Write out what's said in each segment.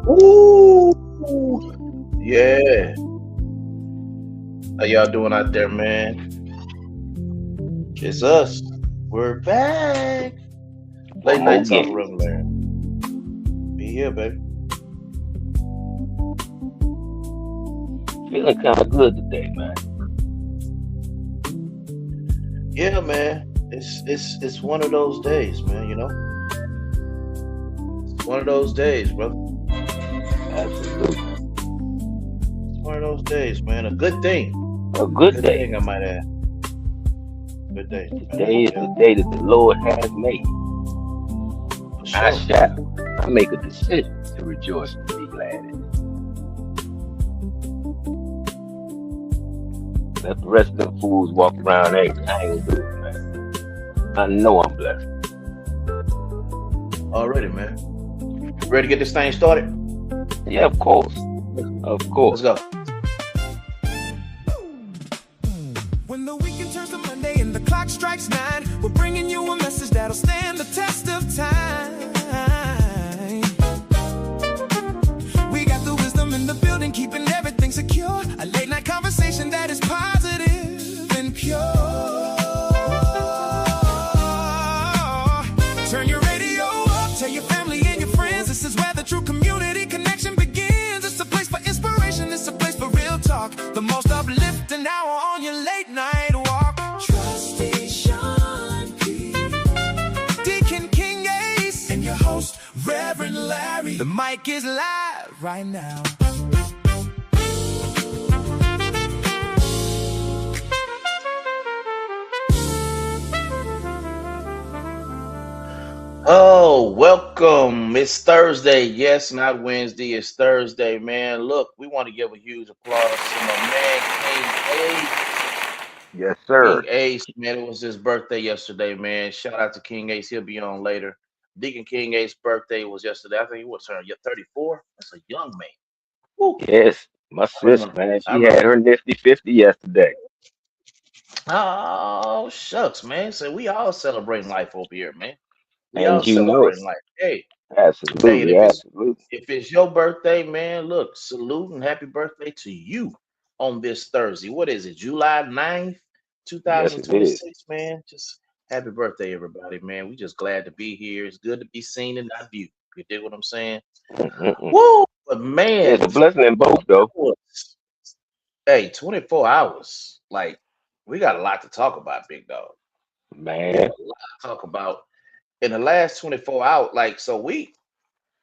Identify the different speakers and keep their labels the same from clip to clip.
Speaker 1: Ooh, yeah. How y'all doing out there, man? It's us. We're back. Late
Speaker 2: One more
Speaker 1: night talk
Speaker 2: game.
Speaker 1: room, Larry. Be here, baby.
Speaker 2: Feeling kind of good today, man.
Speaker 1: Yeah, man. It's one of those days, man. It's one of those days, brother.
Speaker 2: Absolutely.
Speaker 1: It's one of those days, man. A good thing.
Speaker 2: A good
Speaker 1: Good
Speaker 2: day.
Speaker 1: thing, I might add. Good day.
Speaker 2: Today is
Speaker 1: Yeah,
Speaker 2: the day that the Lord has made.
Speaker 1: for
Speaker 2: I
Speaker 1: sure.
Speaker 2: shall. I make a decision to rejoice and be glad in it. Let the rest of them fools walk around angry. I ain't gonna do it, man. I know I'm blessed.
Speaker 1: Already, man. Ready to get this thing started?
Speaker 2: Yeah, of course. Of
Speaker 1: Let's
Speaker 2: course.
Speaker 1: go.
Speaker 3: When the weekend turns to Monday and the clock strikes 9, we're bringing you a message that'll stand the test of time. We got the wisdom in the building, keeping everything secure. A late night conversation that is positive and pure. Turn your radio up, tell your family and your friends. This is where the true community connection begins. It's a place for inspiration, it's a place for real talk. The most uplifting hour on your late night walk. Trusty Sean P, Deacon King Ace, and your host, Reverend Larry. The mic is live right now.
Speaker 1: Oh, welcome. It's Thursday. Yes, not Wednesday. It's Thursday, man. Look, we want to give a huge applause to my man, King Ace.
Speaker 2: Yes,
Speaker 1: King
Speaker 2: sir.
Speaker 1: Ace, man. It was his birthday yesterday, man. Shout out to King Ace. He'll be on later. Deacon King Ace's birthday was yesterday. I think he was turned 34. That's a young man. Woo.
Speaker 2: Yes, my
Speaker 1: I
Speaker 2: sis,
Speaker 1: remember.
Speaker 2: man.
Speaker 1: I
Speaker 2: She
Speaker 1: remember.
Speaker 2: had her nifty 50 yesterday.
Speaker 1: Oh, shucks, man. So we all celebrating life over here, man. We all
Speaker 2: And you know it.
Speaker 1: celebrating life. Hey, and
Speaker 2: Absolutely, absolutely.
Speaker 1: if it's your birthday, man, look, salute and happy birthday to you on this Thursday. What is it? July 9th,
Speaker 2: Yes, it is.
Speaker 1: 2026, man. Just happy birthday, everybody, man. We just glad to be here. It's good to be seen and not viewed. You dig what I'm saying?
Speaker 2: Mm-mm-mm.
Speaker 1: Woo! But
Speaker 2: There's
Speaker 1: man,
Speaker 2: a blessing in
Speaker 1: 24
Speaker 2: both, though.
Speaker 1: hours. Hey, 24 hours. Like, we got a lot to talk about, big dog. We got
Speaker 2: Man.
Speaker 1: a lot to talk about in the last 24 hours. Like, so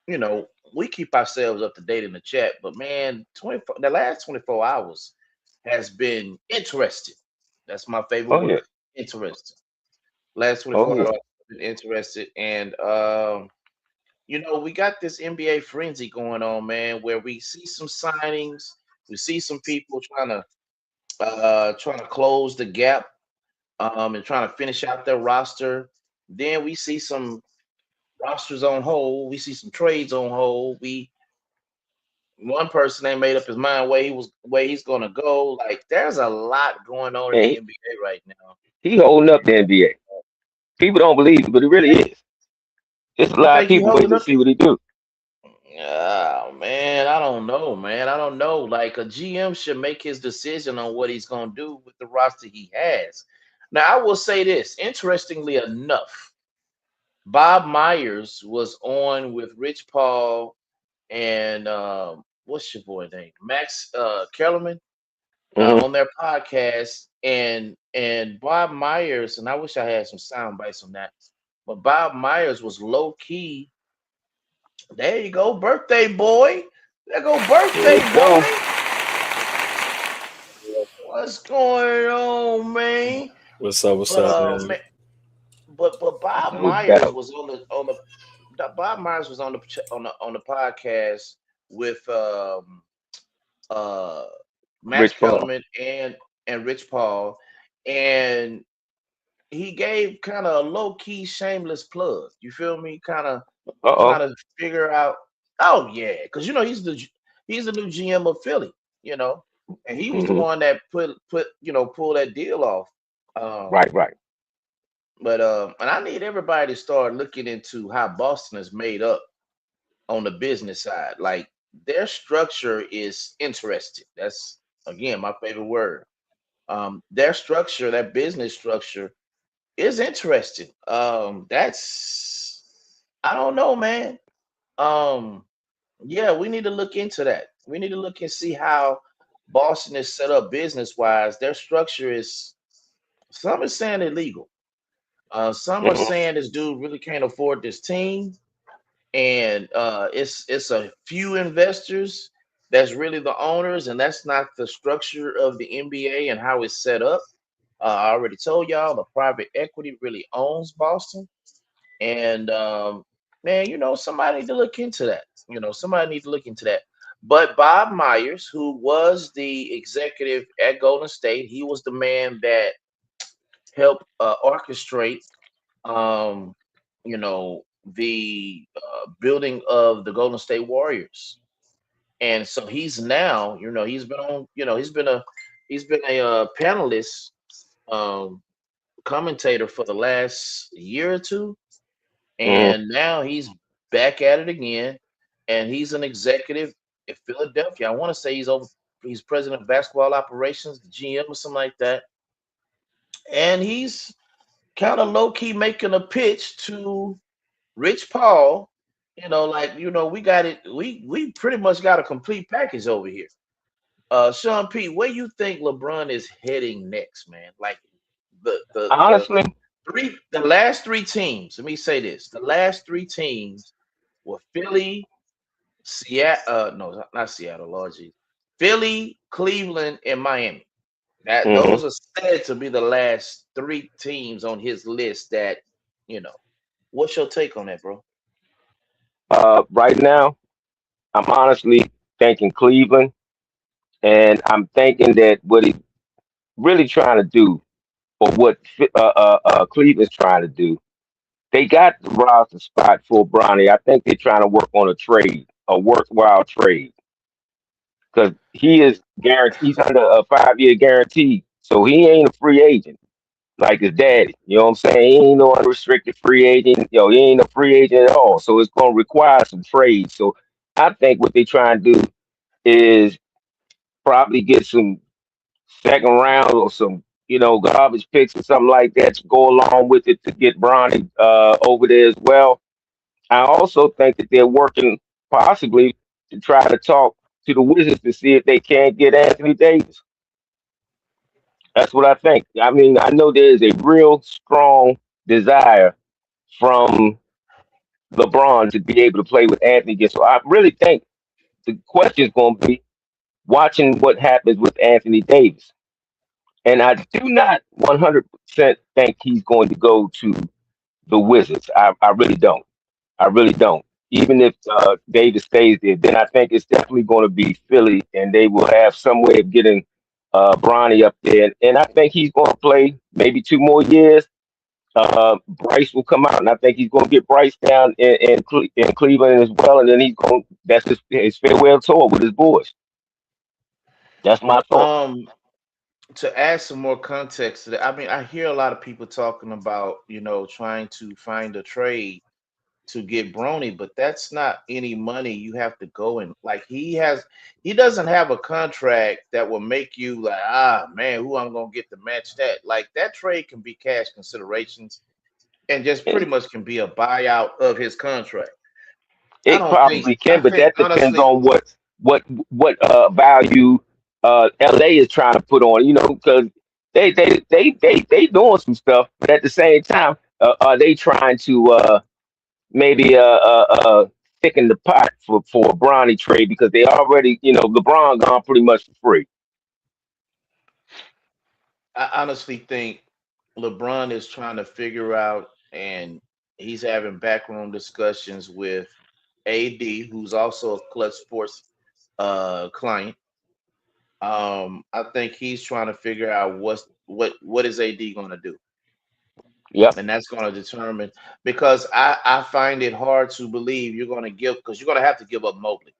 Speaker 1: you know, we keep ourselves up to date in the chat, but man, the last 24 hours has been interesting. That's my favorite
Speaker 2: Oh, yeah.
Speaker 1: word. Interesting. Last
Speaker 2: Oh,
Speaker 1: 24 hours
Speaker 2: yeah.
Speaker 1: have been interested. And we got this NBA frenzy going on, man, where we see some signings, we see some people trying to close the gap and trying to finish out their roster. Then we see some rosters on hold. We see some trades on hold. We One person ain't made up his mind where he's gonna go. Like there's a lot going on in
Speaker 2: And
Speaker 1: the
Speaker 2: he,
Speaker 1: NBA right now.
Speaker 2: he holding up the NBA. People don't believe it, but it really
Speaker 1: Hey,
Speaker 2: is. There's a
Speaker 1: you
Speaker 2: lot of
Speaker 1: think he
Speaker 2: people waiting
Speaker 1: holding
Speaker 2: to
Speaker 1: up?
Speaker 2: see what he do.
Speaker 1: Oh man, I don't know, man. I don't know. Like a GM should make his decision on what he's gonna do with the roster he has. Now I will say this, interestingly enough, Bob Myers was on with Rich Paul and what's your boy name? Max Kellerman
Speaker 2: Hmm.
Speaker 1: on their podcast, and Bob Myers, and I wish I had some sound bites on that, but Bob Myers was low key. There you go, birthday boy. There go
Speaker 2: There
Speaker 1: birthday
Speaker 2: you go.
Speaker 1: boy. What's going on, man?
Speaker 4: What's up? What's
Speaker 1: But
Speaker 4: up, man?
Speaker 1: man, but Bob
Speaker 2: No
Speaker 1: Myers
Speaker 2: doubt.
Speaker 1: was Bob Myers was on the podcast with uh Max
Speaker 2: Rich Paul.
Speaker 1: Kellerman and Rich Paul, and he gave kind of a low key shameless plug. You feel me? Kind of trying
Speaker 2: Uh-oh.
Speaker 1: to figure out. Oh yeah, because he's the new GM of Philly. You know, and he was the
Speaker 2: Hmm.
Speaker 1: one that pull that deal off. Um,
Speaker 2: Right, right.
Speaker 1: but and I need everybody to start looking into how Boston is made up on the business side. Like their structure is interesting. That's again my favorite word. Their structure, that business structure, is interesting. That's I don't know, man. Um, yeah, we need to look into that. We need to look and see how Boston is set up business wise. Their structure is some are saying illegal. Some are
Speaker 2: Hmm.
Speaker 1: saying this dude really can't afford this team, and it's a few investors that's really the owners, and that's not the structure of the NBA and how it's set up. I already told y'all the private equity really owns Boston, and man, somebody need to look into that. Somebody need to look into that. But Bob Myers, who was the executive at Golden State, he was the man that helped orchestrate um, the building of the Golden State Warriors. And so he's now, he's been on, he's been a panelist, um, commentator for the last year or two,
Speaker 2: Hmm.
Speaker 1: and now he's back at it again, and he's an executive at Philadelphia. I want to say he's president of basketball operations, the GM or something like that, and he's kind of low key making a pitch to Rich Paul, like we got it. We pretty much got a complete package over here. Sean P, where you think LeBron is heading next, man? Like
Speaker 2: Honestly,
Speaker 1: the last three teams. Let me say this: the last three teams were Philly, Seattle. No, not Seattle. Lord Jesus, Philly, Cleveland, and Miami. That
Speaker 2: hmm
Speaker 1: those are said to be the last three teams on his list. That you know. What's your take on that, bro?
Speaker 2: right now, I'm honestly thinking Cleveland, and I'm thinking that what he's really trying to do, or what Cleveland's trying to do, they got the roster spot for Bronny. I think they're trying to work on a trade, a worthwhile trade, because he is guaranteed. He's under a 5-year guarantee, so he ain't a free agent like his daddy. You know what I'm saying? He ain't no unrestricted free agent. He ain't a free agent at all. So it's going to require some trades. So I think what they try and do is probably get some second round or some, garbage picks or something like that to go along with it to get Bronny over there as well. I also think that they're working possibly to try to talk to the Wizards to see if they can't get Anthony Davis. That's what I think. I mean, I know there is a real strong desire from LeBron to be able to play with Anthony again. So I really think the question is going to be watching what happens with Anthony Davis. And I do not 100% think he's going to go to the Wizards. I really don't. I really don't. Even if Davis stays there, then I think it's definitely going to be Philly, and they will have some way of getting Bronny up there. And I think he's going to play maybe 2 more years. Bryce will come out, and I think he's going to get Bryce down in Cleveland as well. And then that's his farewell tour with his boys. That's my thought.
Speaker 1: Um, to add some more context to that, I mean, I hear a lot of people talking about, trying to find a trade to get Brony, but that's not any money you have to go and like he doesn't have a contract that will make you like, man, who I'm gonna get to match that. Like that trade can be cash considerations and just pretty much can be a buyout of his contract. I
Speaker 2: It
Speaker 1: don't think
Speaker 2: probably
Speaker 1: I
Speaker 2: can, but
Speaker 1: think
Speaker 2: that depends
Speaker 1: honestly,
Speaker 2: on what value LA is trying to put on. Because they doing some stuff, but at the same time, are they trying to maybe thicken the pot for a Bronny trade because they already LeBron gone pretty much for free.
Speaker 1: I honestly think LeBron is trying to figure out and he's having backroom discussions with AD, who's also a Clutch Sports client. I think he's trying to figure out what is AD going to do,
Speaker 2: Yep.
Speaker 1: and that's going to determine because I find it hard to believe you're going to give because you're going to have to give up Mobley.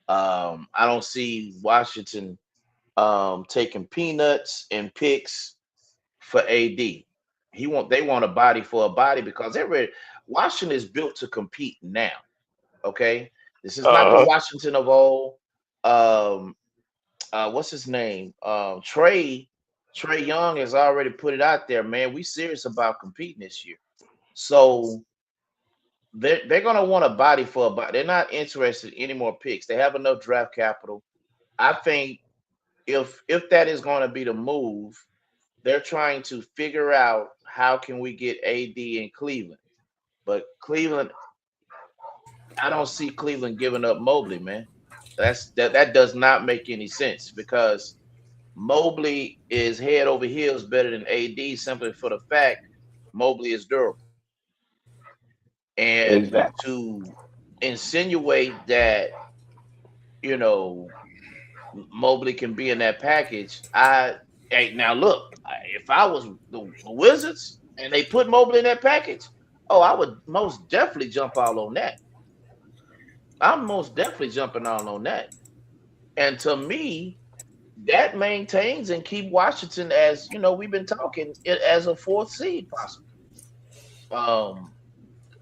Speaker 1: I don't see Washington taking peanuts and picks for AD. They want a body for a body because Washington is built to compete now. Okay, This is not the
Speaker 2: Uh-huh.
Speaker 1: Washington of old. Um, what's his name? Trey Young has already put it out there, man. We serious about competing this year. So they're gonna want a body for a body. They're not interested in any more picks. They have enough draft capital. I think if that is going to be the move, they're trying to figure out how can we get AD in Cleveland. But Cleveland, I don't see Cleveland giving up Mobley, man. That does not make any sense because Mobley is head over heels better than AD simply for the fact Mobley is durable. And
Speaker 2: Exactly.
Speaker 1: to insinuate that, you know, Mobley can be in that package, hey, now look, if I was the Wizards and they put Mobley in that package, oh, I would most definitely jump all on that. I'm most definitely jumping all on that. And to me, that maintains and keep Washington as we've been talking it as a fourth seed possible. Um,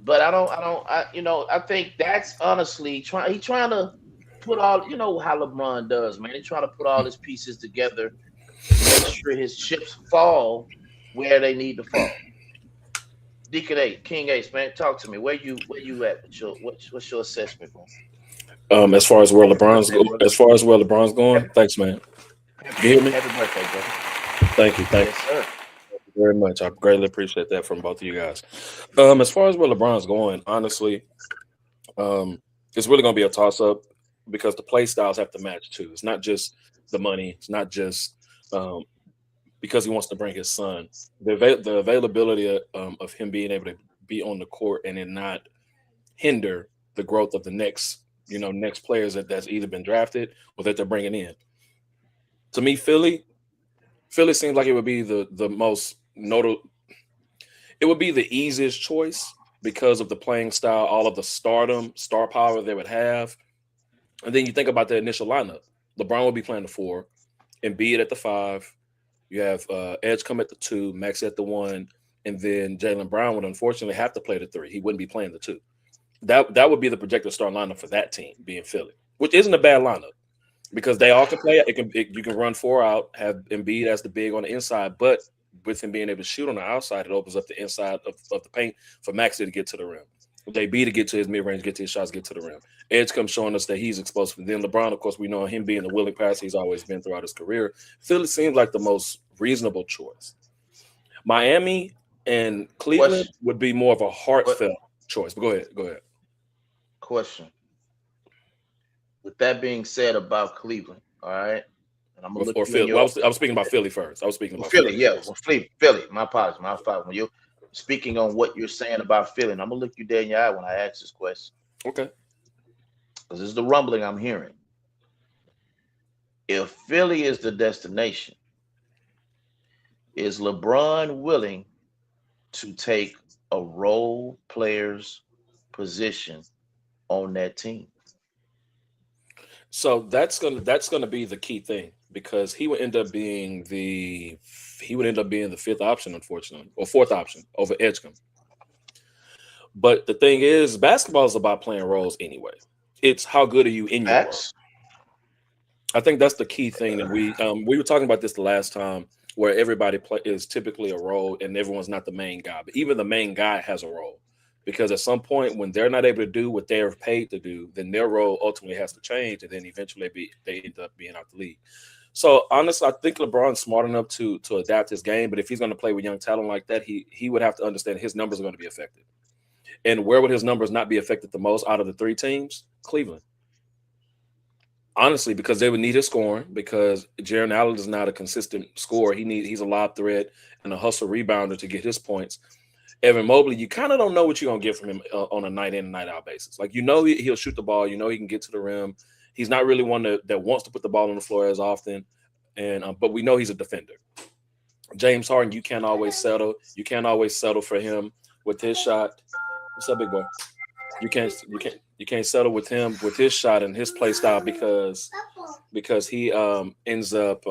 Speaker 1: but I think that's honestly trying to put all how LeBron does, man. He's trying to put all his pieces together to make sure his chips fall where they need to fall. Deacon Ace, King Ace, man, talk to me. Where you at? What's your assessment, man?
Speaker 4: As far as where
Speaker 1: Happy
Speaker 4: LeBron's
Speaker 1: birthday,
Speaker 4: go,
Speaker 1: brother.
Speaker 4: as far as where LeBron's going,
Speaker 1: Happy
Speaker 4: thanks, man. You hear me?
Speaker 1: happy birthday, brother.
Speaker 4: Thank
Speaker 1: Yes,
Speaker 4: you
Speaker 1: sir.
Speaker 4: very much. I greatly appreciate that from both of you guys. As far as where LeBron's going, honestly, um, it's really going to be a toss up because the play styles have to match too. It's not just the money. It's not just um, because he wants to bring his son. The availability of him being able to be on the court and then not hinder the growth of the next players that's either been drafted or that they're bringing in. To me, Philly seems like it would be the most notable. It would be the easiest choice because of the playing style, all of the stardom, star power they would have. And then you think about the initial lineup. LeBron would be playing the four, Embiid at the five. You have Edge come at the two, Max at the one, and then Jalen Brown would unfortunately have to play the three. He wouldn't be playing the two. That would be the projected start lineup for that team, being Philly, which isn't a bad lineup because they all can play. You can run four out, have Embiid as the big on the inside, but with him being able to shoot on the outside, it opens up the inside of the paint for Maxey to get to the rim. They be to get to his mid range, get to his shots, get to the rim. Edge comes showing us that he's explosive. And then LeBron, of course, we know him being the willing passer he's always been throughout his career. Philly seems like the most reasonable choice. Miami and Cleveland
Speaker 1: Question.
Speaker 4: would be more of a
Speaker 1: What
Speaker 4: heartfelt choice. But go ahead.
Speaker 1: question? With that being said about Cleveland, all right, and I'm gonna look
Speaker 4: Or
Speaker 1: you in
Speaker 4: Philly. Well,
Speaker 1: your
Speaker 4: I was speaking about Philly first. I was speaking about
Speaker 1: Philly,
Speaker 4: Philly
Speaker 1: yeah,
Speaker 4: first.
Speaker 1: well, Philly. My apologies, my apologies. When you're speaking on what you're saying about Philly, and I'm gonna look you dead in your eye when I ask this question
Speaker 4: Okay.
Speaker 1: because this is the rumbling I'm hearing. If Philly is the destination, is LeBron willing to take a role player's position on that team?
Speaker 4: So that's gonna be the key thing because he would end up being the fifth option, unfortunately, or fourth option over Edgecombe. But the thing is, basketball is about playing roles anyway. It's how good are you in your role.
Speaker 1: Facts.
Speaker 4: I think that's the key thing that we were talking about this the last time, where everybody is typically a role and everyone's not the main guy, but even the main guy has a role because at some point when they're not able to do what they're paid to do, then their role ultimately has to change, and then eventually they end up being out the league. So honestly, I think LeBron's smart enough to adapt his game, but if he's going to play with young talent like that, he would have to understand his numbers are going to be affected. And where would his numbers not be affected the most out of the three teams? Cleveland. Honestly, because they would need his scoring because Jaron Allen is not a consistent scorer. He's a lob threat and a hustle rebounder to get his points. Evan Mobley, you kind of don't know what you're gonna get from him on a night in and night out basis. Like he'll shoot the ball, he can get to the rim. He's not really one that wants to put the ball on the floor as often, and but we know he's a defender. James Harden, you can't always settle. You can't always settle for him with his shot. What's up, big boy? You can't settle with him with his shot and his play style because he ends up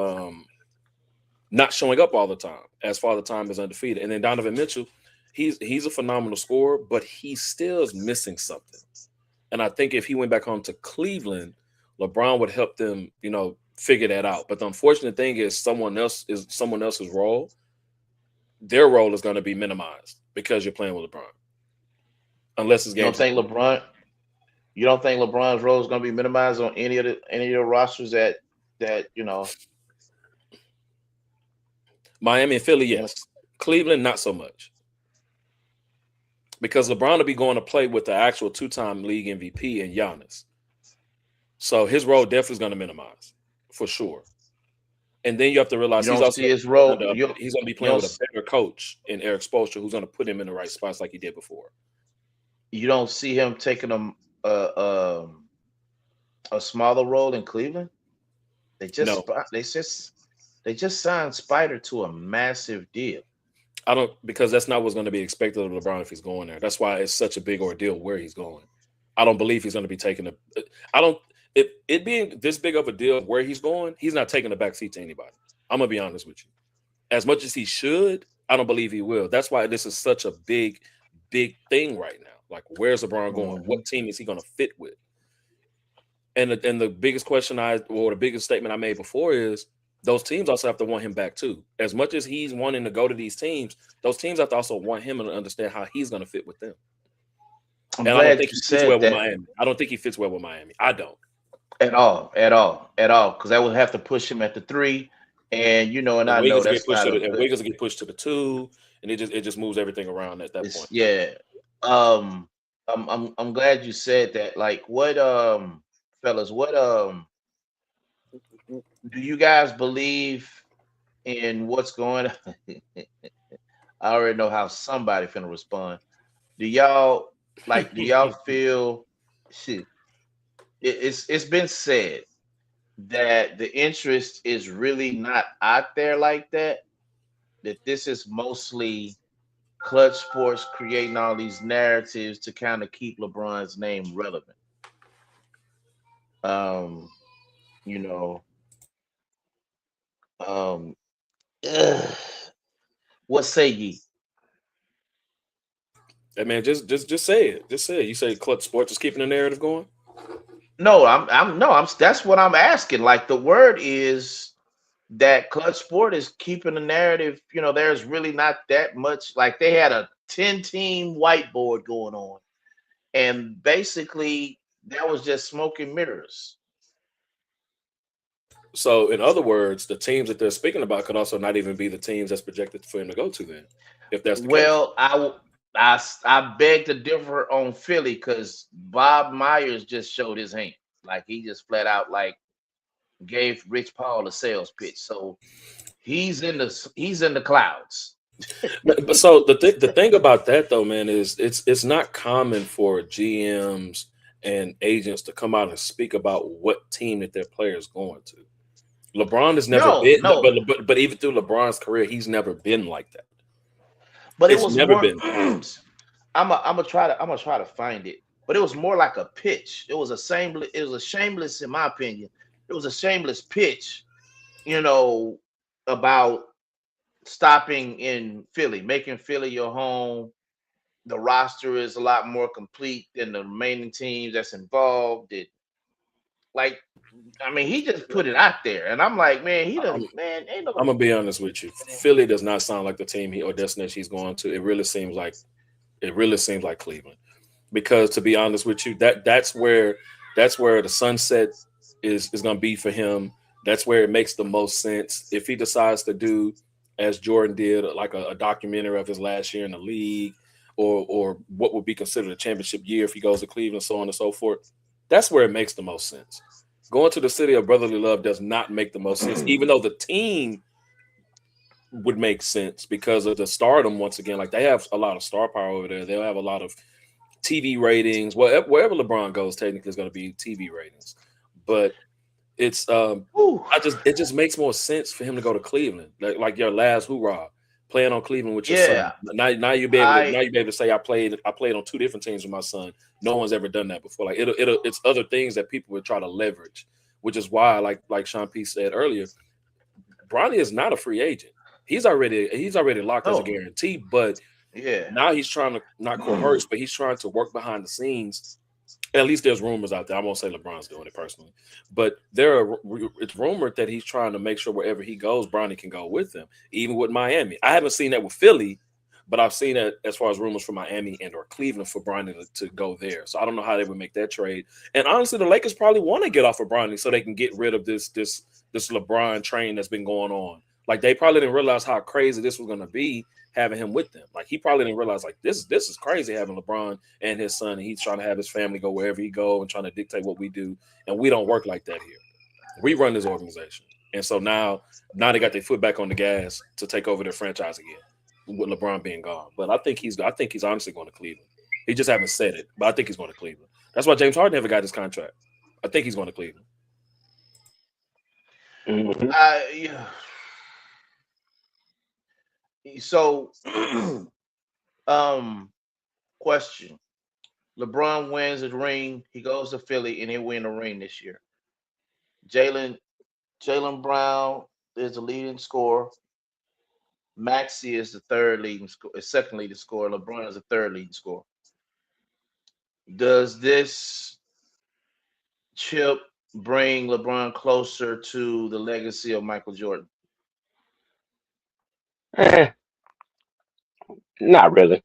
Speaker 4: not showing up all the time as Father Time is undefeated. And then Donovan Mitchell, he's a phenomenal scorer, but he still is missing something. And I think if he went back home to Cleveland, LeBron would help them, figure that out. But the unfortunate thing is someone else's role. Their role is going to be minimized because you're playing with LeBron. Unless it's
Speaker 1: You don't think LeBron's role is going to be minimized on any of the rosters that
Speaker 4: Miami and Philly, yes. Cleveland, not so much. Because LeBron will be going to play with the actual 2-time league MVP and Giannis. So his role definitely is going to minimize, for sure. And then you have to realize he's also
Speaker 1: his role.
Speaker 4: He's going to be playing with a better coach in Eric Spoelstra, who's going to put him in the right spots like he did before.
Speaker 1: You don't see him taking a smaller role in Cleveland. They just signed Spider to a massive deal.
Speaker 4: I don't, because that's not what's going to be expected of LeBron if he's going there. That's why it's such a big ordeal where he's going. I don't believe he's going to be taking it being this big of a deal where he's going, he's not taking a backseat to anybody. I'm going to be honest with you. As much as he should, I don't believe he will. That's why this is such a big, big thing right now. Like, where's LeBron going?
Speaker 1: Mm-hmm.
Speaker 4: What team is he going to fit with? And the biggest question the biggest statement I made before is those teams also have to want him back too. As much as he's wanting to go to these teams, those teams have to also want him to understand how he's going to fit with them. I don't think he fits well with Miami. I don't think he fits well with Miami. I don't.
Speaker 1: At all. Because that would have to push him at the 3. And I know that's not
Speaker 4: Wiggins get pushed to the 2, and it just moves everything around at that point.
Speaker 1: Yeah. I'm glad you said that. Like, what fellas, do you guys believe in what's going on? I already know how somebody finna respond. Do y'all feel shit? It's been said that the interest is really not out there like that. That this is mostly Clutch Sports creating all these narratives to kind of keep LeBron's name relevant. What say ye?
Speaker 4: Hey man, just say it. Just say it. You say Clutch Sports is keeping the narrative going?
Speaker 1: No, that's what I'm asking. Like, the word is that Clutch Sport is keeping the narrative. There's really not that much. Like, they had a 10-team whiteboard going on, and basically that was just smoke and mirrors.
Speaker 4: So, in other words, the teams that they're speaking about could also not even be the teams that's projected for him to go to. Then, if that's the case.
Speaker 1: I beg to differ on Philly because Bob Myers just showed his hand. Like, he just flat out gave Rich Paul a sales pitch. So he's in the clouds.
Speaker 4: But so the thing about that though, man, is it's not common for GMs and agents to come out and speak about what team that their player is going to. LeBron has never been, but even through LeBron's career, he's never been like that.
Speaker 1: But it was never been. I'm gonna try to find it. But it was more like a pitch. It was a shameless, in my opinion. It was a shameless pitch, about stopping in Philly, making Philly your home. The roster is a lot more complete than the remaining teams that's involved. He just put it out there, and I'm like, man, ain't no.
Speaker 4: I'm gonna be honest with you. Philly does not sound like the team or destination he's going to. It really seems like Cleveland, because to be honest with you, that's where the sunset is gonna be for him. That's where it makes the most sense. If he decides to do as Jordan did, like a documentary of his last year in the league, or what would be considered a championship year if he goes to Cleveland, so on and so forth. That's where it makes the most sense. Going to the city of brotherly love does not make the most sense, even though the team would make sense because of the stardom. Once again, like, they have a lot of star power over there. They'll have a lot of TV ratings. Wherever LeBron goes, technically, is going to be TV ratings. But it's it just makes more sense for him to go to Cleveland, like your last hoorah, playing on Cleveland with your son. Now you be able to say I played on 2 different teams with my son. No one's ever done that before. Like, it's other things that people would try to leverage, which is why, like Sean P said earlier, Bronny is not a free agent. He's already locked as a guarantee, but now he's trying to not coerce, but he's trying to work behind the scenes At least there's rumors out there. I won't say LeBron's doing it personally, but it's rumored that he's trying to make sure wherever he goes, Bronny can go with him, even with Miami. I haven't seen that with Philly, but I've seen that as far as rumors for Miami and or Cleveland for Bronny to go there. So I don't know how they would make that trade. And honestly, the Lakers probably want to get off of Bronny so they can get rid of this LeBron train that's been going on. Like they probably didn't realize how crazy this was going to be having him with them. Like he probably didn't realize like this is crazy having LeBron and his son, and he's trying to have his family go wherever he go and trying to dictate what we do. And we don't work like that here. We run this organization. And so now they got their foot back on the gas to take over their franchise again with LeBron being gone. But I think he's honestly going to Cleveland. He just haven't said it, but I think he's going to Cleveland. That's why James Harden never got his contract. I think he's going to Cleveland.
Speaker 2: Mhm.
Speaker 1: Yeah. So, question: LeBron wins a ring. He goes to Philly and he'll win a ring this year. Jalen Brown is the leading scorer. Maxey is the second leading scorer. LeBron is the third leading scorer. Does this chip bring LeBron closer to the legacy of Michael Jordan?
Speaker 2: Not really.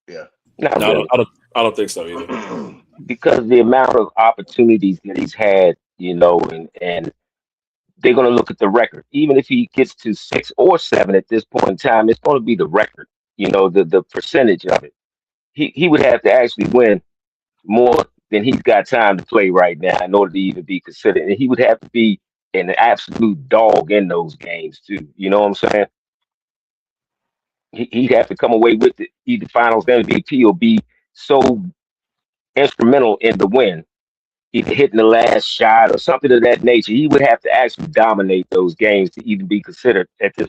Speaker 1: Yeah.
Speaker 2: Not
Speaker 4: No,
Speaker 2: really.
Speaker 4: I don't think so either.
Speaker 2: Because the amount of opportunities that he's had, and they're going to look at the record. Even if he gets to 6 or 7 at this point in time, it's going to be the record, the percentage of it. He would have to actually win more than he's got time to play right now in order to even be considered. And he would have to be an absolute dog in those games too. You know what I'm saying? He'd have to come away with it, either finals MVP or be so instrumental in the win, either hitting the last shot or something of that nature. He would have to actually dominate those games to even be considered at this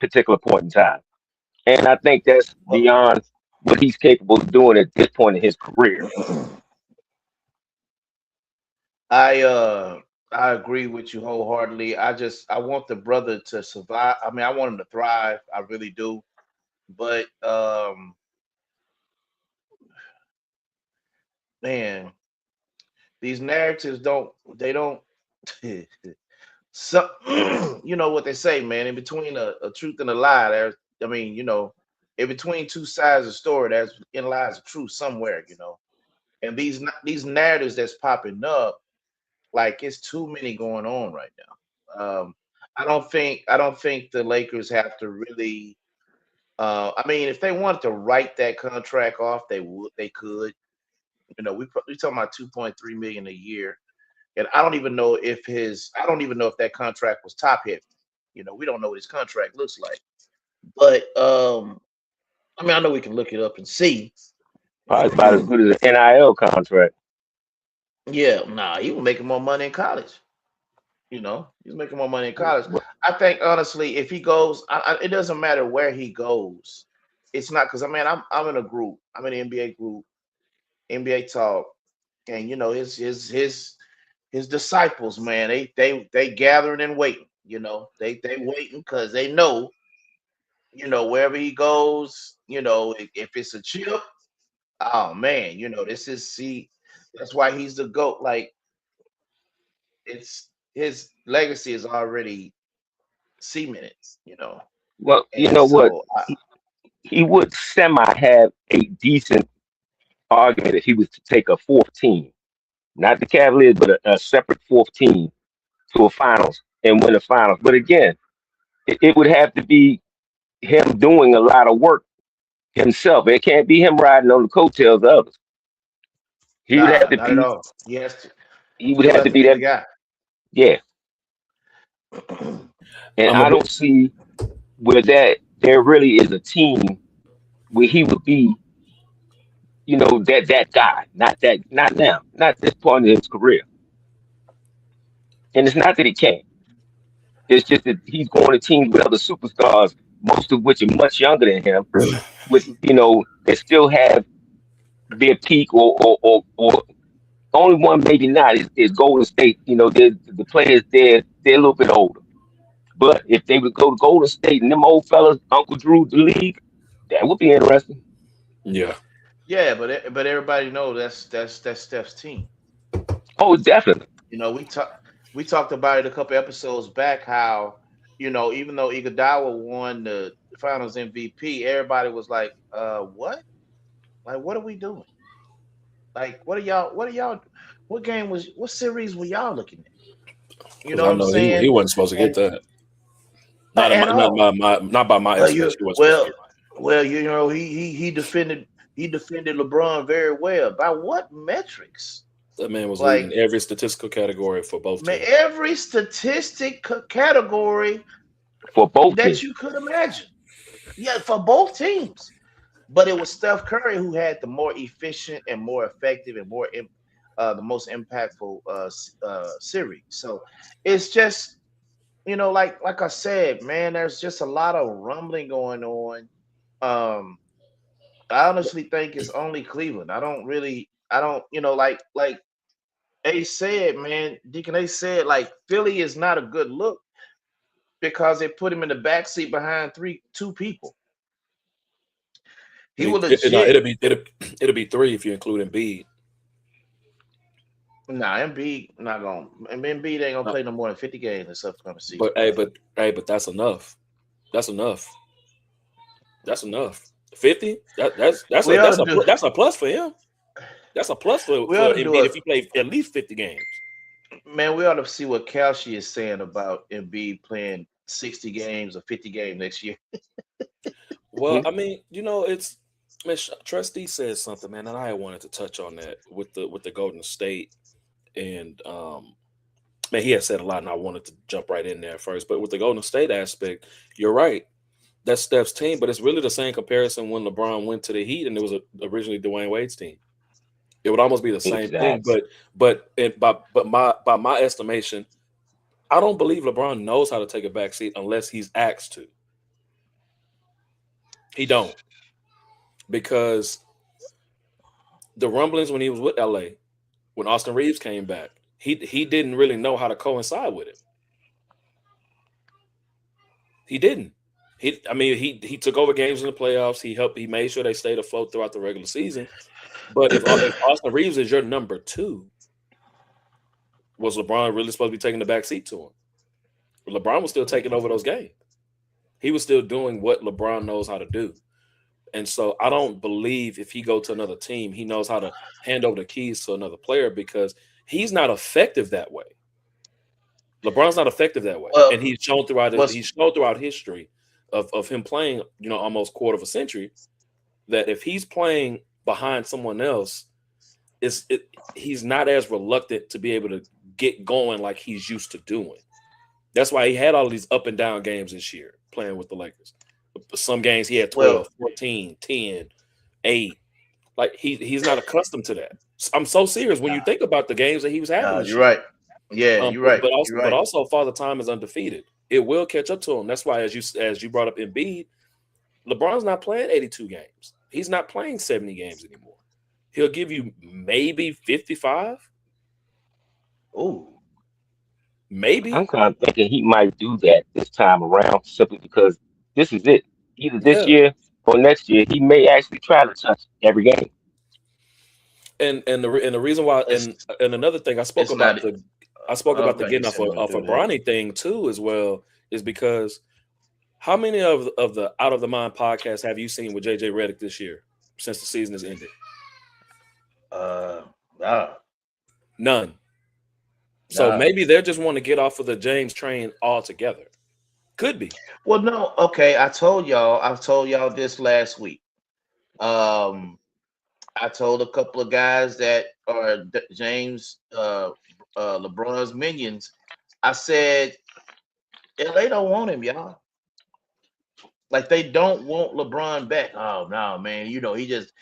Speaker 2: particular point in time. And I think that's beyond what he's capable of doing at this point in his career.
Speaker 1: I agree with you wholeheartedly. I want the brother to survive. I mean, I want him to thrive. I really do. But man, these narratives don't so you know what they say, man. In between a truth and a lie, in between two sides of the story, there's lies a truth somewhere, And these narratives that's popping up, like it's too many going on right now. I don't think the Lakers have to really. I mean, if they wanted to write that contract off, they could. We talking about 2.3 million a year, and I don't even know if that contract was top heavy. We don't know what his contract looks like, but I mean, I know we can look it up and see.
Speaker 2: Probably about as good as an NIL contract.
Speaker 1: Yeah, nah, he was making more money in college. He's making more money in college. I think honestly, if he goes, it doesn't matter where he goes. It's not because I'm in a group. I'm in an NBA group, NBA talk, and his disciples, man, they gathering and waiting. They waiting because they know, wherever he goes, if it's a chip, oh man, that's why he's the GOAT. Like it's his legacy is already cemented,
Speaker 2: Well, you
Speaker 1: And
Speaker 2: know what?
Speaker 1: so
Speaker 2: He would semi have a decent argument if he was to take a fourth team, not the Cavaliers, but a separate fourth team to a finals and win the finals. But again, it would have to be him doing a lot of work himself. It can't be him riding on the coattails of others. He would have
Speaker 1: nah,
Speaker 2: to
Speaker 1: not at
Speaker 2: be.
Speaker 1: all.
Speaker 2: He would
Speaker 1: He'll
Speaker 2: have
Speaker 1: have
Speaker 2: to
Speaker 1: to
Speaker 2: be
Speaker 1: be
Speaker 2: that.
Speaker 1: the guy.
Speaker 2: Yeah, and
Speaker 4: I'm a
Speaker 2: I
Speaker 4: bit
Speaker 2: don't see where there really is a team where he would be. That guy, not now, not this point in his career. And it's not that he can't. It's just that he's going to teams with other superstars, most of which are much younger than him, that still have their peak or only one maybe not is Golden State. The players they're a little bit older. But if they would go to Golden State and them old fellas, Uncle Drew, the league, that would be interesting.
Speaker 4: yeah.
Speaker 1: Yeah, but everybody knows that's Steph's team.
Speaker 2: Oh, definitely.
Speaker 1: You know, we talked about it a couple episodes back how, even though Iguodala won the Finals MVP, everybody was like, what? Like, what are we doing? Like, what series were y'all looking at? You
Speaker 4: Because
Speaker 1: know
Speaker 4: I
Speaker 1: what I'm
Speaker 4: know
Speaker 1: saying?
Speaker 4: he wasn't supposed to get
Speaker 1: And
Speaker 4: that. Not in
Speaker 1: at all.
Speaker 4: not by my
Speaker 1: Well,
Speaker 4: estimation. He wasn't supposed to get
Speaker 1: he defended LeBron very well. By what metrics?
Speaker 4: that. That man was leading
Speaker 1: Like,
Speaker 4: every statistical category for both
Speaker 1: man,
Speaker 4: teams.
Speaker 1: every statistic category
Speaker 2: For both
Speaker 1: that
Speaker 2: teams.
Speaker 1: you could imagine. Yeah, for both teams. But it was Steph Curry who had the more efficient and more effective and the most impactful series. So it's just, like I said, man, there's just a lot of rumbling going on. Um, I honestly think it's only Cleveland. I don't, like Ace said, man, Deacon Ace said, like Philly is not a good look because they put him in the backseat behind two people.
Speaker 4: I
Speaker 1: He
Speaker 4: mean,
Speaker 1: will legit.
Speaker 4: it'll be three if you include Embiid.
Speaker 1: Nah, Embiid not gonna. Embiid ain't gonna
Speaker 4: Uh,
Speaker 1: play no more than 50 games this upcoming season,
Speaker 4: But
Speaker 1: bro.
Speaker 4: but that's enough. That's enough. That's enough. 50.
Speaker 1: We ought to do.
Speaker 4: That's a plus for him. That's a plus
Speaker 1: We ought
Speaker 4: for
Speaker 1: to do
Speaker 4: Embiid if he played at least 50 games.
Speaker 1: Man. We ought to see what Kalshi is saying about Embiid playing 60 games or 50 games next year.
Speaker 4: Well, I mean, it's man, Trustee says something, man, and I wanted to touch on that with the Golden State and man, he had said a lot, and I wanted to jump right in there first. But with the Golden State aspect, you're right. That's Steph's team, but it's really the same comparison when LeBron went to the Heat and it was originally Dwayne Wade's team. It would almost be the same thing,
Speaker 2: Exactly.
Speaker 4: by my estimation, I don't believe LeBron knows how to take a back seat unless he's asked to. He don't, because the rumblings when he was with LA, when Austin Reeves came back, he didn't really know how to coincide with it. He didn't. He took over games in the playoffs. He made sure they stayed afloat throughout the regular season. But if Austin Reeves is your number two, was LeBron really supposed to be taking the back seat to him? LeBron was still taking over those games. He was still doing what LeBron knows how to do. And so I don't believe if he go to another team, he knows how to hand over the keys to another player because he's not effective that way. LeBron's not effective that way.
Speaker 1: Well,
Speaker 4: And he's shown throughout history of him playing, almost quarter of a century, that if he's playing behind someone else, he's not as reluctant to be able to get going like he's used to doing. That's why he had all these up and down games this year playing with the Lakers. Some games he had 12, 14, 10, 8. Like he's not accustomed to that. I'm so serious when you think about the games that he was having this
Speaker 1: you're
Speaker 4: year.
Speaker 1: right. Yeah, you're right.
Speaker 4: But also Father Time is undefeated. It will catch up to him. That's why as you brought up Embiid, LeBron's not playing 82 games. He's not playing 70 games anymore. He'll give you maybe 55.
Speaker 1: Oh,
Speaker 2: I'm
Speaker 4: Maybe.
Speaker 2: kind of thinking he might do that this time around simply because this is it. Either this
Speaker 4: Yeah.
Speaker 2: year or next year, he may actually try to touch every game.
Speaker 4: And the reason why and another thing I spoke
Speaker 1: it's
Speaker 4: about
Speaker 1: not.
Speaker 4: the
Speaker 1: Okay, you
Speaker 4: getting off
Speaker 1: said he
Speaker 4: of
Speaker 1: gonna
Speaker 4: a
Speaker 1: do that.
Speaker 4: Bronny thing too as well is because how many of the Out of the Mind podcasts have you seen with JJ Redick this year since the season has ended?
Speaker 1: Nah,
Speaker 4: None. So
Speaker 1: nah.
Speaker 4: maybe they just want to get off of the James train altogether. Could be.
Speaker 1: Well, no. Okay, I told y'all this last week. I told a couple of guys that are James LeBron's minions. I said LA don't want him, y'all. Like they don't want LeBron back. Oh no, man. He just,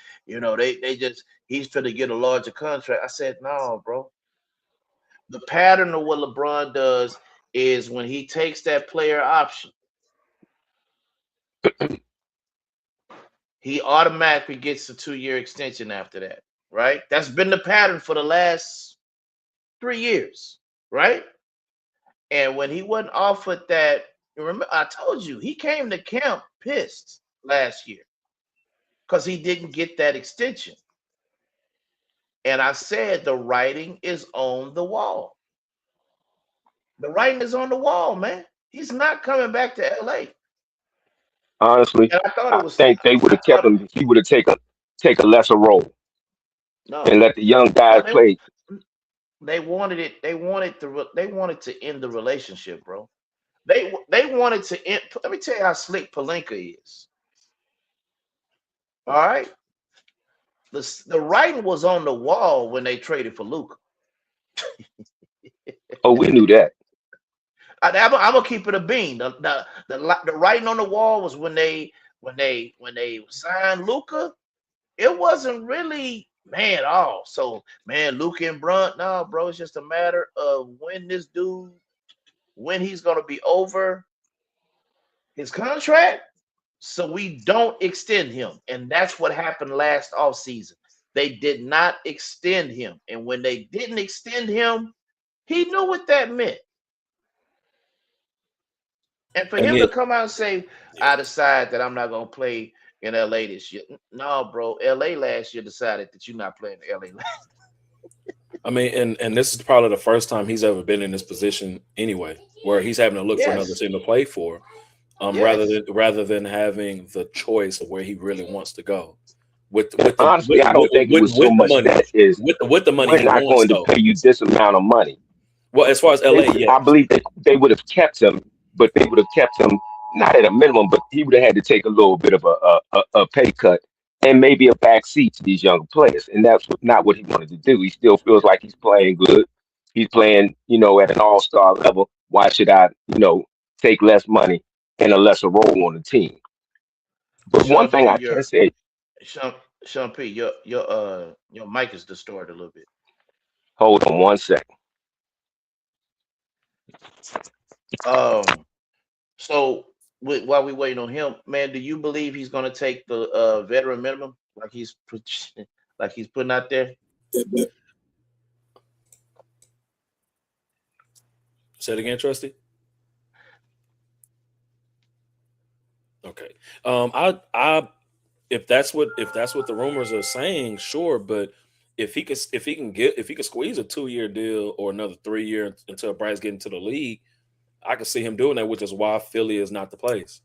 Speaker 1: he's trying to get a larger contract. I said, no, bro. The pattern of what LeBron does is when he takes that player option, he automatically gets a 2-year extension after that, right? That's been the pattern for the last 3 years, right? And when he wasn't offered that, remember I told you he came to camp pissed last year. because he didn't get that extension. And I said the writing is on the wall. The writing is on the wall, man. He's not coming back to LA.
Speaker 2: Honestly,
Speaker 1: And I thought it
Speaker 2: I
Speaker 1: was
Speaker 2: think they would
Speaker 1: I
Speaker 2: have kept
Speaker 1: thought
Speaker 2: him if he would have take a lesser role and
Speaker 1: no.
Speaker 2: let the young
Speaker 1: No,
Speaker 2: guys play.
Speaker 1: they wanted it. They wanted to end the relationship, bro. They wanted to end. Let me tell you how slick Palenka is. All right, the writing was on the wall when they traded for Luka.
Speaker 2: Oh, we knew that.
Speaker 1: I'm gonna keep it a bean. The writing on the wall was when they signed Luka. It wasn't really man. Oh, so man, Luka and Brunt. No, bro, it's just a matter of when he's gonna be over his contract, so we don't extend him. And that's what happened last offseason. They did not extend him. And when they didn't extend him, he knew what that meant. And for him to
Speaker 4: Again,
Speaker 1: come out and say, I decide that I'm not going to play in LA this year. No, bro. LA last year decided that you're not playing in LA.
Speaker 4: I mean, and this is probably the first time he's ever been in this position anyway, where he's having to look for another
Speaker 1: Yes.
Speaker 4: team to play for,
Speaker 1: Yes.
Speaker 4: rather than having the choice of where he really wants to go. With
Speaker 2: Honestly, I don't think it was so
Speaker 4: with the
Speaker 2: much
Speaker 4: money,
Speaker 2: that is
Speaker 4: with the money
Speaker 2: we're
Speaker 4: he
Speaker 2: not
Speaker 4: wants
Speaker 2: going to
Speaker 4: though.
Speaker 2: pay you this amount of money.
Speaker 4: Well, as far as LA, yes.
Speaker 2: I believe that they would have kept him, but they would have kept him not at a minimum, but he would have had to take a little bit of a pay cut and maybe a back seat to these younger players. And that's not what he wanted to do. He still feels like he's playing good. He's playing, at an all-star level. Why should I, take less money and a lesser role on the team? But one
Speaker 1: Sean
Speaker 2: thing
Speaker 1: P,
Speaker 2: I can say,
Speaker 1: Sean, Sean P, your mic is distorted a little bit.
Speaker 2: hold on one second.
Speaker 1: So while we waiting on him, man, do you believe he's going to take the veteran minimum like like he's putting out there?
Speaker 4: Say it again, Trusty. Okay. I if that's what the rumors are saying, sure. But if he can squeeze a 2-year deal or another 3-year until Bryce get into the league, I can see him doing that, which is why Philly is not the place.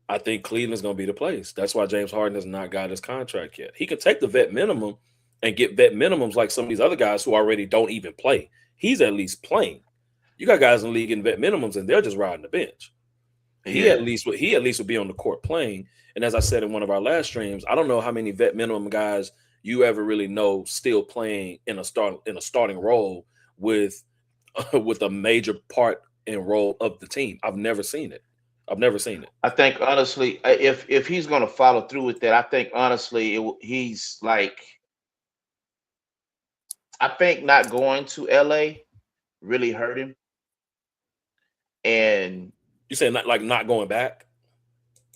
Speaker 4: I think Cleveland's going to be the place. That's why James Harden has not got his contract yet. He could take the vet minimum and get vet minimums like some of these other guys who already don't even play. He's at least playing. You got guys in the league getting vet minimums and they're just riding the bench. He at least would be on the court playing. And as I said in one of our last streams, I don't know how many vet minimum guys you ever really know still playing in a starting role with a major part and role of the team. I've never seen it.
Speaker 1: I think honestly, if he's going to follow through with that, I think honestly he's like, I think not going to LA really hurt him. And
Speaker 4: you say not going back?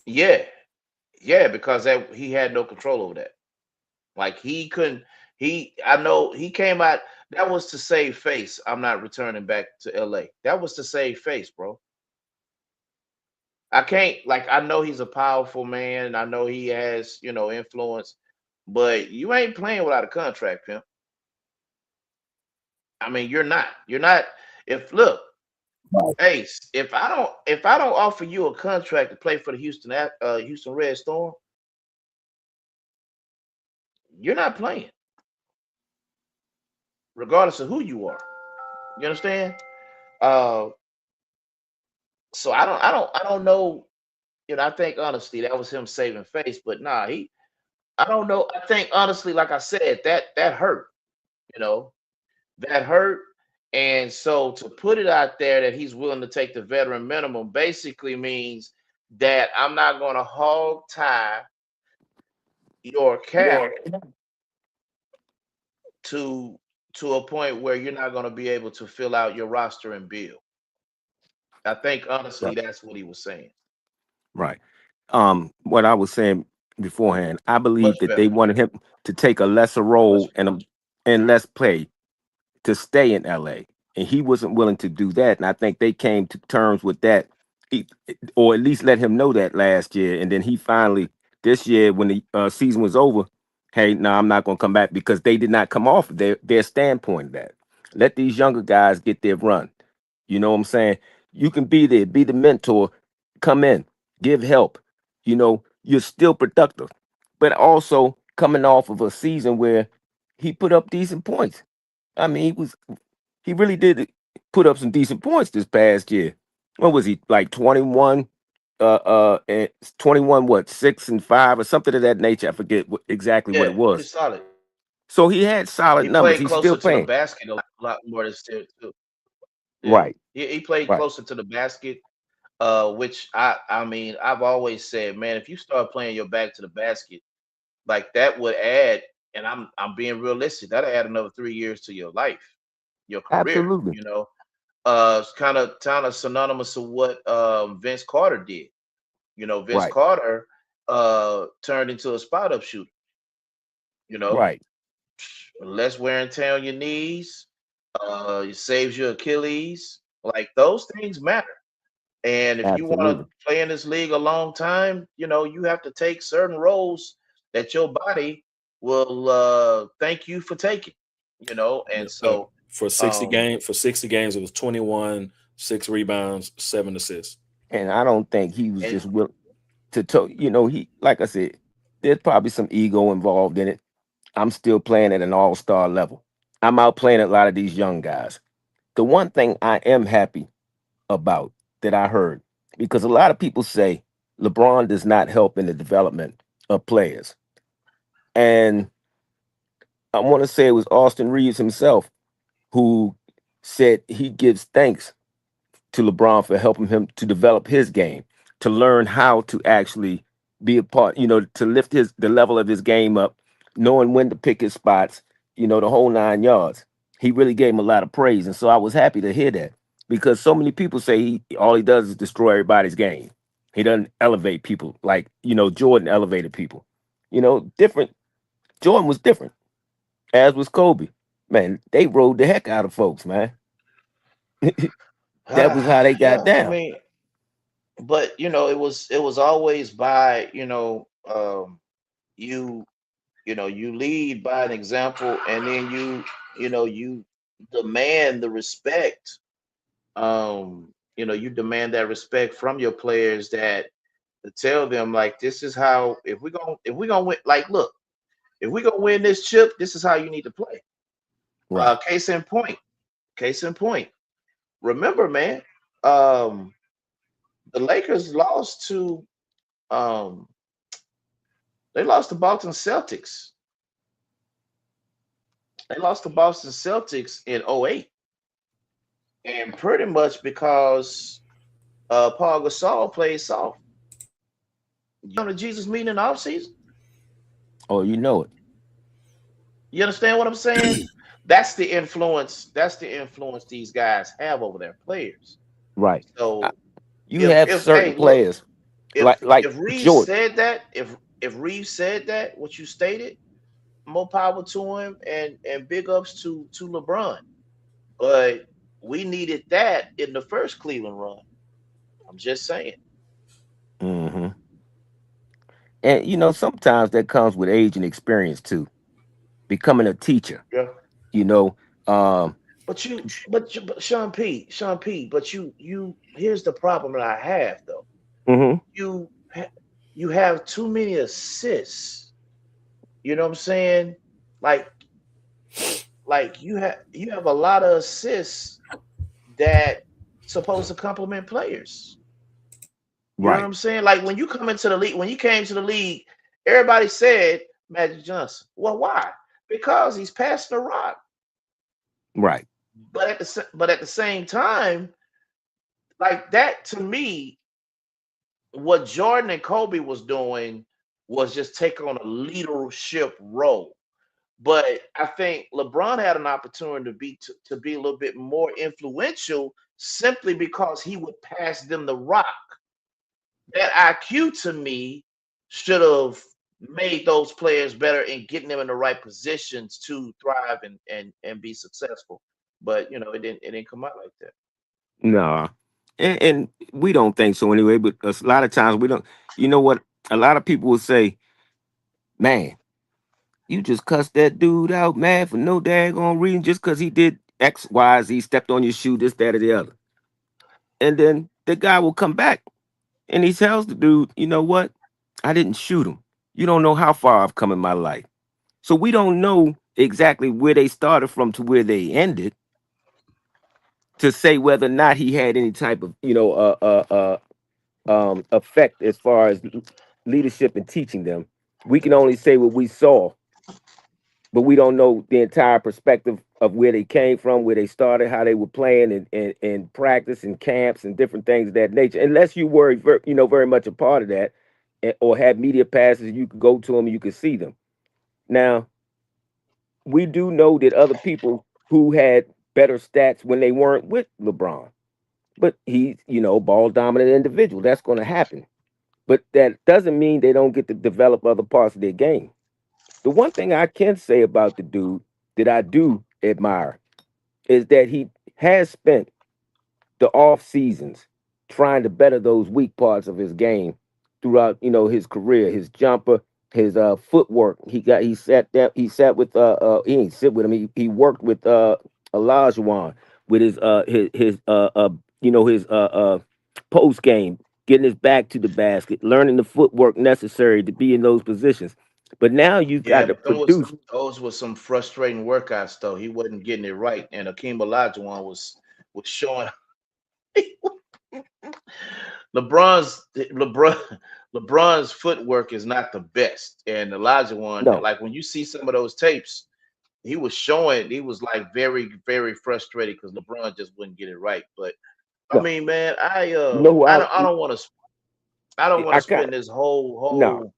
Speaker 1: Yeah, because he had no control over that. Like he couldn't. I know he came out. That was to save face. I'm not returning back to LA. That was to save face, bro. I can't. Like I know he's a powerful man, and I know he has influence, but you ain't playing without a contract, pimp. I mean, you're not. If look. Ace, if I don't offer you a contract to play for the Houston Red Storm, you're not playing, regardless of who you are. You understand? So I don't know. I think honestly that was him saving face, but nah, I don't know. I think honestly, like I said, that hurt. That hurt. And so to put it out there that he's willing to take the veteran minimum basically means that I'm not going to hog tie your cap to a point where you're not going to be able to fill out your roster and build. I think honestly that's what he was saying.
Speaker 2: Right. What I was saying beforehand, I believe that they wanted him to take a lesser role and less play to stay in LA. And he wasn't willing to do that. And I think they came to terms with that, or at least let him know that last year. And then he finally This year, when the season was over, hey, no, I'm not going to come back because they did not come off their standpoint of that. Let these younger guys get their run. You know what I'm saying? You can be there, be the mentor, come in, give help. You know, you're still productive, but also coming off of a season where he put up decent points. I mean, he really did put up some decent points this past year. What was he like 21? And 21, what, 6 and 5 or something of that nature. I forget exactly what
Speaker 1: Yeah,
Speaker 2: it
Speaker 1: pretty
Speaker 2: was.
Speaker 1: solid.
Speaker 2: So he had solid
Speaker 1: He
Speaker 2: numbers.
Speaker 1: played
Speaker 2: He's still
Speaker 1: closer to the
Speaker 2: playing.
Speaker 1: basket lot more this year too. Yeah,
Speaker 2: Right,
Speaker 1: he played
Speaker 2: right.
Speaker 1: closer to the basket. Which I mean, I've always said, man, if you start playing your back to the basket, like that would add, and I'm being realistic, that'll add another 3 years to your life, your career.
Speaker 2: Absolutely.
Speaker 1: You know, it's kind of synonymous with what Vince Carter did. You know, Vince
Speaker 2: Right,
Speaker 1: Carter turned into a spot up shooter. You know,
Speaker 2: right.
Speaker 1: less wear and tear on your knees. It saves your Achilles. Like those things matter. And if you want to
Speaker 2: Absolutely.
Speaker 1: play in this league a long time, you know, you have to take certain roles that your body will thank you for taking, you know. And
Speaker 4: Yes, sir.
Speaker 1: so um
Speaker 4: For 60 games, it was 21, 6 rebounds, 7 assists.
Speaker 2: And I don't think he was
Speaker 1: and
Speaker 2: just willing you know, he, like I said, there's probably some ego involved in it. I'm still playing at an all-star level. I'm out playing a lot of these young guys. The one thing I am happy about that I heard, because a lot of people say LeBron does not help in the development of players. And I want to say it was Austin Reeves himself who said he gives thanks to LeBron for helping him to develop his game, to learn how to actually be a part, you know, to lift the level of his game up, knowing when to pick his spots, you know, the whole 9 yards. He really gave him a lot of praise. And so I was happy to hear that because so many people say all he does is destroy everybody's game. He doesn't elevate people like, you know, Jordan elevated people. You know, different. Jordan was different, as was Kobe. Man, they rode the heck out of folks, man. That was how they got
Speaker 1: yeah, I
Speaker 2: down.
Speaker 1: mean, but you know, it was always by, you you lead by an example, and then you demand the respect. You demand that respect from your players, that to tell them like this is how, if we gonna win, like look, if we gonna win this chip, this is how you need to play.
Speaker 2: Right.
Speaker 1: Case in point, case in point. Remember, man, um, the Lakers lost to um they lost to Boston Celtics. They lost to Boston Celtics in '08, and pretty much because Paul Gasol played soft. You know the Jesus meeting in the offseason?
Speaker 2: Oh, you know it.
Speaker 1: You understand what I'm saying? That's the influence. That's the influence these guys have over their players.
Speaker 2: Right. Uh,
Speaker 1: So
Speaker 2: You
Speaker 1: if
Speaker 2: have certain
Speaker 1: hey, look,
Speaker 2: players
Speaker 1: if
Speaker 2: like
Speaker 1: if Reeves
Speaker 2: Jordan.
Speaker 1: said that, if Reeves said that, what you stated, more power to him, and big ups to LeBron. But we needed that in the first Cleveland run. I'm just saying.
Speaker 2: Hmm. And you know, sometimes that comes with age and experience too. Becoming a teacher,
Speaker 1: Yeah.
Speaker 2: you know. Um,
Speaker 1: But Sean P. But here's the problem that I have though.
Speaker 2: mhm.
Speaker 1: You ha- you have too many assists. You know what I'm saying? Like you have a lot of assists that supposed to complement players. You know what
Speaker 2: Right,
Speaker 1: I'm saying? Like when you come into the league, when you came to the league, everybody said Magic Johnson. Well, why? Because he's passing the rock.
Speaker 2: right,
Speaker 1: But at the same time, like that to me, what Jordan and Kobe was doing was just take on a leadership role. But I think LeBron had an opportunity to be a little bit more influential simply because he would pass them the rock. That IQ to me should have made those players better in getting them in the right positions to thrive and be successful. But it didn't come out like that.
Speaker 2: no, and we don't think so anyway. But a lot of times we don't. You know what?
Speaker 5: a lot of people will say, man, you just cussed that dude out, man, for no daggone reason, just because he did X, Y, Z, stepped on your shoe, this, that, or the other. And then the guy will come back and he tells the dude, you know what? I didn't shoot him. You don't know how far I've come in my life. So we don't know exactly where they started from to where they ended to say whether or not he had any type of, effect as far as leadership and teaching them. We can only say what we saw, but we don't know the entire perspective of where they came from, where they started, how they were playing and practice and camps and different things of that nature. Unless you were, very much a part of that, or had media passes, you could go to them and you could see them. Now, we do know that other people who had better stats when they weren't with LeBron, but he's, ball dominant individual. That's going to happen. But that doesn't mean they don't get to develop other parts of their game. The one thing I can say about the dude that I do admire is that he has spent the off seasons trying to better those weak parts of his game throughout, his career, his jumper, his footwork. He sat with he didn't sit with him. He worked with Olajuwon with his post game, getting his back to the basket, learning the footwork necessary to be in those positions. But now you've got
Speaker 1: Yeah,
Speaker 5: to
Speaker 1: but those
Speaker 5: produce.
Speaker 1: those were some frustrating workouts though. He wasn't getting it right, and Akeem Olajuwon was showing LeBron LeBron's footwork is not the best, and Olajuwon,
Speaker 5: No,
Speaker 1: like when you see some of those tapes, he was like very very frustrated because LeBron just wouldn't get it right. But I
Speaker 5: no.
Speaker 1: mean, man,
Speaker 5: You know who
Speaker 1: I don't want
Speaker 5: I
Speaker 1: to
Speaker 5: kind
Speaker 1: spend this whole
Speaker 5: no.
Speaker 1: whole.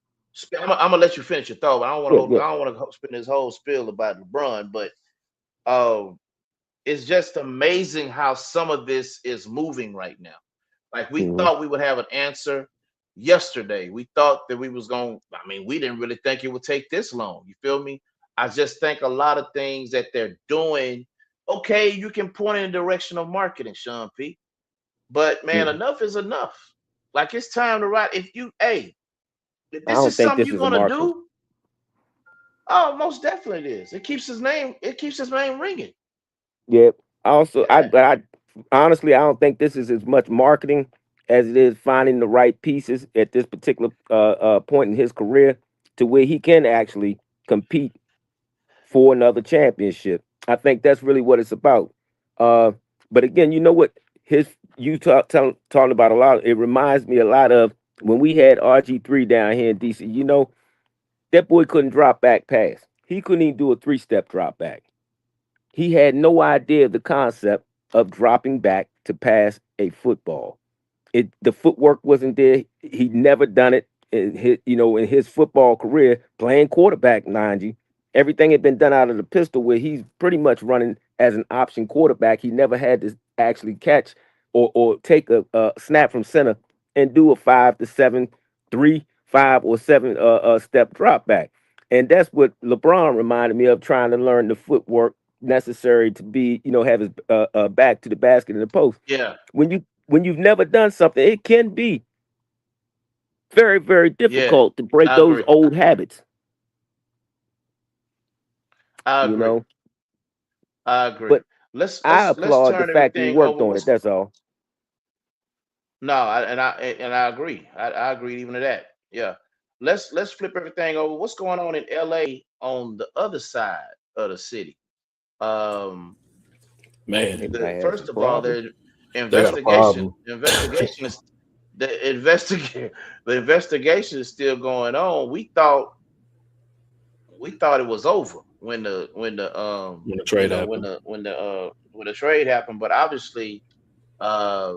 Speaker 1: I'm gonna let you finish your thought. But
Speaker 5: Yeah, yeah.
Speaker 1: I don't want to spend this whole spiel about LeBron, but um, it's just amazing how some of this is moving right now. Like we
Speaker 5: Hmm.
Speaker 1: thought we would have an answer yesterday. We thought that we was going. I mean, we didn't really think it would take this long. You feel me? I just think a lot of things that they're doing. Okay, you can point in the direction of marketing, Sean P. But man,
Speaker 5: Hmm.
Speaker 1: enough is enough. Like it's time to write. If
Speaker 5: I
Speaker 1: this
Speaker 5: don't
Speaker 1: is
Speaker 5: think
Speaker 1: something
Speaker 5: this
Speaker 1: you're
Speaker 5: is a
Speaker 1: gonna
Speaker 5: marketing.
Speaker 1: do, oh, most definitely it is. It keeps his name ringing.
Speaker 5: Yeah. Also,
Speaker 1: Yeah.
Speaker 5: but I honestly, I don't think this is as much marketing as it is finding the right pieces at this particular point in his career to where he can actually compete for another championship. I think that's really what it's about. Uh, but again, you know what? His you talking about a lot. It reminds me a lot of when we had RG3 down here in DC. That boy couldn't drop back pass. He couldn't even do a 3-step drop back. He had no idea the concept of dropping back to pass a football. The footwork wasn't there. He'd never done it in his football career, playing quarterback, mind you. Everything had been done out of the pistol where he's pretty much running as an option quarterback. He never had to actually catch or take a snap from center and do a 5 to 7, 3, 5 or 7 step drop back. And that's what LeBron reminded me of, trying to learn the footwork necessary to be, have his back to the basket and the post.
Speaker 1: Yeah.
Speaker 5: When you've never done something, it can be very, very
Speaker 1: Yeah.
Speaker 5: difficult to break
Speaker 1: I
Speaker 5: those
Speaker 1: agree.
Speaker 5: old habits.
Speaker 1: I
Speaker 5: You
Speaker 1: agree.
Speaker 5: know,
Speaker 1: I agree.
Speaker 5: but I
Speaker 1: Let's
Speaker 5: applaud the
Speaker 1: turn
Speaker 5: fact that he
Speaker 1: everything
Speaker 5: worked
Speaker 1: over.
Speaker 5: on it.
Speaker 1: What's
Speaker 5: That's all.
Speaker 1: no, I agree. I agree even to that. Yeah. Let's flip everything over. What's going on in LA on the other side of the city? Um,
Speaker 4: Man,
Speaker 5: They
Speaker 1: the
Speaker 5: might have some
Speaker 1: first of all,
Speaker 5: problems.
Speaker 1: the
Speaker 4: they got a problem.
Speaker 1: investigation is the investigate the investigation is still going on. We thought it was over when the
Speaker 4: When the trade happened.
Speaker 1: when the trade happened, but obviously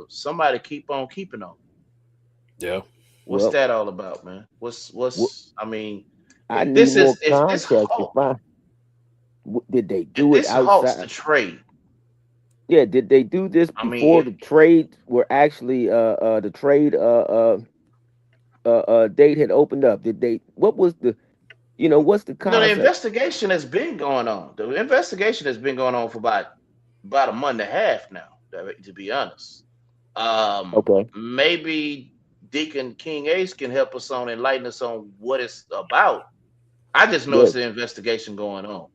Speaker 1: somebody keep on keeping on.
Speaker 4: Yeah.
Speaker 1: What's
Speaker 5: Well,
Speaker 1: that all about, man?
Speaker 5: wh-
Speaker 1: I mean,
Speaker 5: I need more
Speaker 1: if this
Speaker 5: context to
Speaker 1: halt
Speaker 5: find. Did they
Speaker 1: if
Speaker 5: do it
Speaker 1: this halts the
Speaker 5: outside?
Speaker 1: trade,
Speaker 5: Yeah, did they do this
Speaker 1: I mean
Speaker 5: before the trades were actually the trade date had opened up? Did they? What was the? What's the
Speaker 1: no, the
Speaker 5: concept?
Speaker 1: investigation has been going on. The investigation has been going on for about a month and a half now, to be honest.
Speaker 5: Okay.
Speaker 1: Maybe Deacon King Ace can help us on enlighten us on what it's about. I just know it's
Speaker 5: Good.
Speaker 1: an investigation going on.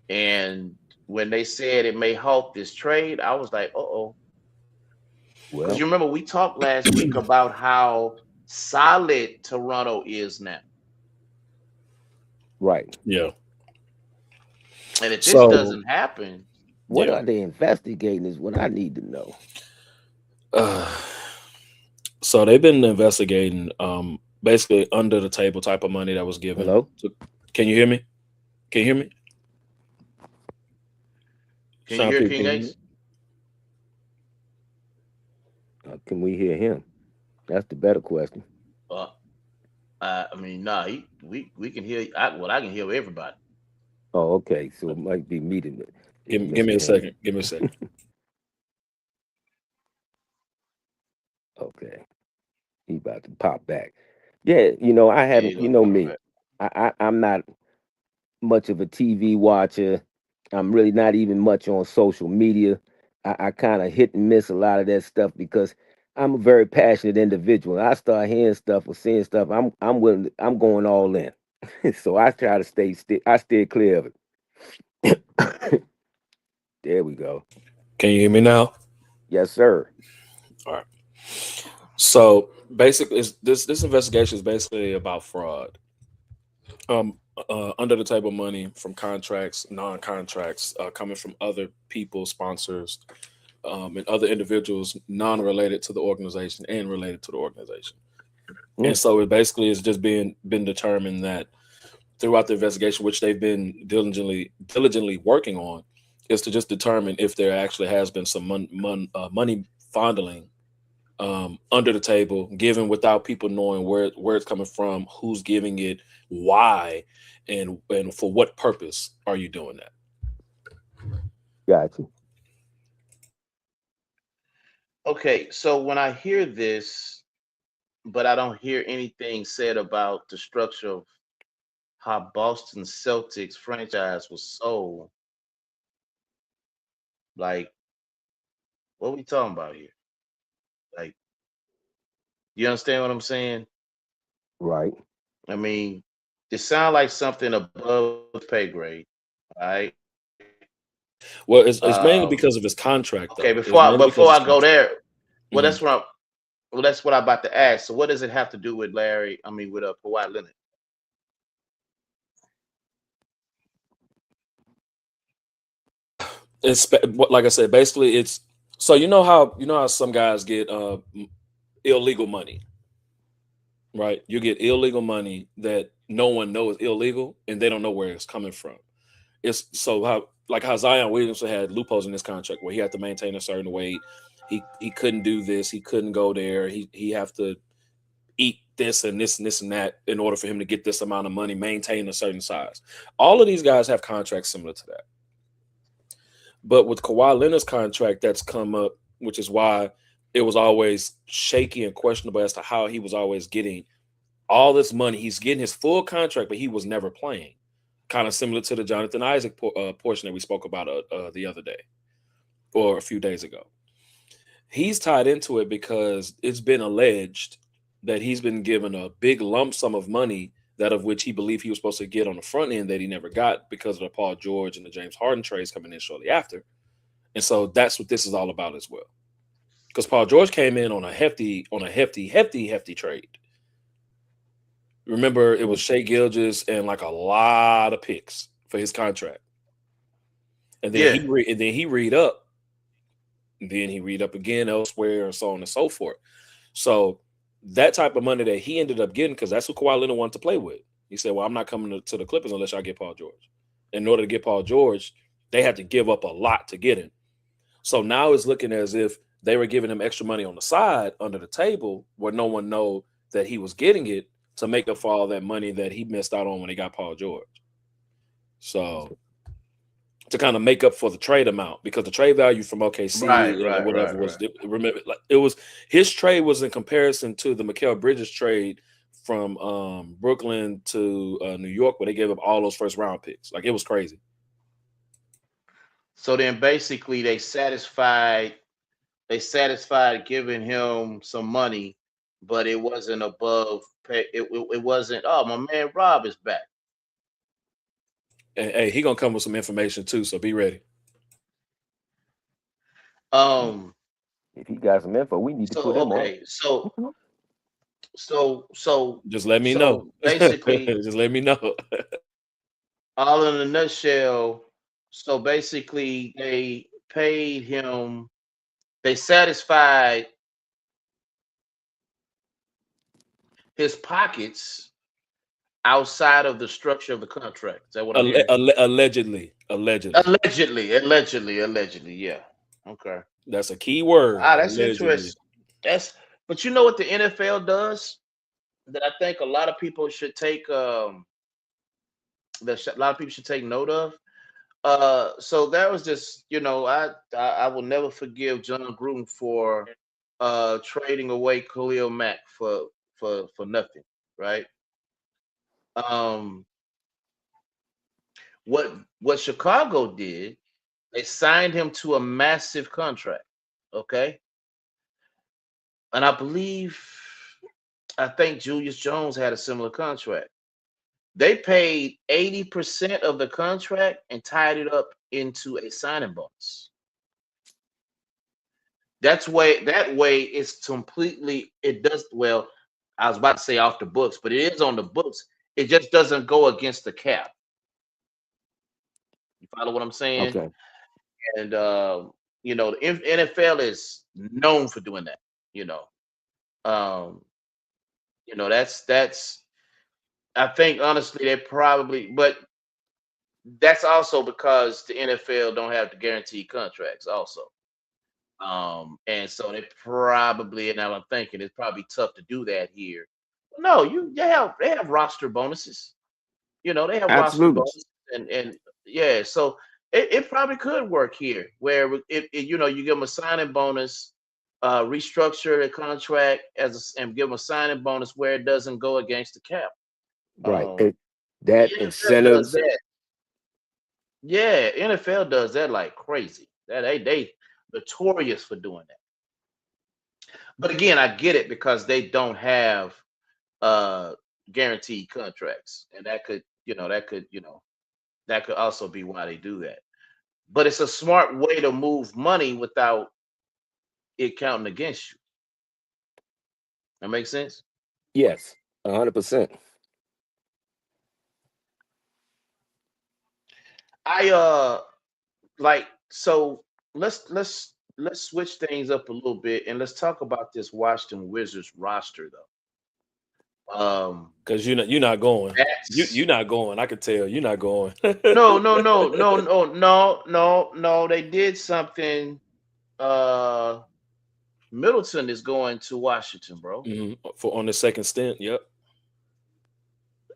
Speaker 1: And when they said it may halt this trade, I was like, oh. Because
Speaker 5: Well,
Speaker 1: you remember we talked last week about how solid Toronto is now.
Speaker 5: right.
Speaker 4: Yeah.
Speaker 1: And if this
Speaker 4: So
Speaker 1: doesn't happen,
Speaker 5: What
Speaker 4: yeah.
Speaker 5: are they investigating is what I need to know.
Speaker 4: So they've been investigating basically under the table type of money that was given.
Speaker 5: Hello?
Speaker 4: Can you hear me? Can you hear me?
Speaker 1: can you
Speaker 4: Sean
Speaker 1: hear
Speaker 4: P,
Speaker 1: King
Speaker 4: can you hear me?
Speaker 1: Ace?
Speaker 5: Can we hear him? That's the better question.
Speaker 1: I mean, nah, we can hear. I can hear everybody.
Speaker 5: Oh, okay. So it might be me that is
Speaker 4: Give me a
Speaker 5: mishearing.
Speaker 4: second. Give me a second.
Speaker 5: Okay. He about to pop back. Yeah, you know, I
Speaker 1: Yeah,
Speaker 5: haven't,
Speaker 1: you
Speaker 5: you
Speaker 1: gonna
Speaker 5: know
Speaker 1: pop
Speaker 5: me.
Speaker 1: back.
Speaker 5: I'm not much of a TV watcher. I'm really not even much on social media. I kind of hit and miss a lot of that stuff because I'm a very passionate individual. I start hearing stuff or seeing stuff, I'm willing I'm going all in. So I try to I stay clear of it. There we go.
Speaker 4: Can you hear me now?
Speaker 5: Yes, sir.
Speaker 4: All right. So basically, this investigation is basically about fraud. Under the table money from contracts, non-contracts, coming from other people, sponsors, and other individuals non-related to the organization and related to the organization. And
Speaker 5: Mm.
Speaker 4: so it basically is just been determined that throughout the investigation, which they've been diligently working on, is to just determine if there actually has been some money fondling under the table, given without people knowing where it's coming from, who's giving it, why, and for what purpose are you doing that?
Speaker 5: Got you.
Speaker 1: Okay, so when I hear this, but I don't hear anything said about the structure of how Boston Celtics franchise was sold. Like, what we talking about here? Like, you understand what I'm saying?
Speaker 5: Right.
Speaker 1: I mean, it sounds like something above pay grade, right?
Speaker 4: Well, it's mainly
Speaker 1: Um,
Speaker 4: because of his contract,
Speaker 1: okay,
Speaker 4: though. It was mainly because
Speaker 1: before
Speaker 4: of his
Speaker 1: I go
Speaker 4: contract.
Speaker 1: there, well,
Speaker 4: Mhm.
Speaker 1: that's what I'm about to ask. So, what does it have to do with Larry? I mean, with Kawhi Leonard?
Speaker 4: It's like I said, basically it's so you know how some guys get illegal money, right? You get illegal money that no one knows illegal and they don't know where it's coming from. It's so how Zion Williamson had loopholes in his contract where he had to maintain a certain weight. He couldn't do this, he couldn't go there. He have to eat this and this and this and that in order for him to get this amount of money, maintain a certain size. All of these guys have contracts similar to that. But with Kawhi Leonard's contract that's come up, which is why it was always shaky and questionable as to how he was always getting all this money. He's getting his full contract, but he was never playing. Kind of similar to the Jonathan Isaac portion that we spoke about the other day or a few days ago. He's tied into it because it's been alleged that he's been given a big lump sum of money, that of which he believed he was supposed to get on the front end that he never got because of the Paul George and the James Harden trades coming in shortly after. And so that's what this is all about as well. Because Paul George came in on a hefty trade. Remember, it was Shea Gilgeous and like a lot of picks for his contract. And then
Speaker 1: Yeah.
Speaker 4: he read up. And then he read up again elsewhere and so on and so forth. So that type of money that he ended up getting, because that's who Kawhi Leonard wanted to play with. He said, well, I'm not coming to the Clippers unless y'all get Paul George. In order to get Paul George, they had to give up a lot to get him. So now it's looking as if they were giving him extra money on the side under the table where no one know that he was getting it to make up for all that money that he missed out on when he got Paul George. So to kind of make up for the trade amount, because the trade value from OKC and whatever was, remember, like it was his trade was in comparison to the Mikal Bridges trade from Brooklyn to New York, where they gave up all those first round picks. Like it was crazy.
Speaker 1: So then basically they satisfied giving him some money but it wasn't above pay. It wasn't. Oh, my man Rob is back.
Speaker 4: And hey, he gonna come with some information too, so be ready.
Speaker 1: Um.
Speaker 5: If he got some info, we need to
Speaker 1: So
Speaker 5: put him on.
Speaker 1: okay. So
Speaker 4: Just let me know.
Speaker 1: basically,
Speaker 4: Just let me know.
Speaker 1: all in a nutshell. So basically, they paid him. They satisfied his pockets outside of the structure of the contract. Is that what I'm hearing?
Speaker 4: Allegedly.
Speaker 1: Allegedly. Yeah. Okay.
Speaker 4: That's a key word.
Speaker 1: That's
Speaker 4: Allegedly.
Speaker 1: interesting. But you know what the NFL does that I think a lot of people should take a lot of people should take note of. So that was just, I will never forgive John Gruden for trading away Khalil Mack for nothing, right? Um, what Chicago did, they signed him to a massive contract, okay? And I think Julius Jones had a similar contract. They paid 80% of the contract and tied it up into a signing bonus. That way it's completely, it does, well, I was about to say off the books, but it is on the books. It just doesn't go against the cap. You follow what I'm saying?
Speaker 5: Okay.
Speaker 1: And the NFL is known for doing that. That's I think honestly they probably, but that's also because the NFL don't have the guaranteed contracts also. And so they probably, and now I'm thinking it's probably tough to do that here. No, they have roster bonuses. They have roster
Speaker 5: Absolutely.
Speaker 1: bonuses, and yeah, so it probably could work here where you give them a signing bonus, restructure the contract and give them a signing bonus where it doesn't go against the cap.
Speaker 5: Right. That
Speaker 1: The NFL does
Speaker 5: incentives.
Speaker 1: that. Yeah, NFL does that like crazy. That they notorious for doing that. But again, I get it because they don't have guaranteed contracts, and that could also be why they do that. But it's a smart way to move money without it counting against you. That makes sense?
Speaker 5: Yes, 100%.
Speaker 1: So let's switch things up a little bit and let's talk about this Washington Wizards roster though.
Speaker 4: Because you're not going.
Speaker 1: That's-
Speaker 4: You're not going. I could tell you're not going.
Speaker 1: no. They did something. Middleton is going to Washington, bro.
Speaker 4: For on the second stint. Yep.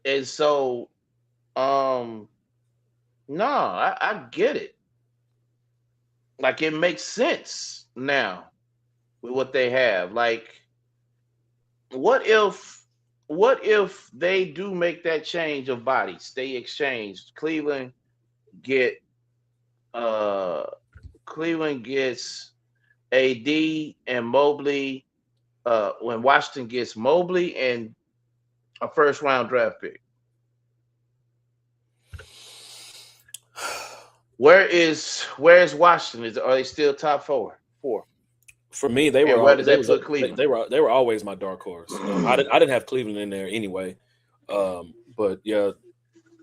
Speaker 1: And so, no, I get it. Like it makes sense now with what they have. Like, what if they do make that change of bodies? They exchange. Cleveland gets AD and Mobley. When Washington gets Mobley and a first round draft pick. Where is Washington? Are they still top four?
Speaker 4: For me, they were.
Speaker 1: Where does that put Cleveland?
Speaker 4: They were always my dark horse. I didn't have Cleveland in there anyway. But yeah,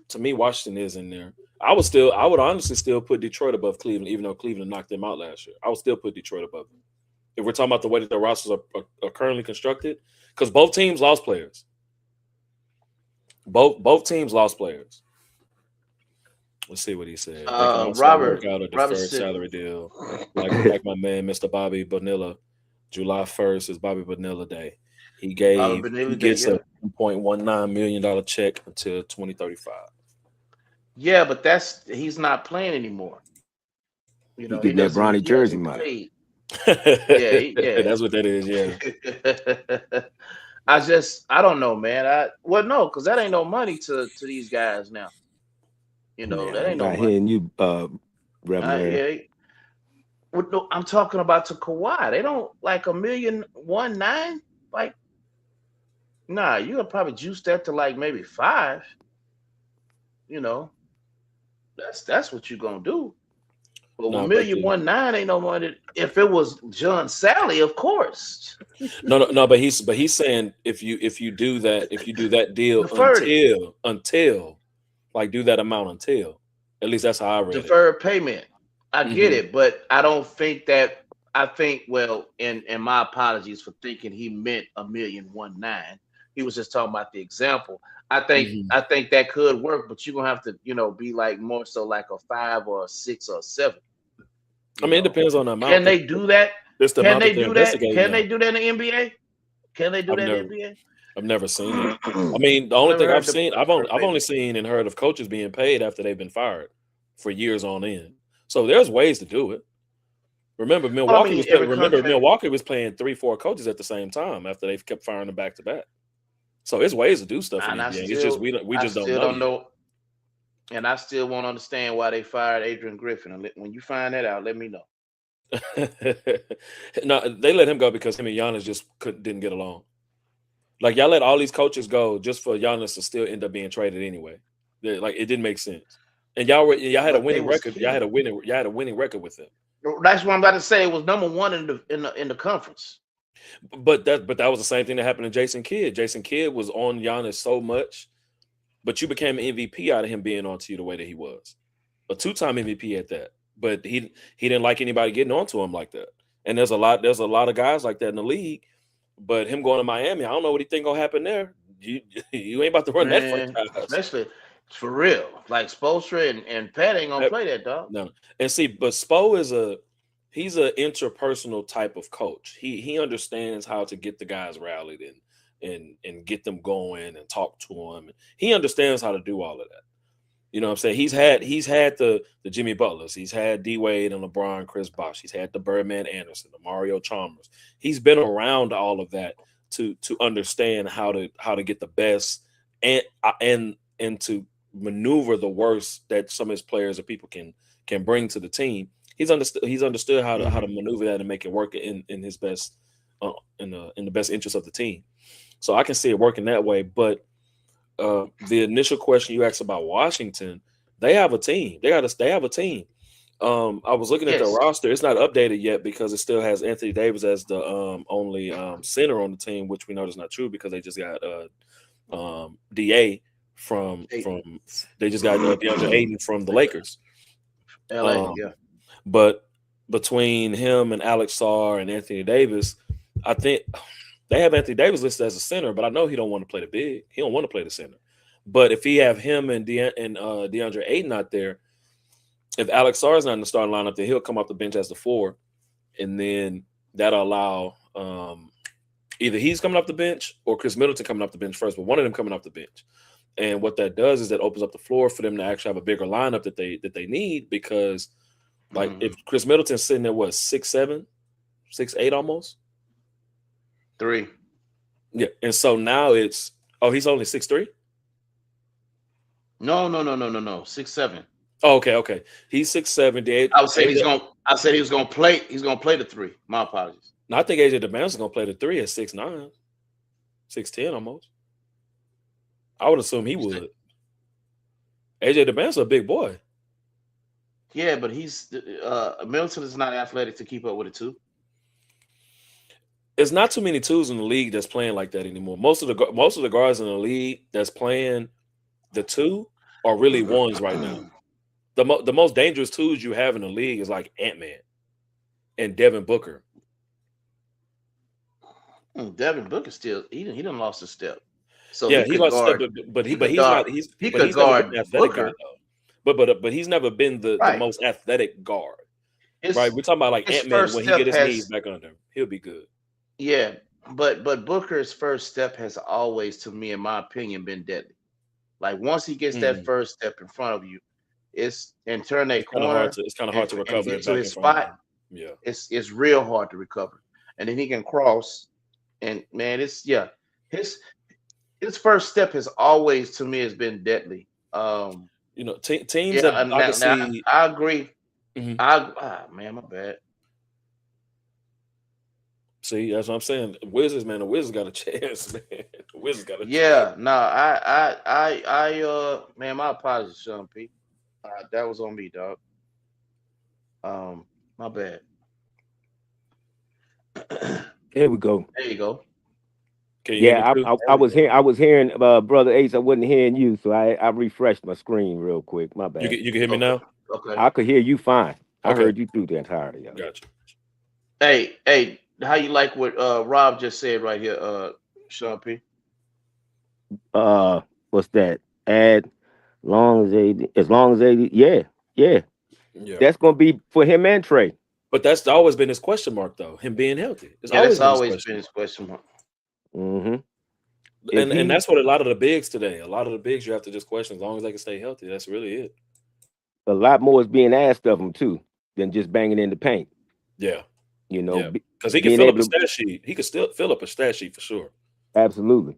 Speaker 4: to me, Washington is in there. I would honestly still put Detroit above Cleveland, even though Cleveland knocked them out last year. I would still put Detroit above them. If we're talking about the way that the rosters are currently constructed, because both teams lost players. Both teams lost players. Let's see what he said.
Speaker 1: Robert
Speaker 4: out a deferred salary deal, like my man, Mr. Bobby Bonilla. July 1st is Bobby Bonilla Day. He gets a $1.19 million check until 2035.
Speaker 1: Yeah, but he's not playing anymore.
Speaker 5: He getting that Bronny jersey money.
Speaker 1: Yeah,
Speaker 5: that's what that is. Yeah.
Speaker 1: I don't know, man. No, because that ain't no money to these guys now. That ain't no money.
Speaker 5: Hearing you,
Speaker 1: I'm talking about to Kawhi. They don't like $1.19 million. Like, Nah, you'll probably juice that to like maybe 5. You know, that's what you're gonna do. But
Speaker 4: No,
Speaker 1: one
Speaker 4: but
Speaker 1: million 1.9 ain't no money. If it was John Sally, of course,
Speaker 4: no, but he's saying if you do that deal
Speaker 1: deferred it,
Speaker 4: until like do that amount until, at least that's how I read it.
Speaker 1: deferred payment. I get
Speaker 4: Hmm.
Speaker 1: it, but I don't think that. I think well, and my apologies for thinking he meant 1.19 million. He was just talking about the example. I think
Speaker 4: Hmm.
Speaker 1: I think that could work, but you're gonna have to, be like more so like a 5 or a 6 or a 7.
Speaker 4: I
Speaker 1: You
Speaker 4: mean, it
Speaker 1: know,
Speaker 4: depends on the
Speaker 1: can
Speaker 4: amount.
Speaker 1: they do that?
Speaker 4: It's the
Speaker 1: Can
Speaker 4: amount that
Speaker 1: they
Speaker 4: they're
Speaker 1: do that?
Speaker 4: investigating
Speaker 1: Can
Speaker 4: now.
Speaker 1: they do that in the NBA? Can they do
Speaker 4: I've
Speaker 1: that in
Speaker 4: never
Speaker 1: the NBA?
Speaker 4: I've never seen it. I mean, the
Speaker 1: I
Speaker 4: only
Speaker 1: never
Speaker 4: thing I've
Speaker 1: heard the
Speaker 4: seen,
Speaker 1: deferred
Speaker 4: I've only
Speaker 1: payment.
Speaker 4: seen and heard of coaches being paid after they've been fired for years on end. So there's ways to do it. Remember,
Speaker 1: Well, I mean, every contract.
Speaker 4: Milwaukee was playing 3-4 coaches at the same time after they kept firing them back to back. So it's ways to do stuff in
Speaker 1: And
Speaker 4: the NBA. It's just we
Speaker 1: I
Speaker 4: just don't
Speaker 1: still
Speaker 4: know
Speaker 1: don't
Speaker 4: yet.
Speaker 1: know, and I still won't understand why they fired Adrian Griffin. And when you find that out, let me know.
Speaker 4: No, they let him go because him and Giannis just didn't get along. Like y'all let all these coaches go just for Giannis to still end up being traded anyway. Like it didn't make sense. And y'all had a
Speaker 1: But they
Speaker 4: winning
Speaker 1: was
Speaker 4: record.
Speaker 1: killing.
Speaker 4: Y'all had a winning record with them.
Speaker 1: That's what I'm about to say. It was number one in the conference.
Speaker 4: But that was the same thing that happened to Jason Kidd. Jason Kidd was on Giannis so much, but you became an MVP out of him being on to you the way that he was. A 2-time MVP at that. But he didn't like anybody getting onto him like that. And there's a lot of guys like that in the league. But him going to Miami, I don't know what he think gonna happen there. You ain't about to run that
Speaker 1: Man,
Speaker 4: franchise.
Speaker 1: especially for real. Like Spoelstra and Pat ain't gonna play that, dog.
Speaker 4: No. And see, but Spo is he's an interpersonal type of coach. He understands how to get the guys rallied and get them going and talk to them. He understands how to do all of that. You know what I'm saying? He's had the Jimmy Butlers, he's had D Wade and LeBron, Chris Bosh, he's had the Birdman Anderson, the Mario Chalmers. He's been around all of that to understand how to get the best and to maneuver the worst that some of his players or people can bring to the team. He's understood how to maneuver that and make it work in his best in the best interest of the team. So I can see it working that way, but the initial question you asked about Washington, they have a team. They have a team. I was looking at the
Speaker 1: Yes.
Speaker 4: roster. It's not updated yet because it still has Anthony Davis as the only center on the team, which we know is not true because they just got DA from they just got DeAndre Ayton from the Lakers.
Speaker 1: LA, yeah.
Speaker 4: But between him and Alex Sarr and Anthony Davis, I think they have Anthony Davis listed as a center, but I know he don't want to play the big. He don't want to play the center. But if he have him and DeAndre Ayton out there, if Alex Sarr is not in the starting lineup, then he'll come off the bench as the 4, and then that'll allow either he's coming off the bench or Chris Middleton coming off the bench first, but one of them coming off the bench. And what that does is that opens up the floor for them to actually have a bigger lineup that they need because, like, if Chris Middleton's sitting there, what, 6'7", 6'8", almost
Speaker 1: 3.
Speaker 4: Yeah, and so now it's he's only 6'3".
Speaker 1: No. 6'7".
Speaker 4: Oh, okay. He's 6'7".
Speaker 1: I said he was gonna play. He's gonna play the 3. My apologies.
Speaker 4: No, I think AJ DeBance is gonna play the 3 at 6'9", 6'10" almost. I would assume he would. AJ DeBance is a big boy.
Speaker 1: Yeah, but he's Middleton is not athletic to keep up with it too.
Speaker 4: There's not too many 2s in the league that's playing like that anymore. Most of the guards in the league that's playing the 2 are really 1s right now. The most dangerous 2s you have in the league is like Ant-Man and Devin Booker.
Speaker 1: Devin Booker still he done lost a step. So
Speaker 4: yeah,
Speaker 1: he lost a step,
Speaker 4: but he's never been athletic guard though. But he's never been the most athletic guard. Right, we're talking about like Ant-Man when he get his knees back under him, he'll be good.
Speaker 1: Yeah, but Booker's first step has always, to me, in my opinion, been deadly. Like once he gets that first step in front of you, it's and turn that corner.
Speaker 4: It's kind of hard to recover
Speaker 1: and get to his spot.
Speaker 4: Yeah,
Speaker 1: it's real hard to recover, and then he can cross. And man, his first step has always, to me, has been deadly.
Speaker 4: Teams that
Speaker 1: I agree. Man, my bad.
Speaker 4: See, that's what I'm saying. Wizards, man, the Wizards got a chance, man. The Wizards got a chance.
Speaker 1: Yeah, no, man, my apologies, Sean P. That was on me, dog. My bad.
Speaker 5: Here we go.
Speaker 1: There you go.
Speaker 4: Can you hear me
Speaker 5: Yeah,
Speaker 4: too?
Speaker 5: I was hearing Brother Ace. I wasn't hearing you, so I refreshed my screen real quick. My
Speaker 4: You
Speaker 5: bad.
Speaker 4: can hear me
Speaker 1: Okay.
Speaker 4: now?
Speaker 1: Okay.
Speaker 5: I could hear you fine. I
Speaker 4: Okay.
Speaker 5: heard you through the entirety of it.
Speaker 4: Gotcha.
Speaker 1: Hey, how you like what Rob just said right here, Sean P?
Speaker 5: What's that? As long as AD, yeah.
Speaker 4: Yeah.
Speaker 5: That's gonna be for him and Trey.
Speaker 4: But that's always been his question mark, though. Him being healthy. It's
Speaker 1: Yeah, that's
Speaker 4: always
Speaker 1: always been his question mark.
Speaker 5: Mm-hmm.
Speaker 4: And that's what a lot of the bigs today. A lot of the bigs you have to just question as long as they can stay healthy. That's really it.
Speaker 5: A lot more is being asked of him too than just banging in the paint.
Speaker 4: Yeah.
Speaker 5: You know,
Speaker 4: because he can
Speaker 5: being
Speaker 4: fill up
Speaker 5: able
Speaker 4: a stat sheet. He can still fill up a stat sheet for sure.
Speaker 5: Absolutely.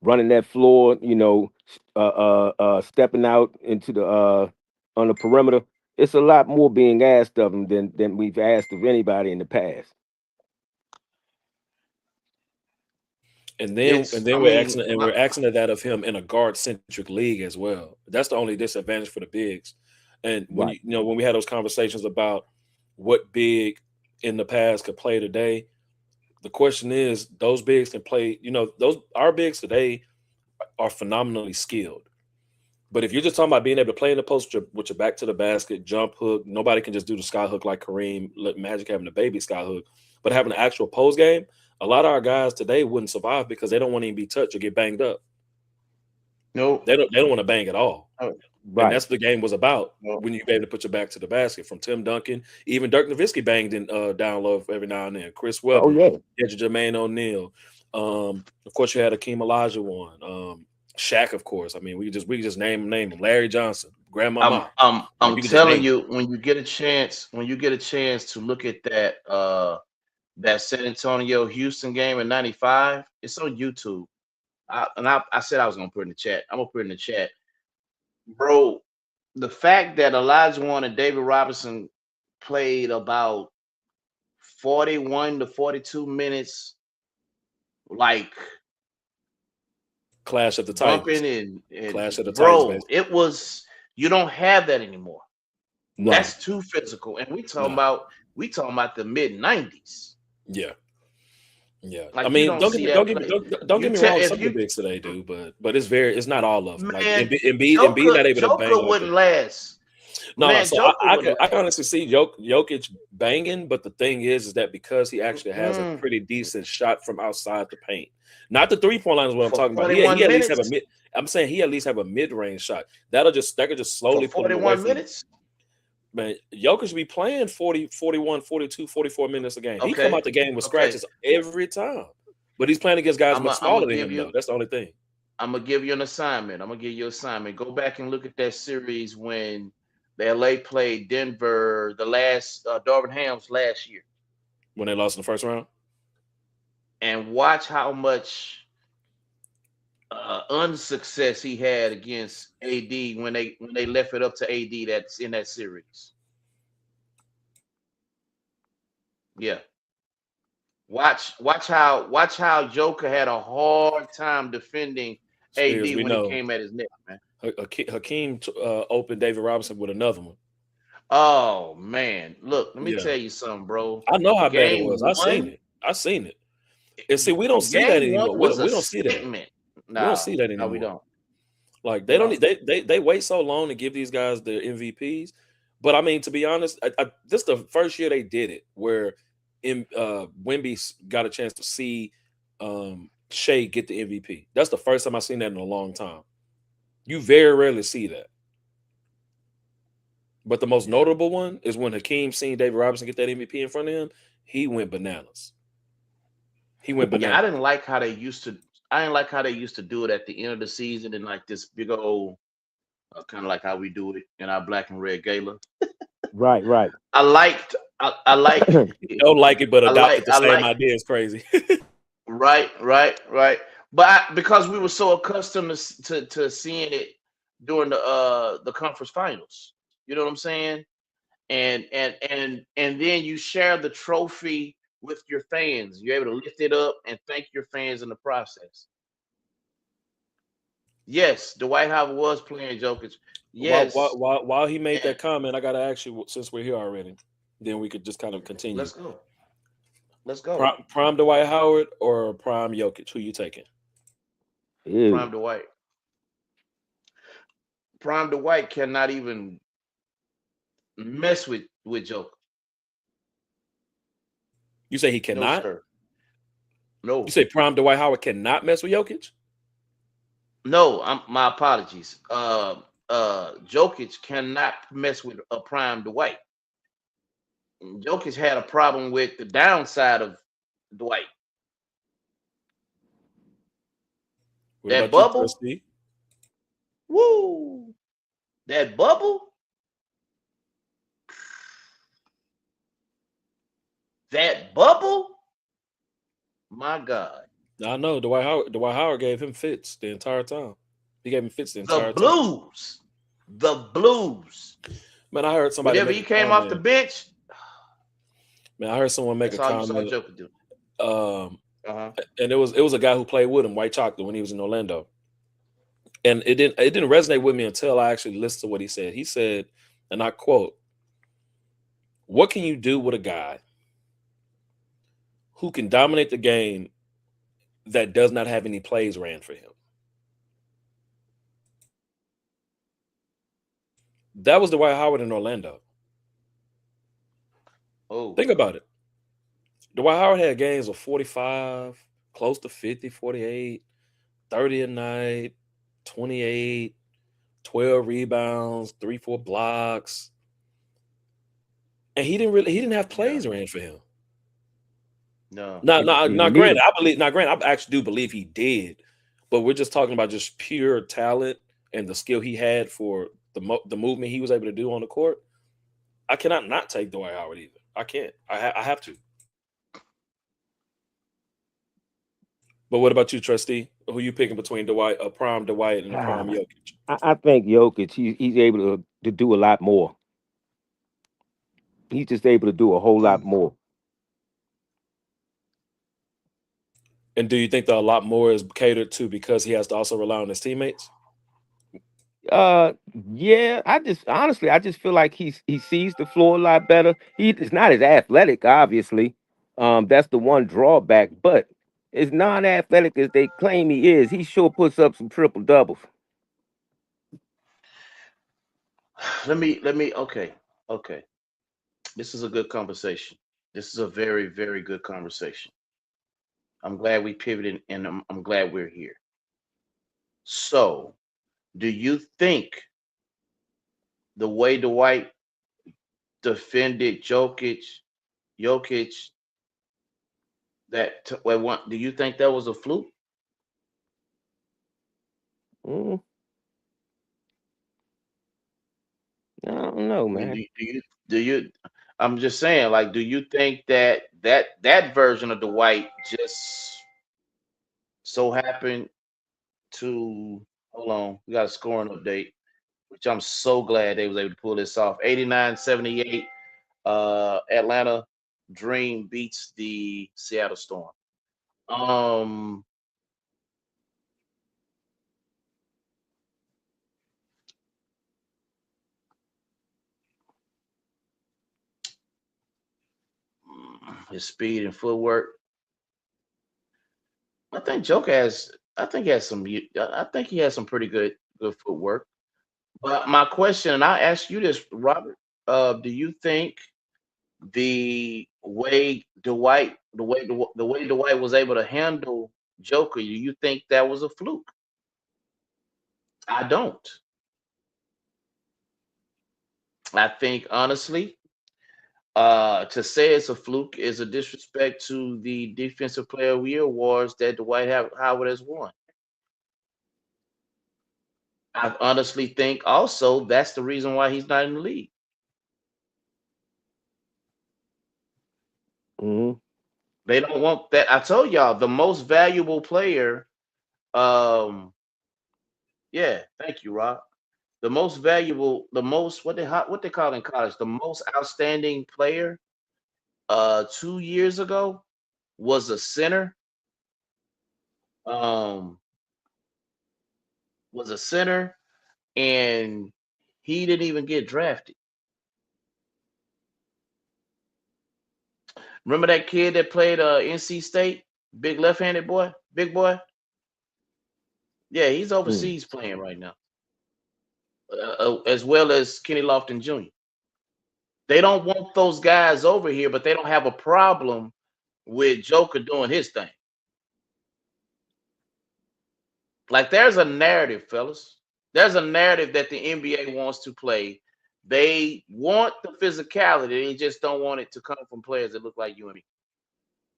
Speaker 5: Running that floor, you know, stepping out into the on the perimeter. It's a lot more being asked of him than we've asked of anybody in the past.
Speaker 4: And then
Speaker 1: It's- I
Speaker 4: we're
Speaker 1: mean,
Speaker 4: asking that of him in a guard centric league as well. That's the only disadvantage for the bigs. And when
Speaker 5: Right.
Speaker 4: when we had those conversations about what big in the past could play today, the question is those bigs can play. Our bigs today are phenomenally skilled. But if you're just talking about being able to play in the post with your back to the basket, jump hook, nobody can just do the sky hook like Kareem, Magic having the baby sky hook. But having an actual post game, a lot of our guys today wouldn't survive because they don't want to even be touched or get banged up.
Speaker 1: no,
Speaker 4: They don't want to bang at all.
Speaker 5: Right.
Speaker 4: And that's what the game was about.
Speaker 1: No.
Speaker 4: When you be able to put your back to the basket. From Tim Duncan, even Dirk Nowitzki banged in down low every now and then. Chris Webber,
Speaker 5: Oh yeah.
Speaker 4: you had your Jermaine O'Neal. Of course, you had Akeem Olajuwon. Shaq, of course. I mean, we could just name them. Larry Johnson, Grandmama.
Speaker 1: I'm
Speaker 4: you can just
Speaker 1: telling
Speaker 4: name
Speaker 1: you, when you get a chance to look at that San Antonio Houston game in '95, it's on YouTube. I said I was gonna put it in the chat. I'm gonna put it in the chat, bro. The fact that Olajuwon and David Robinson played about 41 to 42 minutes, like
Speaker 4: Clash of the Titans.
Speaker 1: bumping and
Speaker 4: Clash of the
Speaker 1: bro,
Speaker 4: Titans,
Speaker 1: it was, you don't have that anymore.
Speaker 5: No.
Speaker 1: That's too physical, and we talking about the mid '90s.
Speaker 4: Yeah. Yeah.
Speaker 1: Like,
Speaker 4: I
Speaker 1: you
Speaker 4: mean,
Speaker 1: don't
Speaker 4: don't
Speaker 1: see
Speaker 4: get
Speaker 1: that
Speaker 4: me
Speaker 1: play.
Speaker 4: wrong.
Speaker 1: If
Speaker 4: Some of
Speaker 1: you-
Speaker 4: the bigs today do, but it's not all of them. Like
Speaker 1: Man,
Speaker 4: Embiid not able to bang.
Speaker 1: Joker
Speaker 4: like
Speaker 1: wouldn't
Speaker 4: that.
Speaker 1: last.
Speaker 4: No,
Speaker 1: Man,
Speaker 4: so
Speaker 1: Joker
Speaker 4: I
Speaker 1: wouldn't
Speaker 4: can honestly see Jokic banging, but the thing is that because he actually has a
Speaker 1: Mm-mm.
Speaker 4: pretty decent shot from outside the paint, not the 3-point line is what I'm
Speaker 1: For
Speaker 4: talking about.
Speaker 1: 41
Speaker 4: He at least have
Speaker 1: minutes?
Speaker 4: I'm saying he at least have a mid-range shot. That could just slowly
Speaker 1: For
Speaker 4: put him away
Speaker 1: 41
Speaker 4: from
Speaker 1: minutes.
Speaker 4: Man, Jokic should be playing 40, 41, 42, 44 minutes a game. He come
Speaker 1: Okay.
Speaker 4: out the game with
Speaker 1: Okay.
Speaker 4: scratches every time. But he's playing against guys much smaller than him, though. That's the only thing.
Speaker 1: I'm gonna give you an assignment. Go back and look at that series when the LA played Denver, the last Darvin Ham's last year,
Speaker 4: When they lost in the first round.
Speaker 1: and watch how much unsuccess he had against AD when they left it up to AD that's in that series. Yeah. Watch how Joker had a hard time defending
Speaker 4: Spears,
Speaker 1: AD
Speaker 4: we
Speaker 1: when
Speaker 4: know.
Speaker 1: he came at his neck, man.
Speaker 4: Hakeem opened David Robinson with another one.
Speaker 1: Oh man, look, let me
Speaker 4: Yeah.
Speaker 1: tell you something, bro.
Speaker 4: I know how bad it
Speaker 1: Game
Speaker 4: was. I seen it. And see, we don't see that
Speaker 1: Game
Speaker 4: anymore.
Speaker 1: one
Speaker 4: We
Speaker 1: was
Speaker 4: don't
Speaker 1: a
Speaker 4: see that.
Speaker 1: statement.
Speaker 4: We don't see that
Speaker 1: No,
Speaker 4: anymore.
Speaker 1: we don't.
Speaker 4: Like they
Speaker 1: No.
Speaker 4: don't. They wait so long to give these guys their MVPs. But I mean, to be honest, this is the first year they did it where Wemby got a chance to see Shea get the MVP. That's the first time I've seen that in a long time. You very rarely see that. But the most notable one is when Hakeem seen David Robinson get that MVP in front of him. He went bananas.
Speaker 1: Yeah, I didn't like how they used to. Do it at the end of the season in like this big old, kind of like how we do it in our black and red gala.
Speaker 5: Right.
Speaker 1: I liked.
Speaker 4: Don't like it, but adopted the same idea is crazy.
Speaker 1: Right. But because we were so accustomed to seeing it during the conference finals, you know what I'm saying? And then you share the trophy with your fans. You're able to lift it up and thank your fans in the process. Yes, Dwight Howard was playing Jokic. Yes,
Speaker 4: While he made
Speaker 1: and
Speaker 4: that comment, I gotta ask you, since we're here already, then we could just kind of continue.
Speaker 1: let's go. Let's go.
Speaker 4: Prime Dwight Howard or prime Jokic? Who you taking?
Speaker 1: Prime
Speaker 5: Ew.
Speaker 1: Dwight. Prime Dwight cannot even mess with Joker.
Speaker 4: You say he
Speaker 1: No,
Speaker 4: cannot?
Speaker 1: sir.
Speaker 4: You
Speaker 1: No.
Speaker 4: say prime Dwight Howard cannot mess with Jokic?
Speaker 1: No, my apologies. Jokic cannot mess with a prime Dwight. Jokic had a problem with the downside of Dwight.
Speaker 4: What
Speaker 1: That
Speaker 4: about you,
Speaker 1: bubble,
Speaker 4: Trustee?
Speaker 1: woo! That bubble, that bubble, my God.
Speaker 4: I know Dwight Howard gave him fits the entire time. He gave him fits the
Speaker 1: The
Speaker 4: entire time.
Speaker 1: blues. The blues.
Speaker 4: Man, I heard somebody
Speaker 1: Whenever
Speaker 4: make
Speaker 1: he
Speaker 4: a
Speaker 1: came off the
Speaker 4: comment.
Speaker 1: bench,
Speaker 4: Man, I heard someone make
Speaker 1: that's
Speaker 4: a
Speaker 1: all you saw
Speaker 4: comment.
Speaker 1: Joker do.
Speaker 4: Um,
Speaker 1: Uh-huh.
Speaker 4: and it was a guy who played with him, White Chocolate, when he was in Orlando. And it didn't resonate with me until I actually listened to what he said. He said, and I quote, "What can you do with a guy who can dominate the game that does not have any plays ran for him?" That was Dwight Howard in Orlando.
Speaker 1: Oh,
Speaker 4: Think about it. Dwight Howard had games of 45, close to 50, 48, 30 a night, 28, 12 rebounds, 3-4 blocks. And he didn't have plays ran for him.
Speaker 1: no.
Speaker 4: Now, granted,
Speaker 5: He
Speaker 4: I actually do believe he did, but we're just talking about just pure talent and the skill he had for the movement he was able to do on the court. I cannot not take Dwight Howard either. I can't. I have to. But what about you, Trustee? Who you picking between a prime Dwight and a prime
Speaker 5: Ah,
Speaker 4: Jokic?
Speaker 5: I think Jokic, he's able to do a lot more. He's just able to do a whole lot more.
Speaker 4: And do you think that a lot more is catered to because he has to also rely on his teammates?
Speaker 5: Yeah, I just feel like he sees the floor a lot better. He's not as athletic, obviously. That's the one drawback, but as non-athletic as they claim he is, he sure puts up some triple doubles.
Speaker 1: Let me okay. Okay. This is a good conversation. This is a very, very good conversation. I'm glad we pivoted and I'm glad we're here. So, do you think the way Dwight defended Jokic, do you think that was a fluke?
Speaker 5: Mm, I don't know,
Speaker 1: I mean,
Speaker 5: man.
Speaker 1: do you I'm just saying, like, do you think that version of Dwight just so happened to hold on, we got a scoring update, which I'm so glad they was able to pull this off. 89-78. Atlanta Dream beats the Seattle Storm. Um, his speed and footwork. I think Joker has. I think he has some. I think he has some pretty good footwork. But my question, and I ask you this, Robert. Do you think the way Dwight was able to handle Joker? Do you think that was a fluke? I don't. I think honestly, to say it's a fluke is a disrespect to the Defensive Player of the Year awards that Howard has won. I honestly think also that's the reason why he's not in the league.
Speaker 5: Hmm.
Speaker 1: They don't want that. I told y'all the most valuable player. Um, yeah, thank you, Rob. The most valuable, the most what they call it in college, the most outstanding player 2 years ago was a center. Was a center, and he didn't even get drafted. Remember that kid that played NC State, big left-handed boy, big boy? Yeah, he's overseas playing right now, as well as Kenny Lofton Jr. They don't want those guys over here, but they don't have a problem with Joker doing his thing. Like, there's a narrative, fellas. There's a narrative that the NBA wants to play. They want the physicality. They just don't want it to come from players that look like you and me.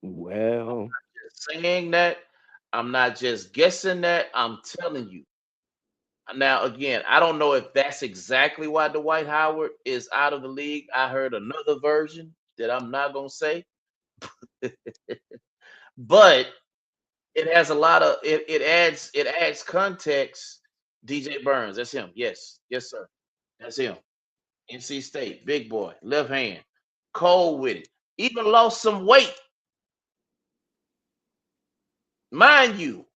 Speaker 5: Well,
Speaker 1: Saying that, I'm not just guessing that. I'm telling you. Now, again, I don't know if that's exactly why Dwight Howard is out of the league. I heard another version that I'm not going to say. But it has a lot of it adds context. DJ Burns, that's him. Yes, sir. That's him. NC State, big boy, left hand, cold with it. Even lost some weight. Mind you,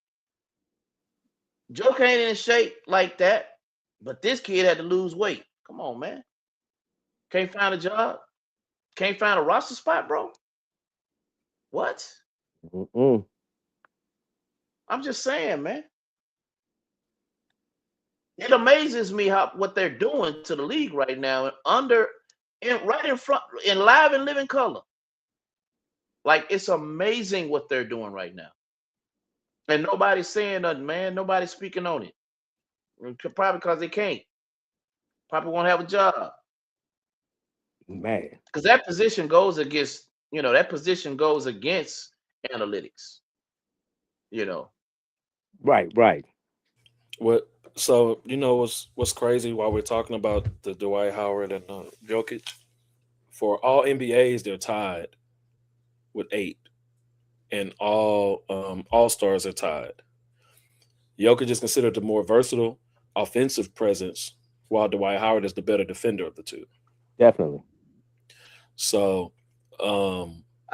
Speaker 1: Joker ain't in shape like that, but this kid had to lose weight. Come on, man. Can't find a job. Can't find a roster spot, bro. What? I'm just saying, man. It amazes me what they're doing to the league right now, right in front, in live and living color. Like, it's amazing what they're doing right now. And nobody's saying nothing, man. Nobody's speaking on it. Probably because they can't. Probably won't have a job.
Speaker 5: Man.
Speaker 1: Because that position goes against, analytics.
Speaker 5: Right.
Speaker 4: What? So what's crazy while we're talking about the Dwight Howard and Jokic? For all NBAs, they're tied with 8, and all All-Stars are tied. Jokic is considered the more versatile offensive presence, while Dwight Howard is the better defender of the two.
Speaker 5: Definitely.
Speaker 4: So,
Speaker 1: I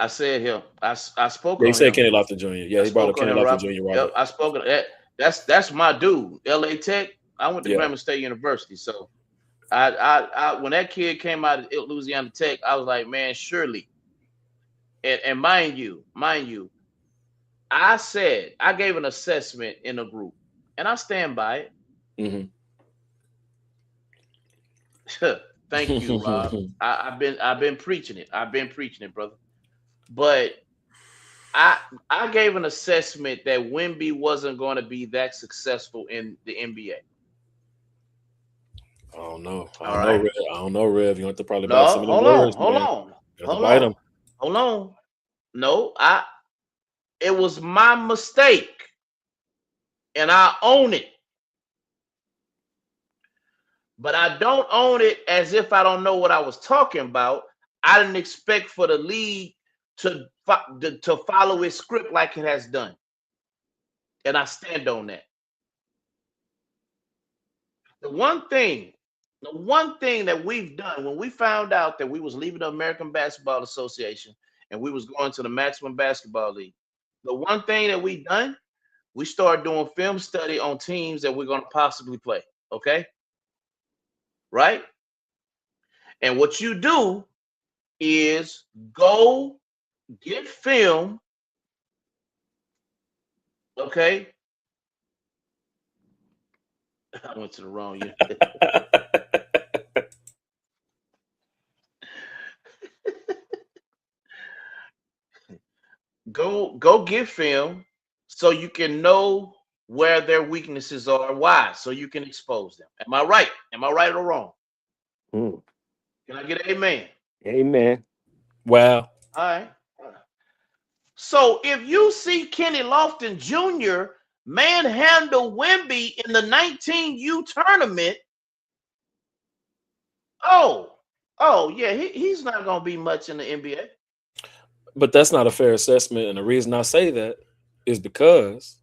Speaker 1: said him. I spoke.
Speaker 4: They
Speaker 1: on
Speaker 4: said
Speaker 1: him.
Speaker 4: Kenny Lofton Jr. Yeah, he brought up Kenny Lofton Jr. Right.
Speaker 1: Yep, I spoke of that. That's my dude. LA Tech. I went to Grambling State University, so I when that kid came out of Louisiana Tech, I was like, man, surely. And mind you, I said I gave an assessment in a group, and I stand by it.
Speaker 4: Mm-hmm.
Speaker 1: Thank you, Rob. I've been preaching it. Brother. But I gave an assessment that Wemby wasn't going to be that successful in the NBA.
Speaker 4: I don't know. I don't know, Rev. You have to probably buy some of the words.
Speaker 1: Hold on. No, it was my mistake, and I own it. But I don't own it as if I don't know what I was talking about. I didn't expect for the league to follow its script like it has done. And I stand on that. The one thing that we've done when we found out that we was leaving the American Basketball Association and we was going to the Maximum Basketball League, the one thing that we done, we started doing film study on teams that we're going to possibly play. Okay? Right? And what you do is go get film. Okay? I went to the wrong year. Go get film so you can know where their weaknesses are, why, so you can expose them. Am I right? Am I right or wrong? Can I get an amen?
Speaker 5: Amen.
Speaker 4: Wow.
Speaker 1: All right. So if you see Kenny Lofton Jr. manhandle Wemby in the 19U tournament, oh yeah, he's not going to be much in the NBA.
Speaker 4: But that's not a fair assessment, and the reason I say that is because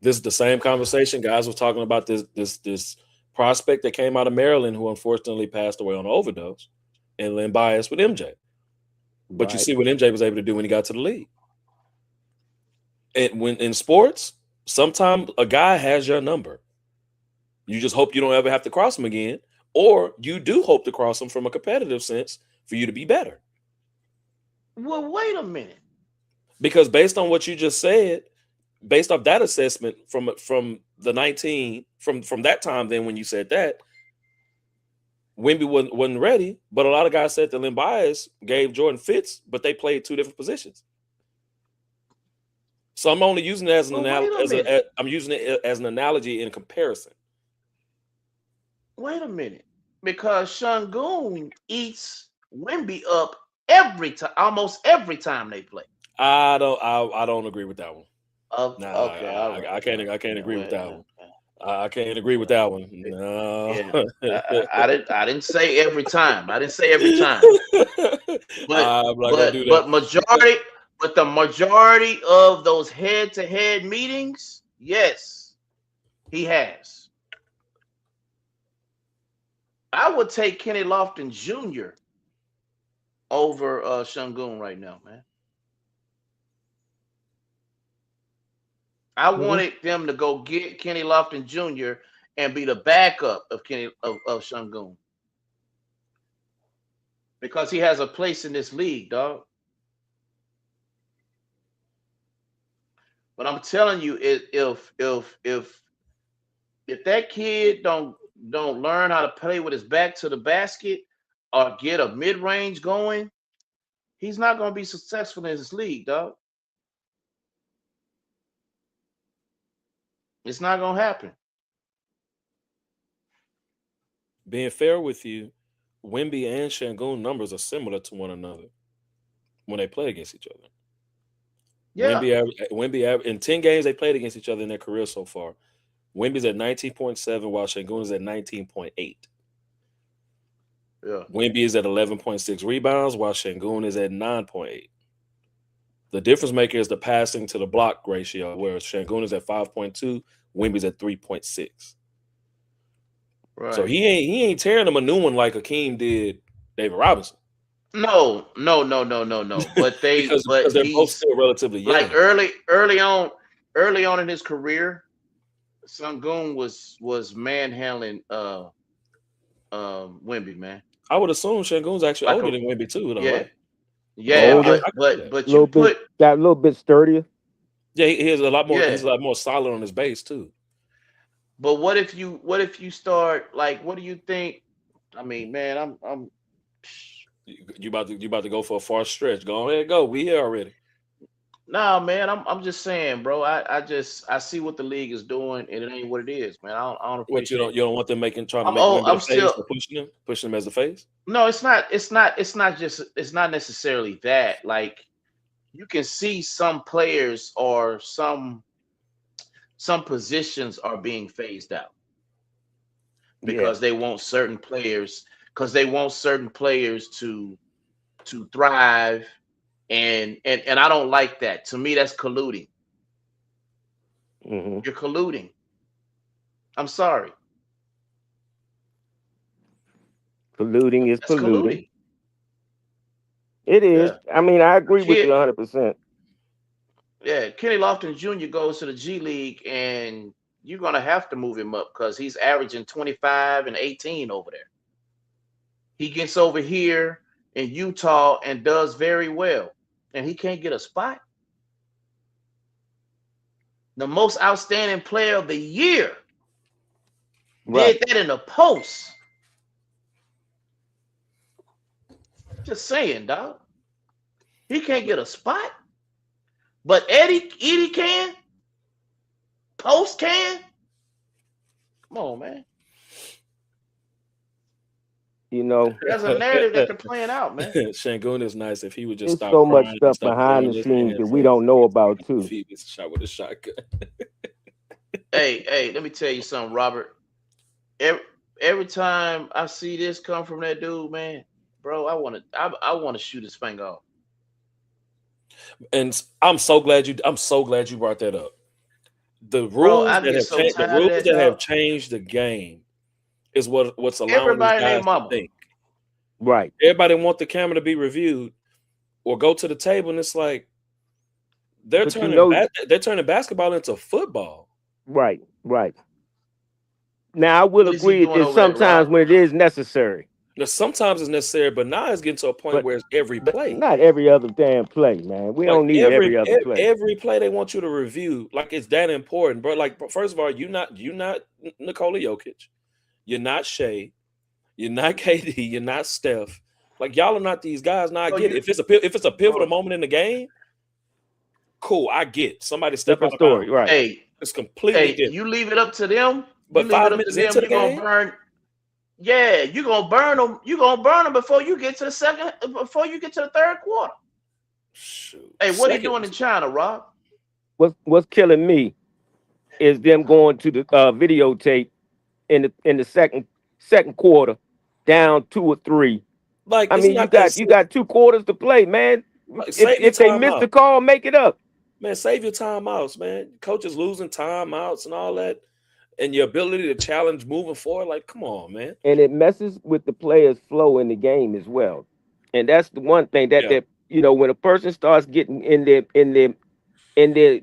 Speaker 4: this is the same conversation guys were talking about this prospect that came out of Maryland who unfortunately passed away on an overdose, and Len Bias with MJ. But you
Speaker 5: Right.
Speaker 4: see what MJ was able to do when he got to the league. And when in sports, sometimes a guy has your number. You just hope you don't ever have to cross him again, or you do hope to cross him from a competitive sense for you to be better.
Speaker 1: Well, wait a minute.
Speaker 4: Because based on what you just said, based off that assessment from the 19 from that time, then when you said that, Wemby wasn't ready, but a lot of guys said that Len Bias gave Jordan fits, but they played two different positions. So I'm only using it as an
Speaker 1: Well,
Speaker 4: analogy.
Speaker 1: wait a minute.
Speaker 4: I'm using it as an analogy in comparison.
Speaker 1: Wait a minute. Because Şengün eats Wemby up every time, almost every time they play.
Speaker 4: I don't agree with that one.
Speaker 1: Okay, all right.
Speaker 4: I can't agree with that one.
Speaker 1: Okay.
Speaker 4: I can't agree with that one. No.
Speaker 1: Yeah. I didn't say every time. I didn't say every time. But the majority of those head-to-head meetings, yes, he has. I would take Kenny Lofton Jr. over Şengün right now, man. I wanted them to go get Kenny Lofton Jr. and be the backup of Şengün. Because he has a place in this league, dog. But I'm telling you, if that kid don't learn how to play with his back to the basket or get a mid-range going, he's not going to be successful in this league, dog. It's not going to happen.
Speaker 4: Being fair with you, Wemby and Şengün numbers are similar to one another when they play against each other.
Speaker 1: Yeah.
Speaker 4: Wemby in 10 games they played against each other in their career so far. Wemby's at 19.7 while Şengün is at 19.8.
Speaker 1: Yeah.
Speaker 4: Wemby is at 11.6 rebounds while Şengün is at 9.8. The difference maker is the passing to the block ratio, whereas Şengün is at 5.2, Wemby's at 3.6.
Speaker 1: Right.
Speaker 4: So he ain't tearing them a new one like Hakeem did David Robinson.
Speaker 1: No. But
Speaker 4: because they're both still relatively young.
Speaker 1: Like early on in his career, Şengün was manhandling Wemby, man.
Speaker 4: I would assume Şengün's actually
Speaker 1: Like
Speaker 4: older than Wemby too, though.
Speaker 1: Yeah.
Speaker 4: Right?
Speaker 1: Yeah,
Speaker 5: Older.
Speaker 1: but you
Speaker 5: got a little bit sturdier.
Speaker 4: Yeah, he has a lot more.
Speaker 1: Yeah.
Speaker 4: He's a lot more solid on his base too.
Speaker 1: But what if you start, like, what do you think? I mean, man, I'm
Speaker 4: You about to go for a far stretch. Go ahead, go. We here already.
Speaker 1: nah, man, I'm just saying, bro. I see what the league is doing, and it ain't what it is, man. I don't
Speaker 4: What you
Speaker 1: appreciate
Speaker 4: don't want them trying to
Speaker 1: I'm
Speaker 4: make
Speaker 1: old,
Speaker 4: him the
Speaker 1: I'm
Speaker 4: face
Speaker 1: still-
Speaker 4: or pushing him as a face.
Speaker 1: No, it's not necessarily that. Like, you can see some players or some positions are being phased out because they want certain players to thrive, and I don't like that. To me, that's colluding.
Speaker 5: Mm-hmm.
Speaker 1: You're colluding. I'm sorry.
Speaker 5: Colluding is
Speaker 1: That's
Speaker 5: polluting.
Speaker 1: colluding.
Speaker 5: It is.
Speaker 1: Yeah.
Speaker 5: I mean, I agree with
Speaker 1: Kid-
Speaker 5: you 100%.
Speaker 1: Yeah, Kenny Lofton Jr. goes to the G League, and you're gonna have to move him up because he's averaging 25 and 18 over there. He gets over here in Utah and does very well, and he can't get a spot. The most outstanding player of the year
Speaker 5: Right.
Speaker 1: did that in the post. Just saying, dog. He can't get a spot, but Eddie can. Post can. Come on, man.
Speaker 5: You know,
Speaker 1: There's a narrative that they're playing out, man.
Speaker 4: Şengün is nice if he would just
Speaker 5: there's
Speaker 4: stop
Speaker 5: so much
Speaker 4: crying and
Speaker 5: stuff
Speaker 4: stop
Speaker 5: behind
Speaker 4: throwing
Speaker 5: the
Speaker 4: his
Speaker 5: scenes that
Speaker 4: hands
Speaker 5: we
Speaker 4: up.
Speaker 5: don't know about too.
Speaker 4: If he gets shot with a shotgun.
Speaker 1: Hey, let me tell you something, Robert. Every time I see this come from that dude, man, bro, I want to shoot his finger off.
Speaker 4: And I'm so glad you brought that up. The rules
Speaker 1: I
Speaker 4: that
Speaker 1: get
Speaker 4: have
Speaker 1: so
Speaker 4: changed, the
Speaker 1: tired of
Speaker 4: rules
Speaker 1: that,
Speaker 4: that have
Speaker 1: dog.
Speaker 4: changed the game is what's allowing
Speaker 1: Everybody
Speaker 4: these
Speaker 1: and their
Speaker 4: guys to
Speaker 1: mama.
Speaker 4: think.
Speaker 5: Right.
Speaker 4: Everybody want the camera to be reviewed, or go to the table, and it's like they're
Speaker 5: But
Speaker 4: they're turning basketball into football.
Speaker 5: right. Now I will
Speaker 1: What is he
Speaker 5: agree
Speaker 1: doing
Speaker 5: that
Speaker 1: over there,
Speaker 5: sometimes
Speaker 1: Rob?
Speaker 5: when it is necessary,
Speaker 4: Now, sometimes it's necessary, but now it's getting to a point
Speaker 5: but
Speaker 4: where it's every play.
Speaker 5: not every other damn play, man. We
Speaker 4: Like
Speaker 5: don't need every other play.
Speaker 4: every play they want you to review, like it's that important, bro. Like, first of all, you're not Nikola Jokic, you're not Shea, you're not KD, you're not Steph. Like, y'all are not these guys. Now I
Speaker 1: Bro,
Speaker 4: get it. If it's a pivotal moment in the game, cool. I get somebody step out
Speaker 5: Different
Speaker 4: of
Speaker 5: story,
Speaker 4: bounds.
Speaker 5: right?
Speaker 1: Hey,
Speaker 4: It's completely different.
Speaker 1: you leave it up to them.
Speaker 4: But
Speaker 1: You leave
Speaker 4: 5
Speaker 1: it up to
Speaker 4: minutes
Speaker 1: them.
Speaker 4: into the
Speaker 1: You're gonna
Speaker 4: game,
Speaker 1: burn. Yeah, you're gonna burn them. You're gonna burn them before you get to the second. Before you get to the third quarter.
Speaker 4: shoot.
Speaker 1: Hey, what are you
Speaker 4: Second-
Speaker 1: doing in China, Rob?
Speaker 5: What's killing me is them going to the videotape in the second quarter, down 2 or 3.
Speaker 4: Like,
Speaker 5: I
Speaker 4: it's
Speaker 5: mean,
Speaker 4: not that
Speaker 5: you got 2 quarters to play, man.
Speaker 4: Like, save your
Speaker 5: If they miss
Speaker 4: timeout.
Speaker 5: the call, make it up.
Speaker 4: Man, save your timeouts, man. Coaches losing timeouts and all that, and your ability to challenge moving forward. Like, come on, man.
Speaker 5: And it messes with the players' flow in the game as well. And that's the one thing that
Speaker 4: Yeah.
Speaker 5: when a person starts getting in their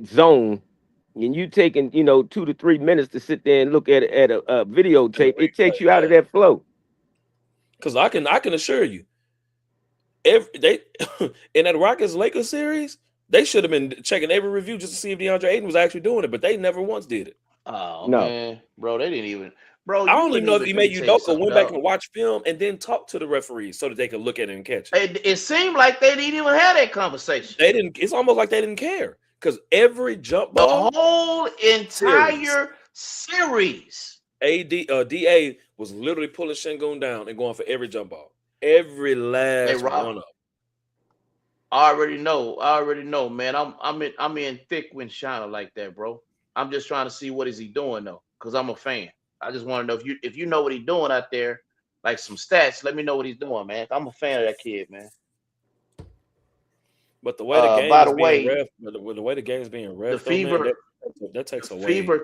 Speaker 5: zone, and you taking 2 to 3 minutes to sit there and look at a videotape, it takes you out of that flow.
Speaker 4: Because I can assure you, they in that Rockets Lakers series, they should have been checking every review just to see if DeAndre Ayton was actually doing it, but they never once did it.
Speaker 1: Oh
Speaker 5: No.
Speaker 1: man, bro, they didn't even. Bro,
Speaker 4: I don't even know if
Speaker 1: let
Speaker 4: he
Speaker 1: me
Speaker 4: made
Speaker 1: tell you
Speaker 4: Udoka
Speaker 1: something,
Speaker 4: went back
Speaker 1: dog.
Speaker 4: and watch film and then talk to the referees so that they could look at it and catch it.
Speaker 1: It seemed like they didn't even have that conversation.
Speaker 4: They didn't. It's almost like they didn't care because every jump
Speaker 1: The
Speaker 4: ball,
Speaker 1: whole entire series.
Speaker 4: DA was literally pulling Şengün down and going for every jump ball, every last
Speaker 1: Rob.
Speaker 4: one of them.
Speaker 1: I already know, man. I'm in thick with China like that, bro. I'm just trying to see what is he doing though, because I'm a fan. I just want to know if you know what he's doing out there, like some stats. Let me know what he's doing, man. I'm a fan of that kid, man.
Speaker 4: But the way the game
Speaker 1: by
Speaker 4: is
Speaker 1: the
Speaker 4: being
Speaker 1: way,
Speaker 4: ref, the way the game is being ref,
Speaker 1: the Fever,
Speaker 4: that takes
Speaker 1: the
Speaker 4: away.
Speaker 1: Fever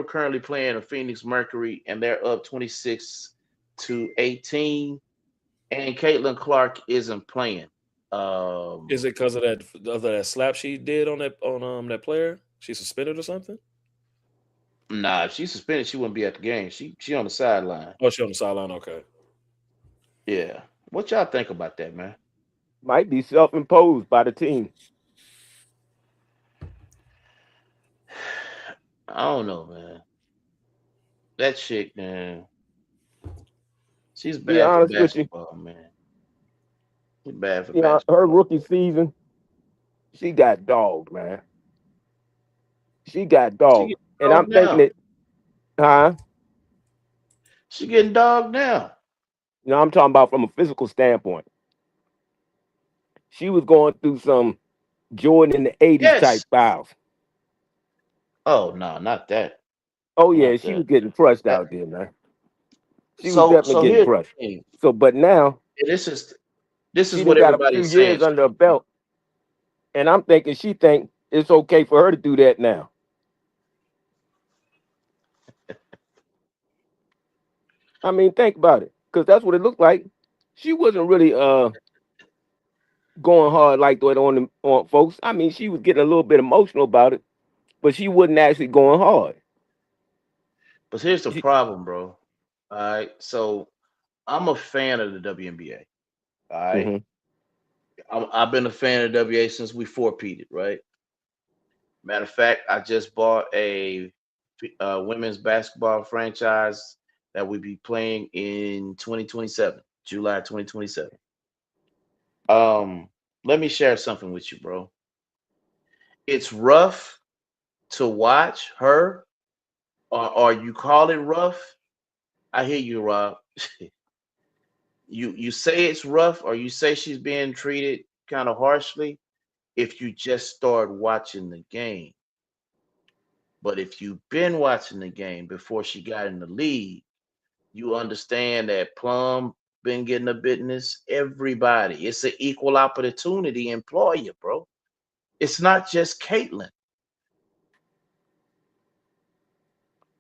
Speaker 1: currently playing the Phoenix Mercury, and they're up 26-18. And Caitlin Clark isn't playing.
Speaker 4: Is it because of that slap she did on that player? She suspended or something?
Speaker 1: Nah, if she's suspended, she wouldn't be at the game. She on the sideline.
Speaker 4: Oh, she on the sideline. Okay.
Speaker 1: Yeah. What y'all think about that, man?
Speaker 5: Might be self-imposed by the team.
Speaker 1: I don't know, man. That chick, man. She's bad for basketball, man. She's bad for basketball.
Speaker 5: Her rookie season, she got dogged, man. She got dogged. And I'm thinking
Speaker 1: She getting dogged now.
Speaker 5: I'm talking about from a physical standpoint. She was going through some Jordan in the 80s type fouls.
Speaker 1: Oh, no, not that.
Speaker 5: Oh, yeah, she was getting crushed out there, man. She was definitely getting crushed. So, but now
Speaker 1: this is what everybody's saying.
Speaker 5: Years under her belt, and I'm thinking she think it's okay for her to do that now. I mean, think about it, because that's what it looked like. She wasn't really going hard like that on folks. I mean, she was getting a little bit emotional about it, but she wasn't actually going hard.
Speaker 1: But here's the problem, bro. All right, so I'm a fan of the WNBA. All right, I've been a fan of the WNBA since we four-peated, right? Matter of fact, I just bought a women's basketball franchise that will be playing in 2027, July 2027. Let me share something with you, bro. It's rough to watch her, or you call it rough. I hear you, Rob. You say it's rough, or you say she's being treated kind of harshly if you just start watching the game. But if you've been watching the game before she got in the league, you understand that Plum been getting a business. Everybody, it's an equal opportunity employer, bro. It's not just Caitlin.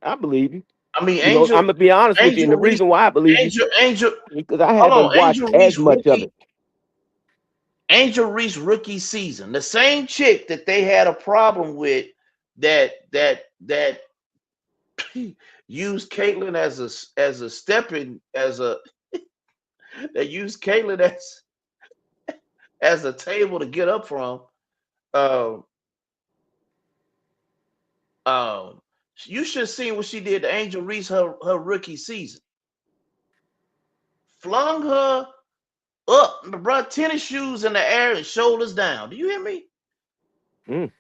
Speaker 5: I believe you.
Speaker 1: I mean, Angel.
Speaker 5: I'm gonna be honest with you, and the reason why I believe
Speaker 1: Angel,
Speaker 5: because I haven't watched as much of it.
Speaker 1: Angel Reese rookie season, the same chick that they had a problem with, that used Caitlyn as a stepping as a that used Caitlyn as a table to get up from. Um, um, you should have seen what she did to Angel Reese her rookie season. Flung her up, brought tennis shoes in the air and shoulders down. Do you hear me?
Speaker 5: Mm.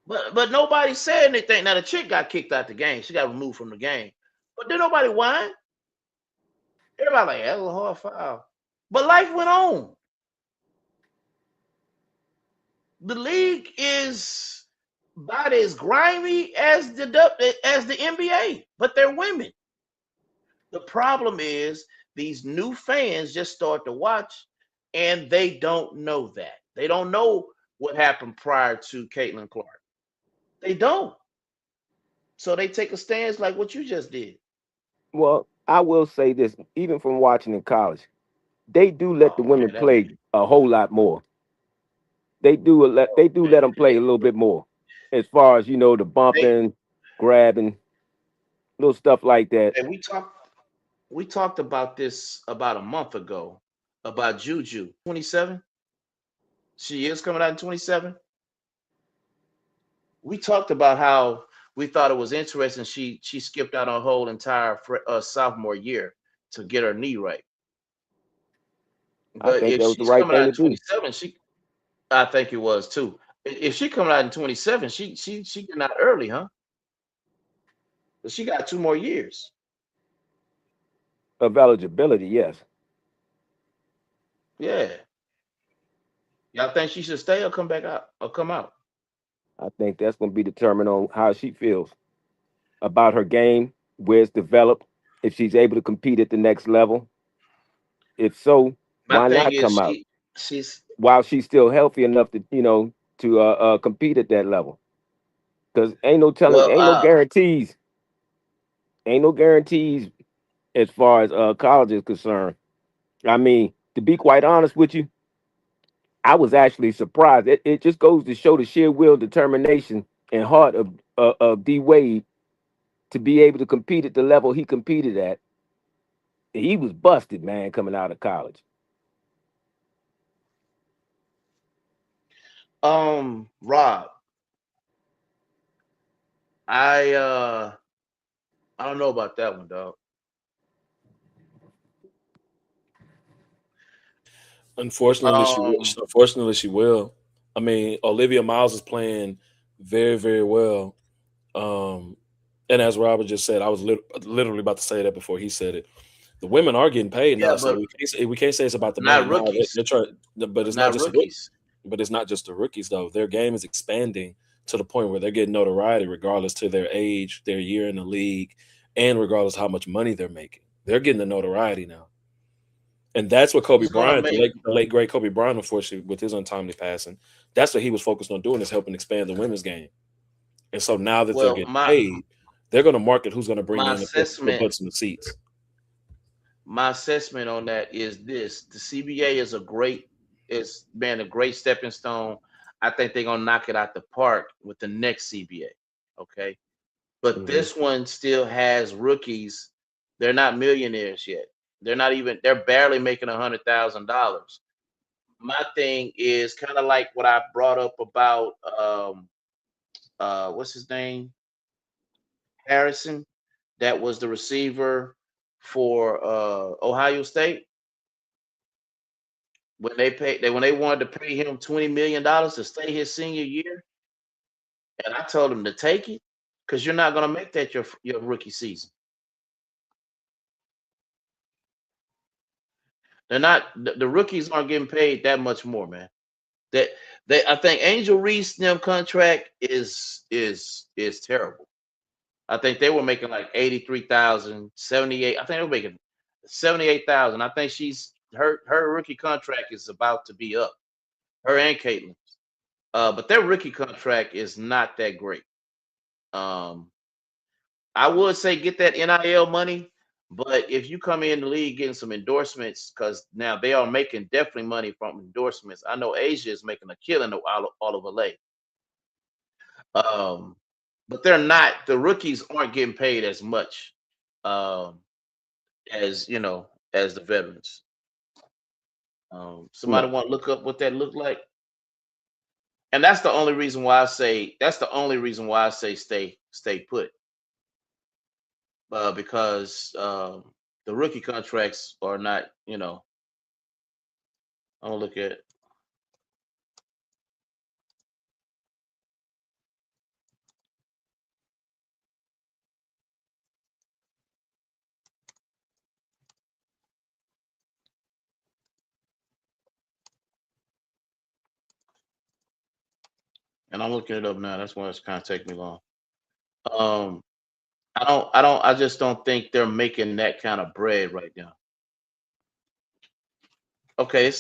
Speaker 1: But nobody said anything. Now the chick got kicked out the game. She got removed from the game. But did nobody whine? Everybody like, that was a hard foul. But life went on. The league is about as grimy as the NBA, but they're women. The problem is these new fans just start to watch, and they don't know that. They don't know what happened prior to Caitlin Clark. They don't. So they take a stance like what you just did.
Speaker 5: Well, I will say this, even from watching in college, they do let the
Speaker 1: Oh
Speaker 5: women
Speaker 1: man, that
Speaker 5: play a whole lot more. They do let them play a little bit more, as far as the
Speaker 1: they,
Speaker 5: bumping, grabbing, little stuff like that.
Speaker 1: and we talked about this about a month ago about Juju 27. She is coming out in 27. We talked about how we thought it was interesting. She skipped out her whole entire sophomore year to get her knee right.
Speaker 5: I
Speaker 1: But
Speaker 5: think
Speaker 1: if
Speaker 5: that was the
Speaker 1: she's
Speaker 5: right
Speaker 1: coming
Speaker 5: thing
Speaker 1: out
Speaker 5: to
Speaker 1: in
Speaker 5: do.
Speaker 1: 27, I think it was too. If she coming out in 27, she getting out early, huh? But she got 2 more years.
Speaker 5: Of eligibility, yes.
Speaker 1: Yeah. Y'all think she should stay or come back out or come out?
Speaker 5: I think that's going to be determined on how she feels about her game, where it's developed, if she's able to compete at the next level. If so,
Speaker 1: My
Speaker 5: why
Speaker 1: thing
Speaker 5: not
Speaker 1: is
Speaker 5: come out
Speaker 1: she's
Speaker 5: while she's still healthy enough to compete at that level? Because ain't no telling,
Speaker 1: well
Speaker 5: ain't no guarantees as far as college is concerned. I mean, to be quite honest with you, I was actually surprised. It just goes to show the sheer will, determination, and heart of D Wade to be able to compete at the level he competed at. He was busted, man, coming out of college.
Speaker 1: Rob, I I don't know about that one, dog. Um
Speaker 4: Unfortunately, she will. I mean, Olivia Miles is playing very, very well. Um, and as Robert just said, I was literally about to say that before he said it. The women are getting paid
Speaker 1: yeah,
Speaker 4: now, so we can't say it's about the money.
Speaker 1: not
Speaker 4: No,
Speaker 1: rookies.
Speaker 4: they're trying, but it's not
Speaker 1: Not
Speaker 4: just
Speaker 1: rookies.
Speaker 4: but it's not just the rookies though. Their game is expanding to the point where they're getting notoriety regardless to their age, their year in the league, and regardless how much money they're making. They're getting the notoriety now. And that's what Kobe
Speaker 1: Who's gonna
Speaker 4: Bryant,
Speaker 1: make
Speaker 4: the late great Kobe Bryant, unfortunately, with his untimely passing, that's what he was focused on doing, is helping expand the women's game. And so now that they're
Speaker 1: well
Speaker 4: getting paid, they're going to market who's going to bring
Speaker 1: my
Speaker 4: in and put
Speaker 1: assessment
Speaker 4: butts in the seats.
Speaker 1: my assessment on that is this: the CBA is been a great stepping stone. I think they're gonna knock it out the park with the next CBA. Okay, but
Speaker 5: Hmm.
Speaker 1: this one still has rookies. They're not millionaires yet. They're not even. They're barely making $100,000. My thing is kind of like what I brought up about what's his name, Harrison. That was the receiver for Ohio State. When they wanted to pay him $20 million to stay his senior year, and I told him to take it because you're not going to make that your rookie season. They're not the rookies aren't getting paid that much more, man. That they I think Angel Reese them contract is terrible. I think they were making like 83,000, 78. I think they were making 78,000. I think her rookie contract is about to be up. Her and Caitlin. But their rookie contract is not that great. Um, I would say get that NIL money, But if you come in the league getting some endorsements, because now they are making definitely money from endorsements. I know Asia is making a killing all of LA. But they're not. The rookies aren't getting paid as much um, as as the veterans. Somebody want to look up what that looked like, and that's the only reason why I say stay put. Because the rookie contracts are not. I'm gonna look at. And I'm looking it up now. That's why it's kind of taking me long. Um, I just don't think they're making that kind of bread right now. Okay,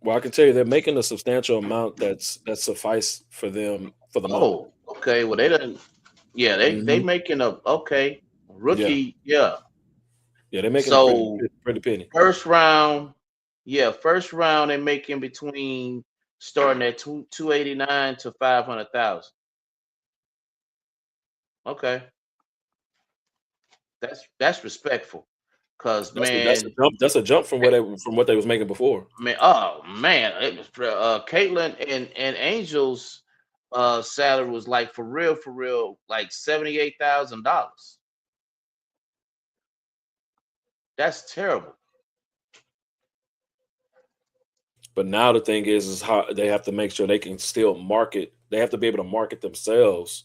Speaker 4: Well, I can tell you they're making a substantial amount that suffice for them for the month.
Speaker 1: Okay. Well, they didn't. Yeah, they
Speaker 4: Mhm.
Speaker 1: making a
Speaker 4: Yeah,
Speaker 1: rookie. Yeah.
Speaker 4: yeah, they're making a
Speaker 1: So
Speaker 4: pretty penny.
Speaker 1: first round, first round they making between starting at 289 to 500,000. Okay, that's respectful. Cause
Speaker 4: That's a
Speaker 1: man,
Speaker 4: jump. That's a jump from what they was making before.
Speaker 1: oh man, it was Caitlyn and Angel's salary was like for real, like $78,000. That's terrible.
Speaker 4: But now the thing is how they have to make sure they can still market. They have to be able to market themselves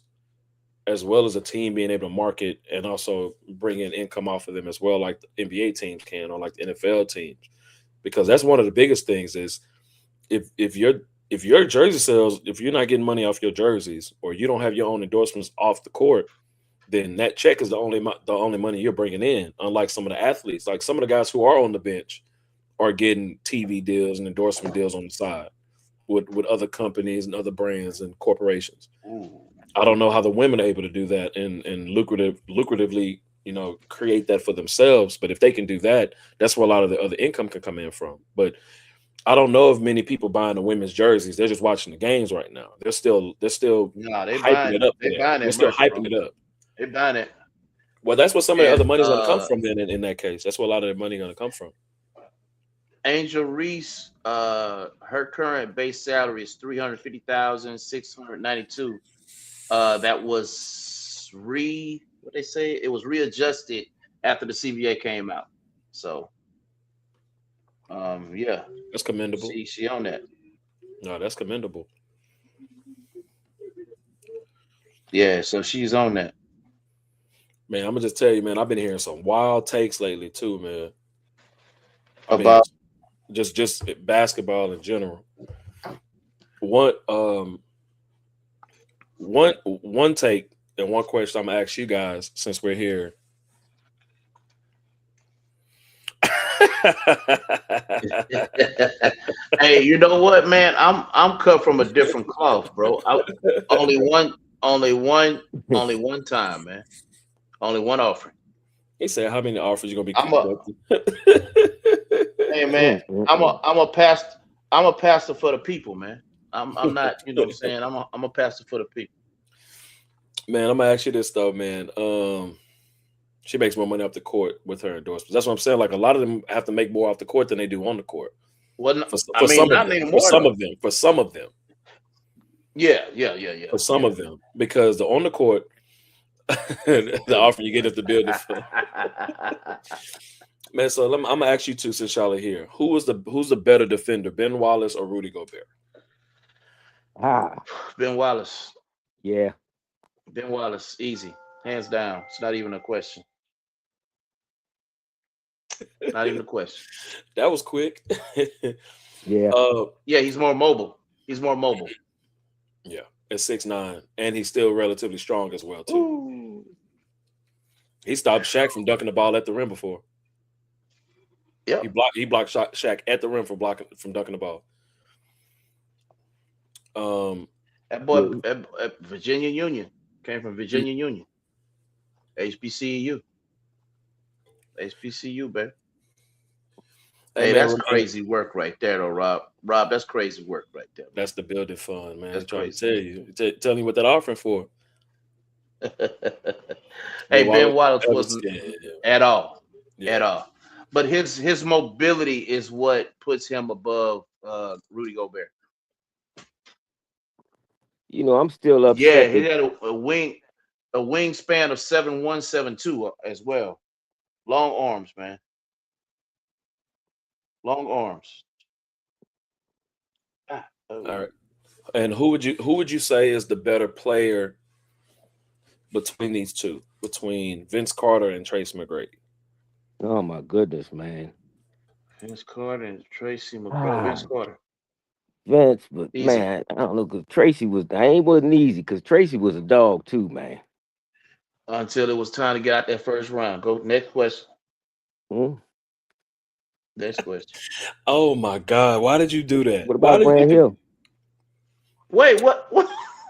Speaker 4: as well as a team being able to market and also bring in income off of them as well, like the NBA teams can or like the NFL teams. Because that's one of the biggest things is if your jersey sales, if you're not getting money off your jerseys or you don't have your own endorsements off the court, then that check is the only money you're bringing in. Unlike some of the athletes, like some of the guys who are on the bench are getting TV deals and endorsement deals on the side with other companies and other brands and corporations.
Speaker 1: Ooh.
Speaker 4: I don't know how the women are able to do that and lucratively, create that for themselves. But if they can do that, that's where a lot of the other income can come in from. But I don't know of many people buying the women's jerseys. They're just watching the games right now. They're still
Speaker 1: No,
Speaker 4: hyping it up
Speaker 1: they
Speaker 4: there.
Speaker 1: buying
Speaker 4: They're
Speaker 1: that
Speaker 4: still
Speaker 1: merch, bro.
Speaker 4: hyping it up.
Speaker 1: They buying it.
Speaker 4: Well, that's what some of the
Speaker 1: And
Speaker 4: other money is going to come from. Then in that case, that's where a lot of the money going to come from.
Speaker 1: Angel Reese, her current base salary is 350,692. That was what they say, it was readjusted after the CBA came out. So yeah,
Speaker 4: That's commendable.
Speaker 1: she on that.
Speaker 4: No, that's commendable.
Speaker 1: Yeah, so she's on that.
Speaker 4: Man, I'm gonna just tell you, man, I've been hearing some wild takes lately too, man. I mean,
Speaker 1: About
Speaker 4: just basketball in general. One one take and one question I'm gonna ask you guys since we're here.
Speaker 1: hey, you know what, man? I'm cut from a different cloth, bro. Only one, only one, only one time, man. Only one offering.
Speaker 4: He said, "How many offers you gonna be
Speaker 1: I'm a
Speaker 4: conducting?"
Speaker 1: hey man. I'm a pastor for the people, man. I'm not, you know what I'm saying. I'm a pastor for the people.
Speaker 4: Man, I'm gonna ask you this though, man. She makes more money off the court with her endorsements. That's what I'm saying. Like a lot of them have to make more off the court than they do on the court.
Speaker 1: Well,
Speaker 4: For
Speaker 1: I mean,
Speaker 4: some of
Speaker 1: not
Speaker 4: them,
Speaker 1: anymore though.
Speaker 4: for some of them,
Speaker 1: Yeah.
Speaker 4: for some of them, because the on the court, the offer you get at the building. Man, so I'm gonna ask you two since y'all are here. Who's the better defender, Ben Wallace or Rudy Gobert?
Speaker 1: Ben Wallace.
Speaker 5: Yeah.
Speaker 1: Ben Wallace, easy, hands down. It's not even a question. Not even a question.
Speaker 4: That was quick.
Speaker 5: Yeah.
Speaker 1: Yeah, he's more mobile. He's more mobile.
Speaker 4: Yeah, at 6'9", and he's still relatively strong as well too.
Speaker 1: Ooh.
Speaker 4: He stopped Shaq from dunking the ball at the rim before.
Speaker 1: Yeah,
Speaker 4: He blocked Shaq at the rim from dunking the ball.
Speaker 1: that boy at Virginia Union came from Virginia Union. HBCU. HBCU, baby.
Speaker 4: Hey,
Speaker 1: Hey,
Speaker 4: man,
Speaker 1: that's crazy work right there, though, Rob. Rob, that's crazy work right there.
Speaker 4: that's the building fund, man.
Speaker 1: That's
Speaker 4: I'm trying to
Speaker 1: crazy.
Speaker 4: tell you. Tell me what that offering for.
Speaker 1: Hey,
Speaker 4: Why
Speaker 1: Ben
Speaker 4: would
Speaker 1: Wallace
Speaker 4: you ever
Speaker 1: wasn't
Speaker 4: scared?
Speaker 1: at all,
Speaker 4: Yeah.
Speaker 1: at all. But his mobility is what puts him above Rudy Gobert.
Speaker 5: You know, I'm still
Speaker 1: Yeah,
Speaker 5: upset
Speaker 1: he
Speaker 5: that
Speaker 1: had a wingspan of 7'1", 7'2" as well. Long arms, man. Long arms. Ah, oh.
Speaker 4: All right. And who would you say is the better player between these two, between Vince Carter and Tracy McGrady?
Speaker 5: oh my goodness, man.
Speaker 1: Vince Carter and Tracy McGrady. Vince Carter.
Speaker 5: Vince, but
Speaker 1: Easy.
Speaker 5: man, I don't know, because Tracy wasn't easy, because Tracy was a dog too, man.
Speaker 1: Until it was time to get out that first round. Go next question.
Speaker 5: Hmm?
Speaker 1: Next question.
Speaker 4: Oh my God! Why did you do that?
Speaker 5: What
Speaker 4: Why
Speaker 5: about
Speaker 4: did you
Speaker 5: Brand
Speaker 4: do?
Speaker 5: Hill?
Speaker 1: Wait, what?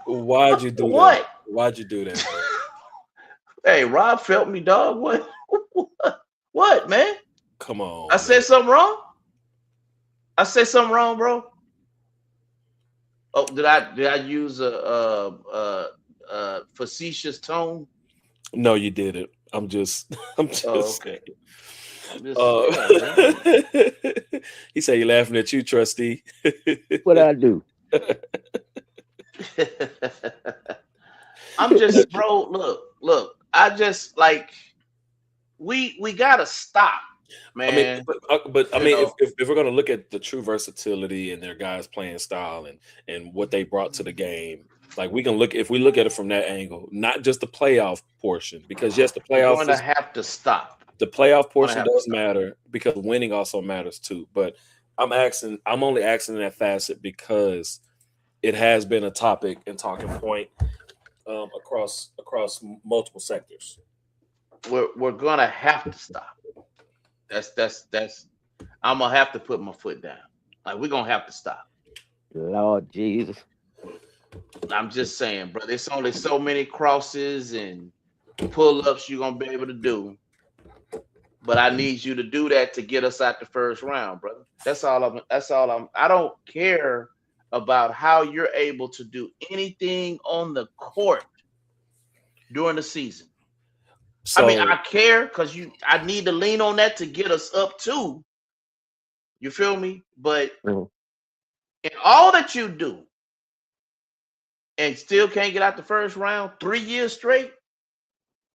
Speaker 4: Why'd you do that?
Speaker 1: What?
Speaker 4: Why'd you do that? Man?
Speaker 1: Hey, Rob felt me, dog. What? What, man?
Speaker 4: Come on.
Speaker 1: I said something wrong? I said something wrong, bro? Oh, did I use a facetious tone?
Speaker 4: No, you didn't. I'm just
Speaker 1: Oh, okay.
Speaker 4: saying.
Speaker 1: I'm just come on, man.
Speaker 4: He said, "You laughing at you, trustee."
Speaker 5: What I do?
Speaker 1: I'm just, bro. Look. I just like we gotta stop, man.
Speaker 4: But I
Speaker 1: You
Speaker 4: mean,
Speaker 1: know,
Speaker 4: if we're gonna look at the true versatility and their guys' playing style and what they brought to the game, like we can look if we look at it from that angle, not just the playoff portion, because yes, the
Speaker 1: we're
Speaker 4: playoff
Speaker 1: going to have to stop.
Speaker 4: the playoff portion
Speaker 1: have to
Speaker 4: does
Speaker 1: stop.
Speaker 4: matter because winning also matters too. But I'm only asking that facet because it has been a topic and talking point across multiple sectors.
Speaker 1: We're gonna have to stop. That's. I'm gonna have to put my foot down. Like we're gonna have to stop.
Speaker 5: Lord Jesus.
Speaker 1: I'm just saying, bro. There's only so many crosses and pull-ups you're gonna be able to do. But I need you to do that to get us out the first round, brother. That's all I'm. I don't care about how you're able to do anything on the court during the season.
Speaker 4: So
Speaker 1: I mean, I care because I need to lean on that to get us up too. You feel me? But
Speaker 5: Mhm.
Speaker 1: in all that you do and still can't get out the first round 3 years straight,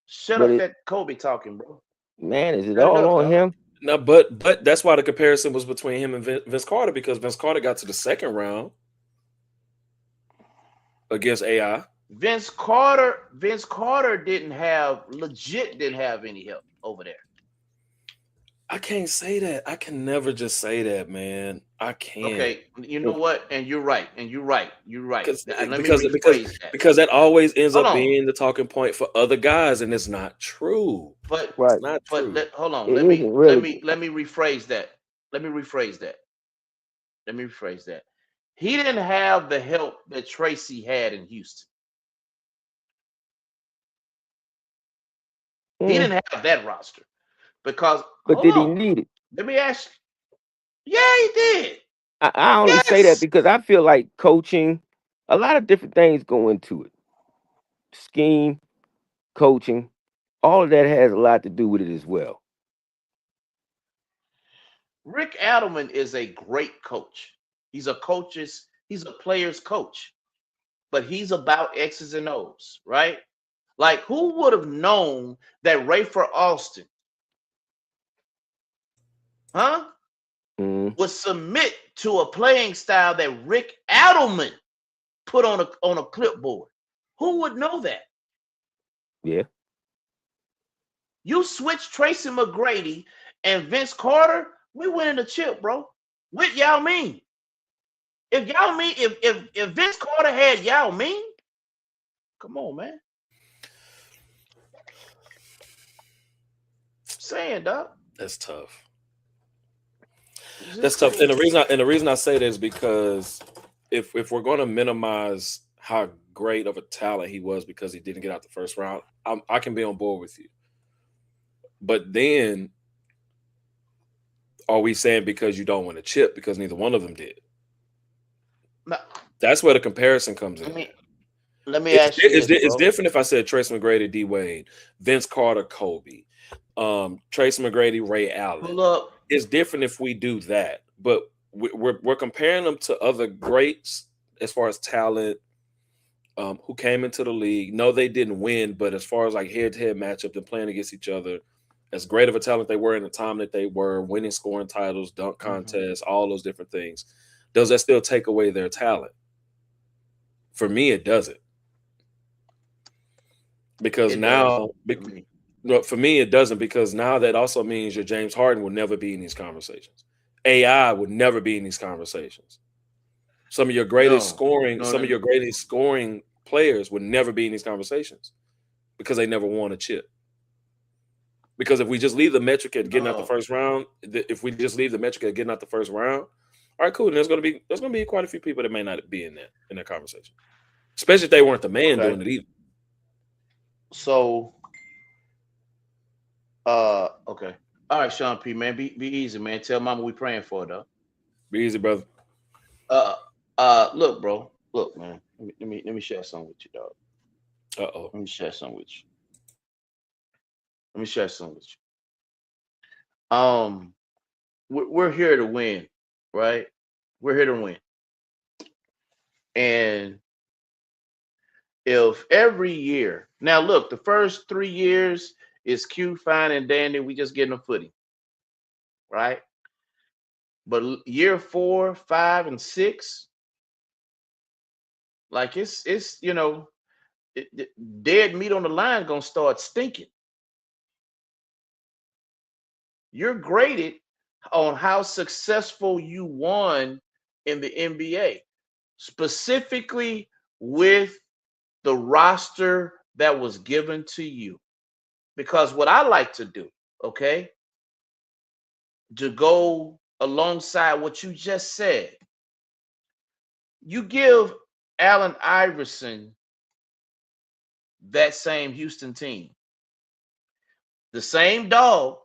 Speaker 1: shut
Speaker 5: But
Speaker 1: up
Speaker 5: it,
Speaker 1: that Kobe talking, bro.
Speaker 5: man, is it
Speaker 1: Shut it
Speaker 5: all
Speaker 1: up,
Speaker 5: on
Speaker 1: dog.
Speaker 5: him?
Speaker 4: no, but that's why the comparison was between him and Vince Carter, because Vince Carter got to the second round against AI.
Speaker 1: Vince Carter didn't have any help over there.
Speaker 4: I can't say that. I can never just say that, man. I can't.
Speaker 1: Okay, you know what? And you're right. You're right.
Speaker 4: Because
Speaker 1: Let me rephrase that.
Speaker 4: because that always ends
Speaker 1: Hold
Speaker 4: up
Speaker 1: on.
Speaker 4: being the talking point for other guys, and it's not true.
Speaker 1: But
Speaker 5: Right.
Speaker 4: It's not
Speaker 1: but
Speaker 4: true.
Speaker 1: hold on.
Speaker 5: It
Speaker 1: Let me
Speaker 5: isn't really.
Speaker 1: rephrase that. Let me rephrase that. He didn't have the help that Tracy had in Houston. He
Speaker 5: Mm.
Speaker 1: didn't have that roster because
Speaker 5: But
Speaker 1: hold
Speaker 5: did he
Speaker 1: on.
Speaker 5: need it?
Speaker 1: Let me ask you. Yeah, he did.
Speaker 5: I only say that
Speaker 1: Yes.
Speaker 5: because I feel like coaching, a lot of different things go into it. Scheme, coaching, all of that has a lot to do with it as well.
Speaker 1: Rick Adelman is a great coach. He's a player's coach, but he's about X's and O's, right? Like, who would have known that Rayford Austin,
Speaker 5: Mm.
Speaker 1: would submit to a playing style that Rick Adelman put on a clipboard? Who would know that?
Speaker 5: Yeah.
Speaker 1: You switch Tracy McGrady and Vince Carter, we winning the chip, bro. With Yao Ming. If Vince Carter had Yao Ming, come on, man. I'm saying, dog.
Speaker 4: That's tough.
Speaker 1: It's
Speaker 4: That's
Speaker 1: just
Speaker 4: tough. And
Speaker 1: crazy.
Speaker 4: the reason I say that is because if we're going to minimize how great of a talent he was because he didn't get out the first round, I can be on board with you. But then, are we saying because you don't win a chip because neither one of them did?
Speaker 1: No,
Speaker 4: That's where the comparison comes in.
Speaker 1: let me ask you this,
Speaker 4: It's
Speaker 1: bro.
Speaker 4: different if I said Tracy McGrady, D Wade, Vince Carter, Kobe, Tracy McGrady, Ray Allen.
Speaker 1: Pull up.
Speaker 4: It's different if we do that, but we're comparing them to other greats as far as talent, who came into the league. No, they didn't win, but as far as like head-to-head matchup and playing against each other, as great of a talent they were in the time that they were, winning scoring titles, dunk contests, all those different things, does that still take away their talent? For me, it doesn't. Because
Speaker 1: It
Speaker 4: now,
Speaker 1: does.
Speaker 4: no, for me, it doesn't, because now that also means your James Harden will never be in these conversations. AI would never be in these conversations. Some of your greatest greatest scoring players would never be in these conversations because they never won a chip. Because if we just leave the metric at getting out the first round, all right, cool. And there's gonna be quite a few people that may not be in that conversation, especially if they weren't the man doing it either.
Speaker 1: So, okay, all right, Sean P, man, be easy, man. Tell Mama we praying for her, though.
Speaker 4: Be easy, brother.
Speaker 1: Look, bro, look, man. Let me share something with you, dog. Let me share something with you. We're here to win, right? We're here to win, and if every year, now look, the first 3 years is cute, fine, and dandy. We just getting a footing, right? But year 4, 5, and 6, like it's dead meat on the line gonna start stinking. You're graded on how successful you won in the NBA, specifically with the roster that was given to you. Because what I like to do, okay, to go alongside what you just said, you give Allen Iverson that same Houston team, the same dog,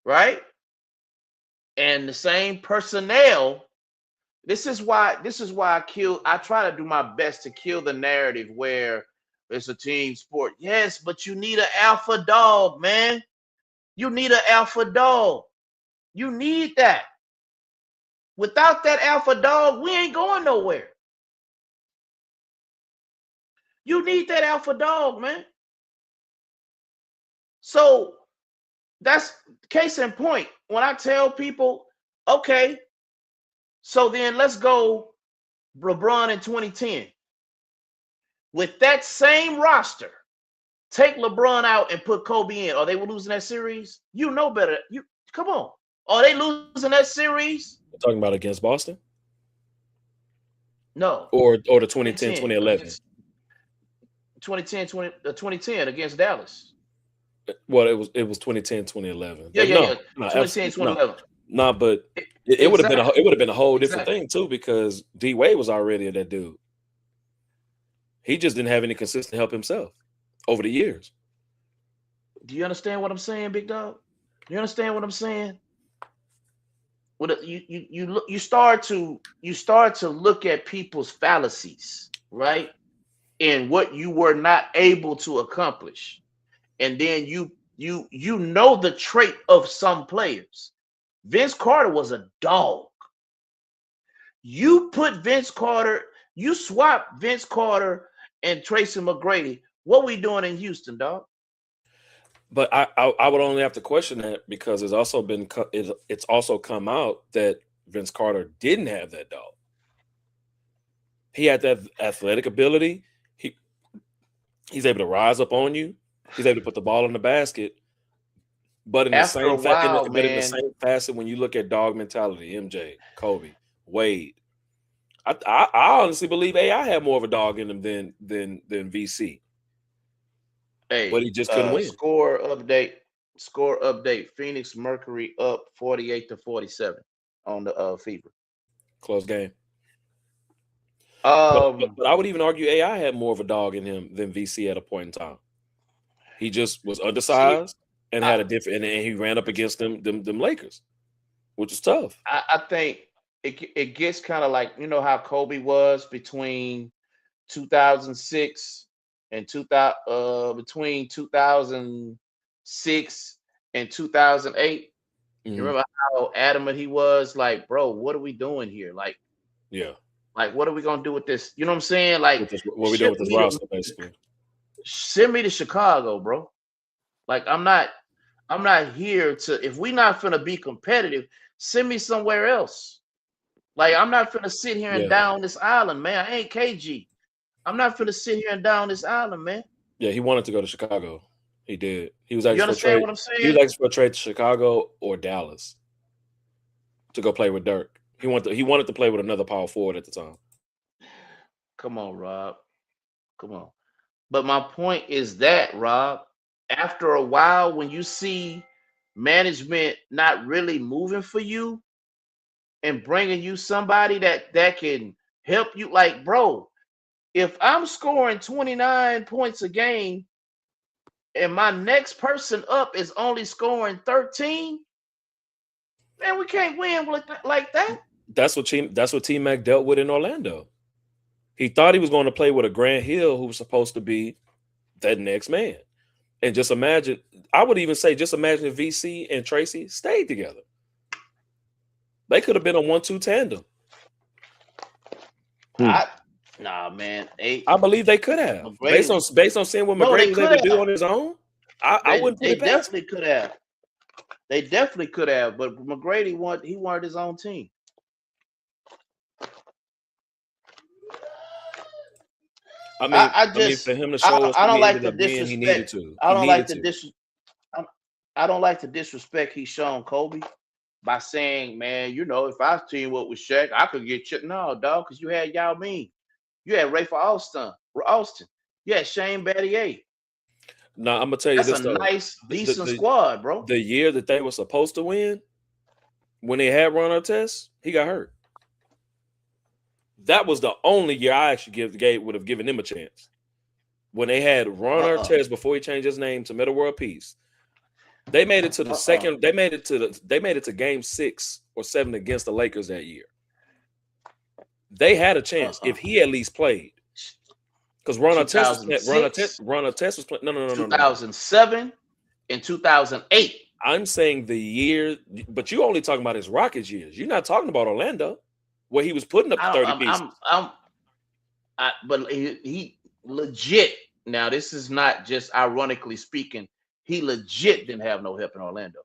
Speaker 1: right? And the same personnel. This is why I try to do my best to kill the narrative where it's a team sport. Yes, but you need an alpha dog, man. You need an alpha dog. You need that. Without that alpha dog, we ain't going nowhere. You need that alpha dog, man. So that's case in point. When I tell people, okay, so then let's go LeBron in 2010. With that same roster, take LeBron out and put Kobe in. Are they losing that series? You know better. You come on. Are they losing that series?
Speaker 4: You're talking about against Boston?
Speaker 1: No.
Speaker 4: Or the 2010, 2011.
Speaker 1: 2010 against Dallas.
Speaker 4: Well, it was 2010, 2011.
Speaker 1: Yeah.
Speaker 4: No,
Speaker 1: 2010, 2011.
Speaker 4: No, but it would have been a whole different thing too, because D Wade was already that dude. He just didn't have any consistent help himself over the years.
Speaker 1: Do you understand what I'm saying, big dog? You understand what I'm saying? You start to look at people's fallacies, right? And what you were not able to accomplish. And then you know the trait of some players. Vince Carter was a dog. You put Vince Carter, you swap Vince Carter and Tracy McGrady. What we doing in Houston, dog?
Speaker 4: But I would only have to question that because it's also come out that Vince Carter didn't have that dog. He had that athletic ability. He's able to rise up on you. He's able to put the ball in the basket. But in the same facet, when you look at dog mentality, MJ, Kobe, Wade, I honestly believe AI had more of a dog in him than VC.
Speaker 1: Hey,
Speaker 4: but he just couldn't win.
Speaker 1: Score update. Phoenix Mercury up 48-47 on the Fever.
Speaker 4: Close game. But I would even argue AI had more of a dog in him than VC at a point in time. He just was undersized and had a different, and he ran up against them Lakers, which is tough.
Speaker 1: I think it gets kind of like, you know how Kobe was between 2006 and 2000 between 2006 and 2008. You remember how adamant he was? Like, bro, what are we doing here? Like, like, what are we gonna do with this? You know what I'm saying? Like,
Speaker 4: what we doing with this roster, basically?
Speaker 1: Send me to Chicago, bro. Like, I'm not here to. If we not finna be competitive, send me somewhere else. Like, I'm not finna sit here and down this island, man. I ain't KG. I'm not finna sit here and down this island, man.
Speaker 4: Yeah, he wanted to go to Chicago. He did. He was actually
Speaker 1: you understand what I'm saying?
Speaker 4: He was actually for a trade to Chicago or Dallas to go play with Dirk. He wanted to play with another power forward at the time.
Speaker 1: Come on, Rob. Come on. But my point is that, Rob, after a while, when you see management not really moving for you and bringing you somebody that can help you, like, bro, if I'm scoring 29 points a game and my next person up is only scoring 13, man, we can't win like that.
Speaker 4: That's what T-Mac dealt with in Orlando. He thought he was going to play with a Grant Hill who was supposed to be that next man. And just imagine, I would even say, just imagine if VC and Tracy stayed together. They could have been a 1-2 tandem.
Speaker 1: Nah, man.
Speaker 4: I believe they could have. Based on seeing what McGrady was able to do on his own, I wouldn't put it past.
Speaker 1: They definitely could have. They definitely could have, but McGrady wanted his own team.
Speaker 4: I mean, for him to show us,
Speaker 1: I don't like the disrespect.
Speaker 4: He needed to.
Speaker 1: I don't like the disrespect he's shown Kobe by saying, man, you know, if I team up with Shaq, I could get you. No, dog, because you had Yao Ming, you had Rafer Alston, you had Shane Battier.
Speaker 4: No, I'm gonna tell you
Speaker 1: that's
Speaker 4: this.
Speaker 1: That's a nice, decent squad, bro.
Speaker 4: The year that they were supposed to win, when they had Ron Artest, he got hurt. That was the only year I actually would have given them a chance. When they had Ron Artest before he changed his name to Metal World Peace, they made it to the second. They made it to Game 6 or 7 against the Lakers that year. They had a chance if he at least played. Because Ron Artest was playing. No.
Speaker 1: 2007 and 2008.
Speaker 4: I'm saying the year, but you only talking about his Rockets years. You're not talking about Orlando, where he was putting up 30 pieces.
Speaker 1: But he legit. Now, this is not just ironically speaking. He legit didn't have no help in Orlando.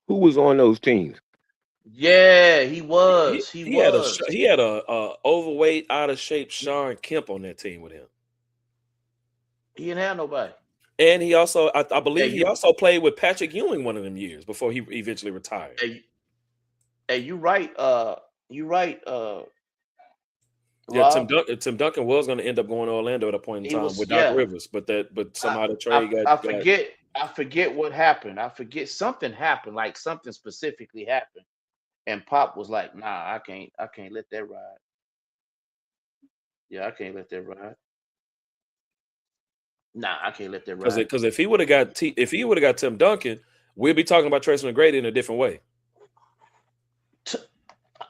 Speaker 5: Who was on those teams?
Speaker 1: Yeah, he was. He
Speaker 4: had a overweight, out of shape Shawn Kemp on that team with him.
Speaker 1: He didn't have nobody.
Speaker 4: And he also, I believe, he also played with Patrick Ewing one of them years before he eventually retired.
Speaker 1: Hey, you right.
Speaker 4: Yeah, Tim Duncan was going to end up going to Orlando at a point in time with Doc Rivers, but somehow the trade
Speaker 1: I forget what happened. I forget something happened, like something specifically happened, and Pop was like, "Nah, I can't let that ride." Yeah, I can't let that ride. Nah, I can't let that ride.
Speaker 4: Because if he would have got Tim Duncan, we'd be talking about Tracy McGrady in a different way.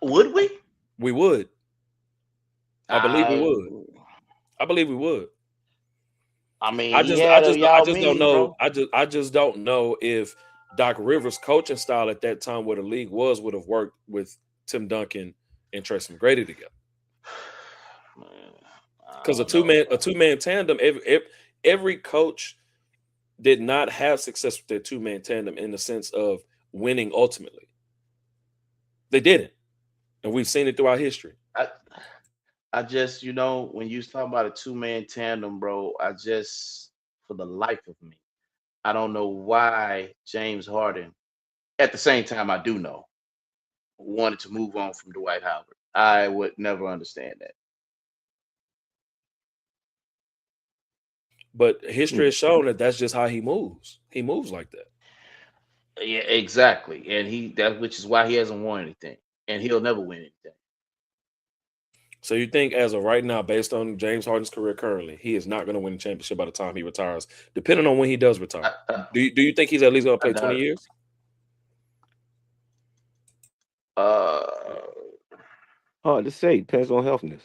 Speaker 1: Would we?
Speaker 4: We would. I believe we would. I believe we would.
Speaker 1: I mean,
Speaker 4: I just don't know. Bro. I just don't know if Doc Rivers' coaching style at that time, where the league would have worked with Tim Duncan and Tracy McGrady together. Because a two-man tandem, every coach did not have success with their two-man tandem in the sense of winning ultimately. They didn't, and we've seen it throughout history.
Speaker 1: I just, when you was talking about a two-man tandem, bro, for the life of me, I don't know why James Harden, at the same time I do know, wanted to move on from Dwight Howard. I would never understand that.
Speaker 4: But history has shown that that's just how he moves. He moves like that.
Speaker 1: Yeah, exactly. And which is why he hasn't won anything. and he'll never win anything.
Speaker 4: So you think, as of right now, based on James Harden's career currently, he is not going to win a championship by the time he retires, depending on when he does retire. Do you think he's at least going to play 20 years?
Speaker 5: Hard to say. Depends on healthiness.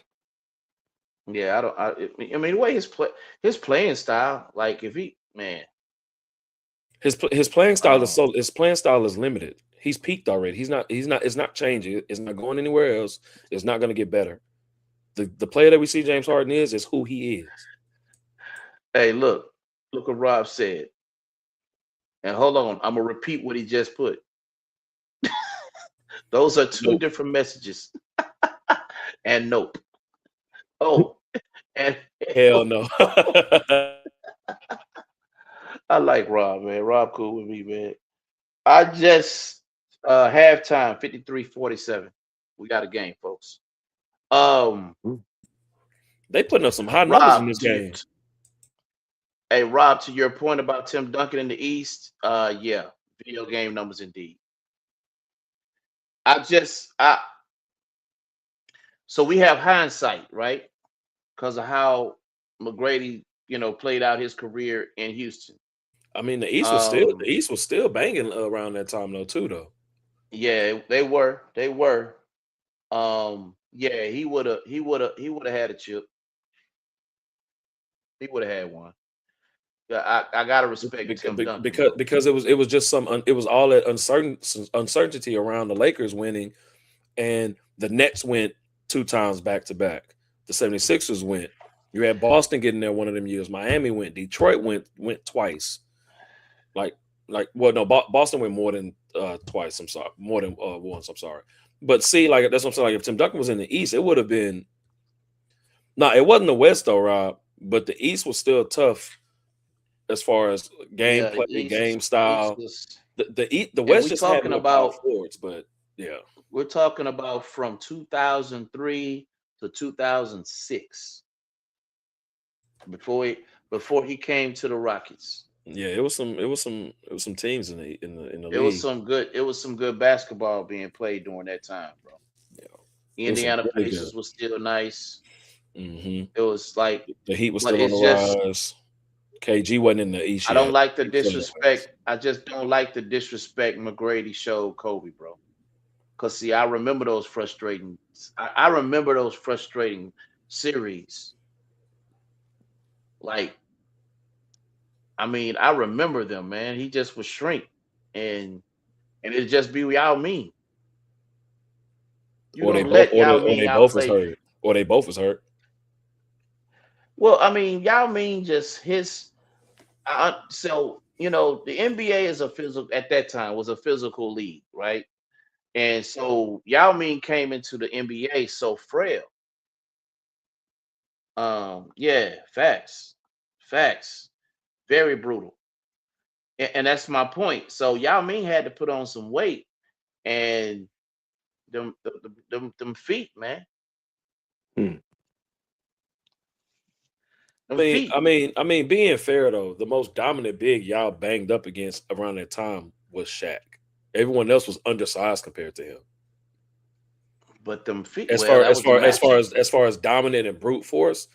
Speaker 1: Yeah, I mean, the way his playing style, like if he
Speaker 4: his playing style is limited. He's peaked already. It's not changing. It's not going anywhere else. It's not going to get better. The player that we see James Harden is who he is.
Speaker 1: Hey, look what Rob said. And hold on, I'm gonna repeat what he just put. Those are two different messages. And nope. Oh, and
Speaker 4: hell no.
Speaker 1: I like Rob, man. Rob cool with me, man. I just halftime 53-47. We got a game, folks.
Speaker 4: They putting up some high numbers in this game.
Speaker 1: Hey, Rob, to your point about Tim Duncan in the East, yeah, video game numbers indeed. So we have hindsight, right? Because of how McGrady, played out his career in Houston.
Speaker 4: I mean, the East was still banging around that time though.
Speaker 1: Yeah, they were. Yeah, he would have had a chip. He would have had one. I gotta respect Tim Duncan
Speaker 4: because it was just it was all that uncertainty around the Lakers winning, and the Nets went 2 times back to back. The 76ers went. You had Boston getting there one of them years. Miami went. Detroit went twice. Boston went more than twice. I'm sorry, more than once. I'm sorry. But see, like that's what I'm saying. Like if Tim Duncan was in the East, it would have been. No, it wasn't the West though, Rob. But the East was still tough as far as gameplay, game style. The West just had about forwards, but yeah,
Speaker 1: we're talking about from 2003 to 2006 before he came to the Rockets.
Speaker 4: Yeah, it was some teams in the league.
Speaker 1: It was some good basketball being played during that time, bro. Yeah. Indiana Pacers was still nice.
Speaker 4: Mm-hmm.
Speaker 1: It was like
Speaker 4: the Heat was still on the rise. KG wasn't in the East.
Speaker 1: I don't like the disrespect. I just don't like the disrespect McGrady showed Kobe, bro. Cause see, I remember those frustrating. I remember those frustrating series. Like, I mean, I remember them, man. He just would shrink, and it'd just be Yao Ming.
Speaker 4: Or they both was hurt. Or they both was hurt.
Speaker 1: Well, I mean, Yao Ming just his. So the NBA is at that time was a physical league, right? And so Yao Ming came into the NBA so frail. Yeah, facts, very brutal, and that's my point. So Yao Ming had to put on some weight, and them feet, man.
Speaker 4: I mean, being fair though, the most dominant big y'all banged up against around that time was Shaq. Everyone else was undersized compared to him.
Speaker 1: But them feet,
Speaker 4: as far as dominant and brute force,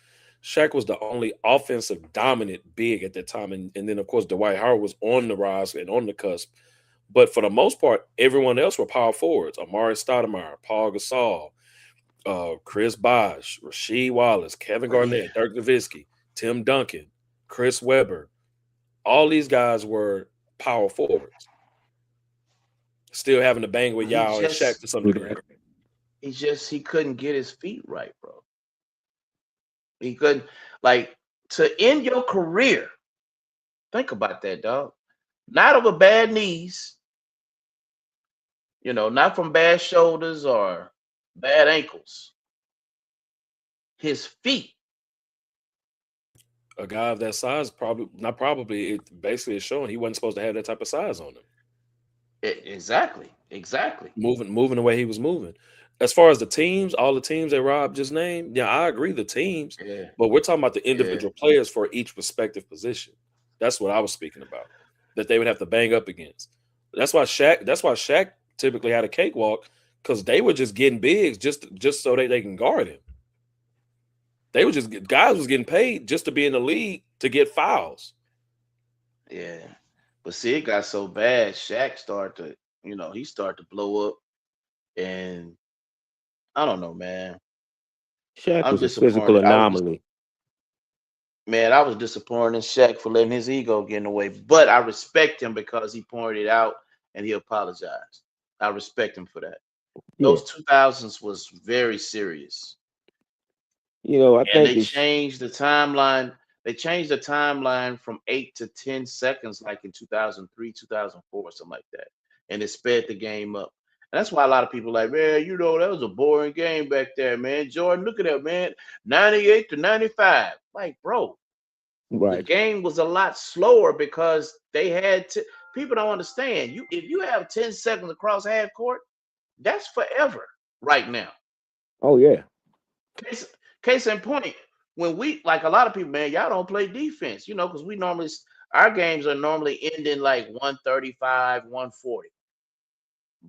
Speaker 4: Shaq was the only offensive dominant big at that time, and then of course Dwight Howard was on the rise and on the cusp. But for the most part, everyone else were power forwards: Amari Stoudemire, Paul Gasol, Chris Bosh, Rasheed Wallace, Kevin Garnett, Dirk Nowitzki, Tim Duncan, Chris Webber. All these guys were power forwards. Still having to bang with y'all and Shaq to some degree.
Speaker 1: He couldn't get his feet right, bro. He couldn't, to end your career. Think about that, dog. Not over bad knees, not from bad shoulders or bad ankles. His feet.
Speaker 4: A guy of that size, it basically is showing he wasn't supposed to have that type of size on him.
Speaker 1: Exactly.
Speaker 4: Moving the way he was moving. As far as the teams, all the teams that Rob just named, yeah, I agree the teams.
Speaker 1: Yeah.
Speaker 4: But we're talking about the individual players for each respective position. That's what I was speaking about. That they would have to bang up against. That's why Shaq typically had a cakewalk, because they were just getting bigs just so they can guard him. They were just guys was getting paid just to be in the league to get fouls.
Speaker 1: Yeah. But see, it got so bad, Shaq started to, he started to blow up. And I don't know, man.
Speaker 5: Shaq
Speaker 1: I'm
Speaker 5: was a physical
Speaker 1: disappointed.
Speaker 5: anomaly.
Speaker 1: I was disappointed in Shaq for letting his ego get in the way. But I respect him because he pointed it out and he apologized. I respect him for that.
Speaker 5: Yeah.
Speaker 1: Those 2000s was very serious.
Speaker 5: You know, I
Speaker 1: And
Speaker 5: think
Speaker 1: they
Speaker 5: it's
Speaker 1: changed the timeline. They changed the timeline from 8 to 10 seconds, like in 2003, 2004, something like that. And it sped the game up. And that's why a lot of people like, man, that was a boring game back there, man. Jordan, look at that, man. 98 to 95. Like, bro, the
Speaker 5: right.
Speaker 1: game was a lot slower because they had to. People don't understand. If you have 10 seconds across half court, that's forever right now.
Speaker 5: Oh yeah.
Speaker 1: Case in point, when we like a lot of people, man, y'all don't play defense, because our games are normally ending like 135, 140.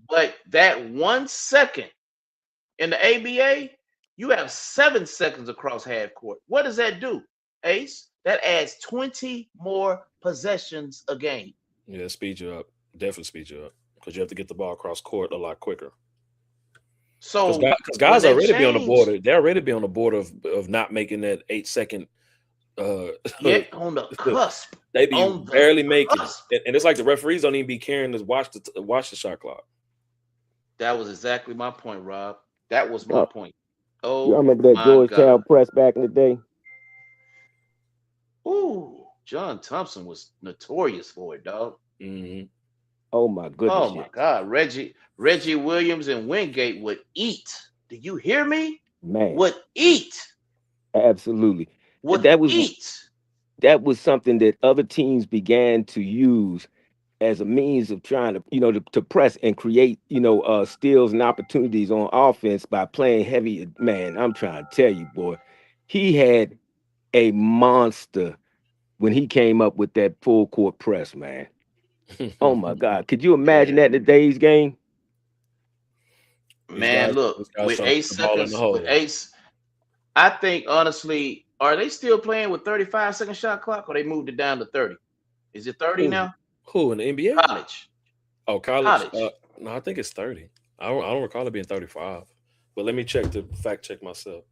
Speaker 1: But that 1 second in the ABA, you have 7 seconds across half court. What does that do, Ace? That adds 20 more possessions a game.
Speaker 4: Yeah, speed you up. Definitely speed you up because you have to get the ball across court a lot quicker.
Speaker 1: So
Speaker 4: because guys already be on the border. They already be on the border of not making that 8 second.
Speaker 1: Yeah, on the cusp.
Speaker 4: They be barely making it, and it's like the referees don't even be caring to watch the shot clock.
Speaker 1: That was exactly my point, Rob. That was my point.
Speaker 5: I remember that Georgetown press back in the day.
Speaker 1: Ooh, John Thompson was notorious for it, dog.
Speaker 4: Mm-hmm.
Speaker 5: Oh my goodness!
Speaker 1: Oh my God, Reggie Williams and Wingate would eat. Do you hear me?
Speaker 5: Man,
Speaker 1: would eat.
Speaker 5: Absolutely.
Speaker 1: That
Speaker 5: was something that other teams began to use as a means of trying to, to press and create, steals and opportunities on offense by playing heavy. Man, I'm trying to tell you, boy, he had a monster when he came up with that full court press, man. Oh my God. Could you imagine that in today's game?
Speaker 1: Man, look, with 8 seconds, I think honestly, are they still playing with 35-second shot clock or they moved it down to 30? Is it 30 now?
Speaker 4: Who in the NBA?
Speaker 1: College.
Speaker 4: Oh, college. No, I think it's 30. I don't recall it being 35. But let me check to fact check myself.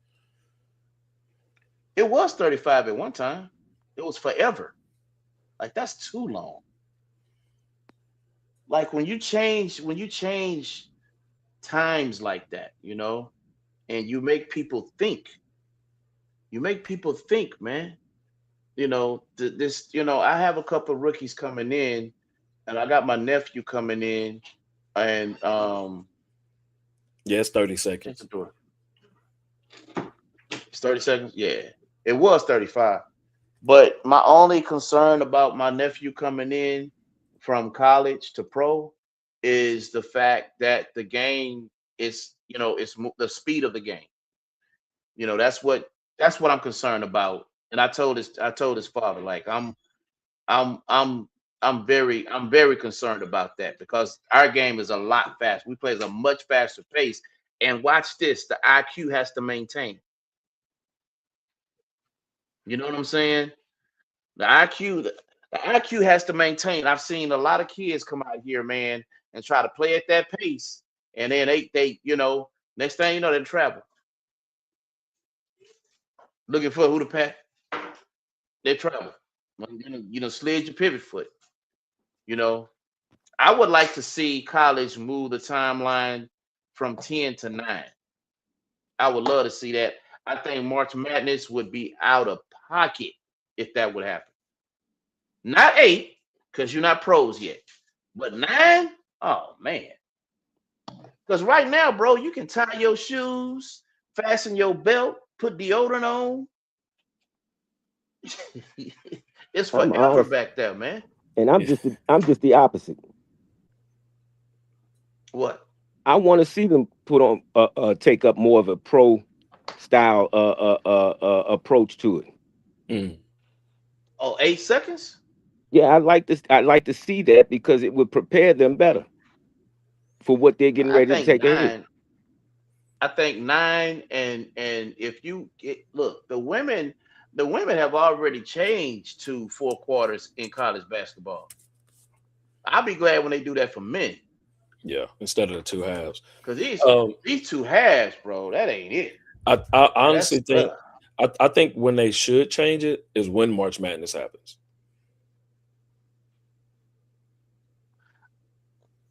Speaker 1: It was 35 at one time. It was forever. Like that's too long. Like when you change times like that, and you make people think. You make people think, man. I have a couple of rookies coming in, and I got my nephew coming in, and
Speaker 4: yeah, it's 30 seconds.
Speaker 1: It's 30 seconds. Yeah, it was 35. But my only concern about my nephew coming in from college to pro is the fact that the game is, it's the speed of the game. That's what I'm concerned about. And I told his father, like, I'm very concerned about that because our game is a lot faster. We play at a much faster pace. And watch this, the IQ has to maintain. You know what I'm saying? The IQ has to maintain. I've seen a lot of kids come out here, man, and try to play at that pace. And then they next thing you know, they travel. Looking for who to pass. They travel. Slid your pivot foot. I would like to see college move the timeline from 10 to 9. I would love to see that. I think March Madness would be out of pocket if that would happen. Not 8, because you're not pros yet. But 9? Oh, man. Because right now, bro, you can tie your shoes, fasten your belt, put deodorant on. It's forever back there, man.
Speaker 5: And I'm just the opposite.
Speaker 1: What?
Speaker 5: I want to see them put on take up more of a pro style approach to it.
Speaker 4: Mm.
Speaker 1: Oh, 8 seconds?
Speaker 5: Yeah, I'd like to see that because it would prepare them better for what they're getting
Speaker 1: I
Speaker 5: ready to
Speaker 1: think
Speaker 5: take ahead.
Speaker 1: 9. I think 9, and if you look, the women have already changed to 4 quarters in college basketball. I'll be glad when they do that for men,
Speaker 4: Yeah, instead of the 2 halves.
Speaker 1: because
Speaker 4: Um,
Speaker 1: these 2 halves, bro, that ain't it.
Speaker 4: I honestly
Speaker 1: That's
Speaker 4: think I think when they should change it is when March Madness happens.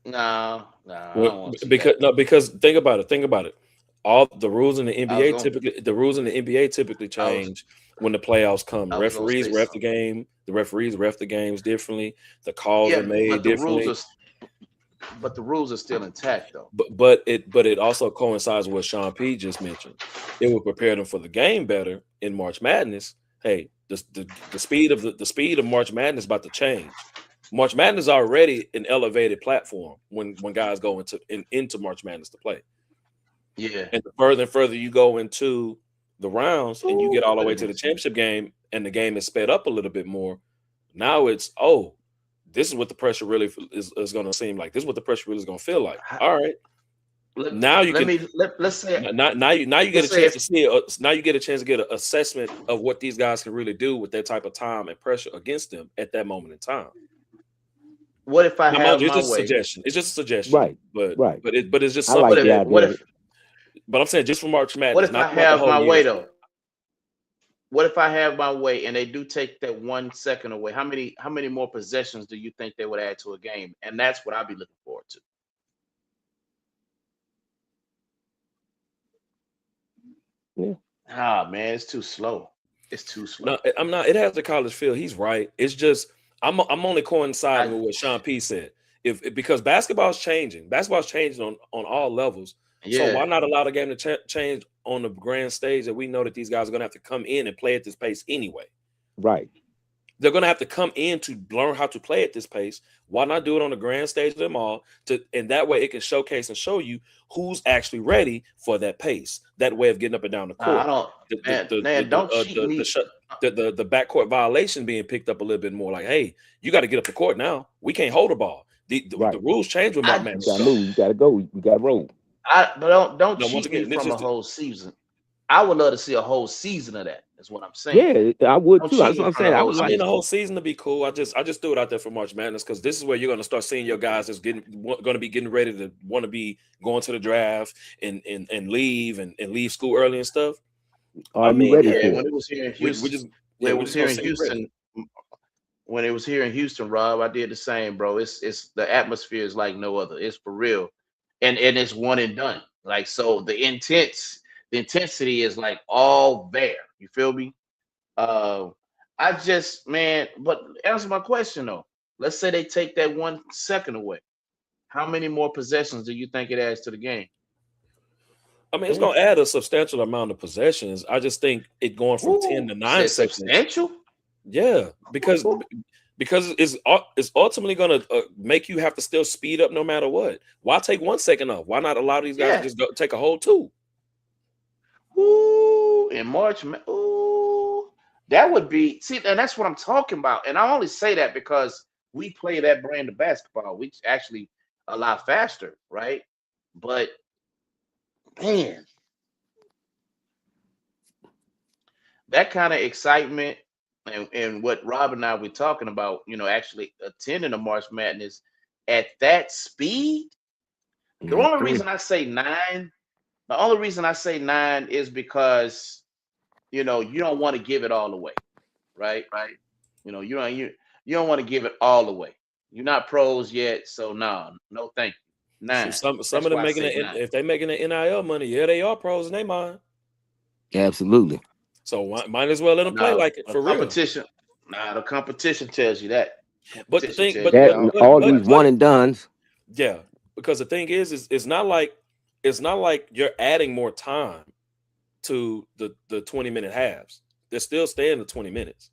Speaker 1: no, I don't want to see
Speaker 4: Because
Speaker 1: that.
Speaker 4: because think about it. All the rules in the
Speaker 1: I was
Speaker 4: NBA typically
Speaker 1: I was
Speaker 4: change when the playoffs come.
Speaker 1: I was gonna
Speaker 4: Referees
Speaker 1: say
Speaker 4: ref the
Speaker 1: something.
Speaker 4: game. The referees ref the games differently. The calls are
Speaker 1: Yeah,
Speaker 4: made differently.
Speaker 1: but the rules are still intact though.
Speaker 4: But it also coincides with what Sean P just mentioned. It will prepare them for the game better in March Madness. Hey, the speed of March Madness is about to change. March Madness is already an elevated platform when guys go into March Madness to play.
Speaker 1: Yeah,
Speaker 4: And the further you go into the rounds and you get all the
Speaker 1: but
Speaker 4: way
Speaker 1: it
Speaker 4: to the
Speaker 1: is.
Speaker 4: championship game and the game is sped up a little bit more, now it's this is what the pressure really is going to seem like. This is what the pressure really is going to feel like. All right, now you can.
Speaker 1: Let's say
Speaker 4: Now you get
Speaker 1: let's
Speaker 4: a
Speaker 1: say
Speaker 4: chance
Speaker 1: if
Speaker 4: to see. Now you get a chance to get an assessment of what these guys can really do with that type of time and pressure against them at that moment in time.
Speaker 1: what if I
Speaker 4: Now,
Speaker 1: have
Speaker 4: mind you, it's
Speaker 1: my
Speaker 4: just a
Speaker 1: way?
Speaker 4: suggestion. It's just a suggestion,
Speaker 5: Right.
Speaker 4: but
Speaker 5: Right.
Speaker 4: it's just
Speaker 5: I
Speaker 4: something.
Speaker 5: like the
Speaker 1: What
Speaker 5: idea.
Speaker 1: if
Speaker 4: But I'm saying just for March
Speaker 1: what
Speaker 4: Madness,
Speaker 1: if I
Speaker 4: not throughout the
Speaker 1: have
Speaker 4: whole
Speaker 1: my
Speaker 4: year.
Speaker 1: way though? What if I have my way and they do take that 1 second away? How many more possessions do you think they would add to a game? And that's what I'd be looking forward to.
Speaker 5: Yeah.
Speaker 1: Ah man, it's too slow. It's too slow.
Speaker 4: No, I'm not. It has the college feel. He's right. It's just I'm only coinciding with what Sean P said. Because basketball's changing. Basketball's changing on all levels. So why
Speaker 1: Yeah.
Speaker 4: not allow the game to change on the grand stage that we know that these guys are going to have to come in and play at this pace anyway?
Speaker 5: Right.
Speaker 4: They're going to have to come in to learn how to play at this pace. Why not do it on the grand stage of them all? And that way it can showcase and show you who's actually ready for that pace, that way of getting up and down the
Speaker 1: Nah, I
Speaker 4: court.
Speaker 1: don't man, don't cheat me.
Speaker 4: The backcourt violation being picked up a little bit more. Like, hey, you got to get up the court now. We can't hold the ball. The
Speaker 5: Right.
Speaker 4: rules change with March
Speaker 1: I
Speaker 5: You
Speaker 4: Madness.
Speaker 5: gotta move. You gotta go. You gotta roll.
Speaker 1: but don't
Speaker 4: No,
Speaker 1: cheat
Speaker 4: once
Speaker 1: me
Speaker 4: again, this
Speaker 1: from a
Speaker 4: is
Speaker 1: whole season. I would love to see a whole season of that. Is what I'm saying.
Speaker 5: Yeah, I would
Speaker 1: Don't
Speaker 5: too.
Speaker 1: cheat
Speaker 5: That's
Speaker 1: me
Speaker 5: what I'm
Speaker 1: from
Speaker 5: saying.
Speaker 1: the
Speaker 5: I
Speaker 1: whole
Speaker 5: would
Speaker 4: I
Speaker 5: like.
Speaker 4: mean, the
Speaker 1: season.
Speaker 4: whole season to be cool. I just threw it out there for March Madness because this is where you're going to start seeing your guys that's going to be getting ready to want to be going to the draft and leave and leave school early and stuff.
Speaker 5: Are
Speaker 4: I
Speaker 5: you
Speaker 4: mean,
Speaker 5: ready
Speaker 1: Yeah,
Speaker 5: for
Speaker 1: when
Speaker 5: it?
Speaker 1: it was here in
Speaker 4: we
Speaker 1: Houston,
Speaker 4: just
Speaker 1: when it
Speaker 4: we
Speaker 1: was
Speaker 4: just
Speaker 1: here
Speaker 4: gonna
Speaker 1: in
Speaker 4: see you ready.
Speaker 1: Houston, when it was here in Houston, Rob, I did the same, bro. It's the atmosphere is like no other. It's for real, and it's one and done. Like so, the intensity is like all there. You feel me? Uh, I just man, but answer my question though. Let's say they take that 1 second away. How many more possessions do you think it adds to the game?
Speaker 4: I mean, it's going to add a substantial amount of possessions. I just think it going from 10 to
Speaker 1: You
Speaker 4: 9
Speaker 1: said
Speaker 4: seconds.
Speaker 1: substantial?
Speaker 4: Yeah, because it's ultimately going to make you have to still speed up no matter what. Why take 1 second off? Why not allow these guys
Speaker 1: Yeah.
Speaker 4: to just go take a whole 2?
Speaker 1: Ooh, in March, ooh, that would be see, and that's what I'm talking about. And I only say that because we play that brand of basketball, which actually a lot faster, right? But man, that kind of excitement and what Rob and I were talking about, actually attending a March Madness at that speed. The only reason I say 9, the only reason I say 9 is because you don't want to give it all away, right? You don't want to give it all away. You're not pros yet, so no, thank you. 9.
Speaker 4: Some
Speaker 1: That's
Speaker 4: of them
Speaker 1: why I
Speaker 4: making
Speaker 1: say
Speaker 4: it
Speaker 1: 9.
Speaker 4: if they making the NIL money, yeah, they are pros in their mind.
Speaker 5: Absolutely.
Speaker 4: So might as well let them play
Speaker 1: Now,
Speaker 4: like it for real.
Speaker 1: the competition tells you that.
Speaker 4: But the thing,
Speaker 1: Competition
Speaker 4: but,
Speaker 1: tells
Speaker 5: That
Speaker 1: you
Speaker 5: and
Speaker 1: that.
Speaker 5: all these one and dones.
Speaker 4: yeah, because the thing is it's not like you're adding more time to the 20-minute halves. They're still staying the 20 minutes.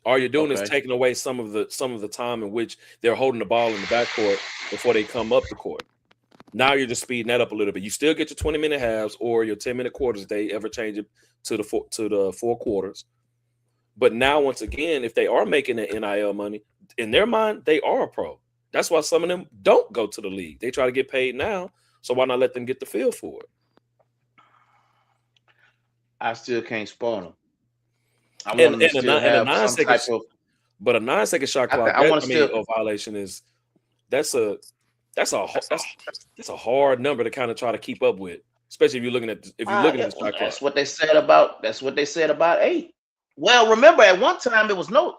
Speaker 4: All you're doing is
Speaker 1: Okay.
Speaker 4: taking away some of the time in which they're holding the ball in the backcourt before they come up the court. Now you're just speeding that up a little bit. You still get your 20-minute halves or your 10-minute quarters if they ever change it to the 4 quarters. But now, once again, if they are making the NIL money, in their mind, they are a pro. That's why some of them don't go to the league. They try to get paid now, so why not let them get the feel for it?
Speaker 1: I still can't spawn them. I
Speaker 4: And
Speaker 1: want them to still have some type of.
Speaker 4: But a 9-second shot clock, a violation is that's a hard number to kind of try to keep up with, especially if you're looking at the shot clock.
Speaker 1: That's what they said about 8. Well, remember at one time it was no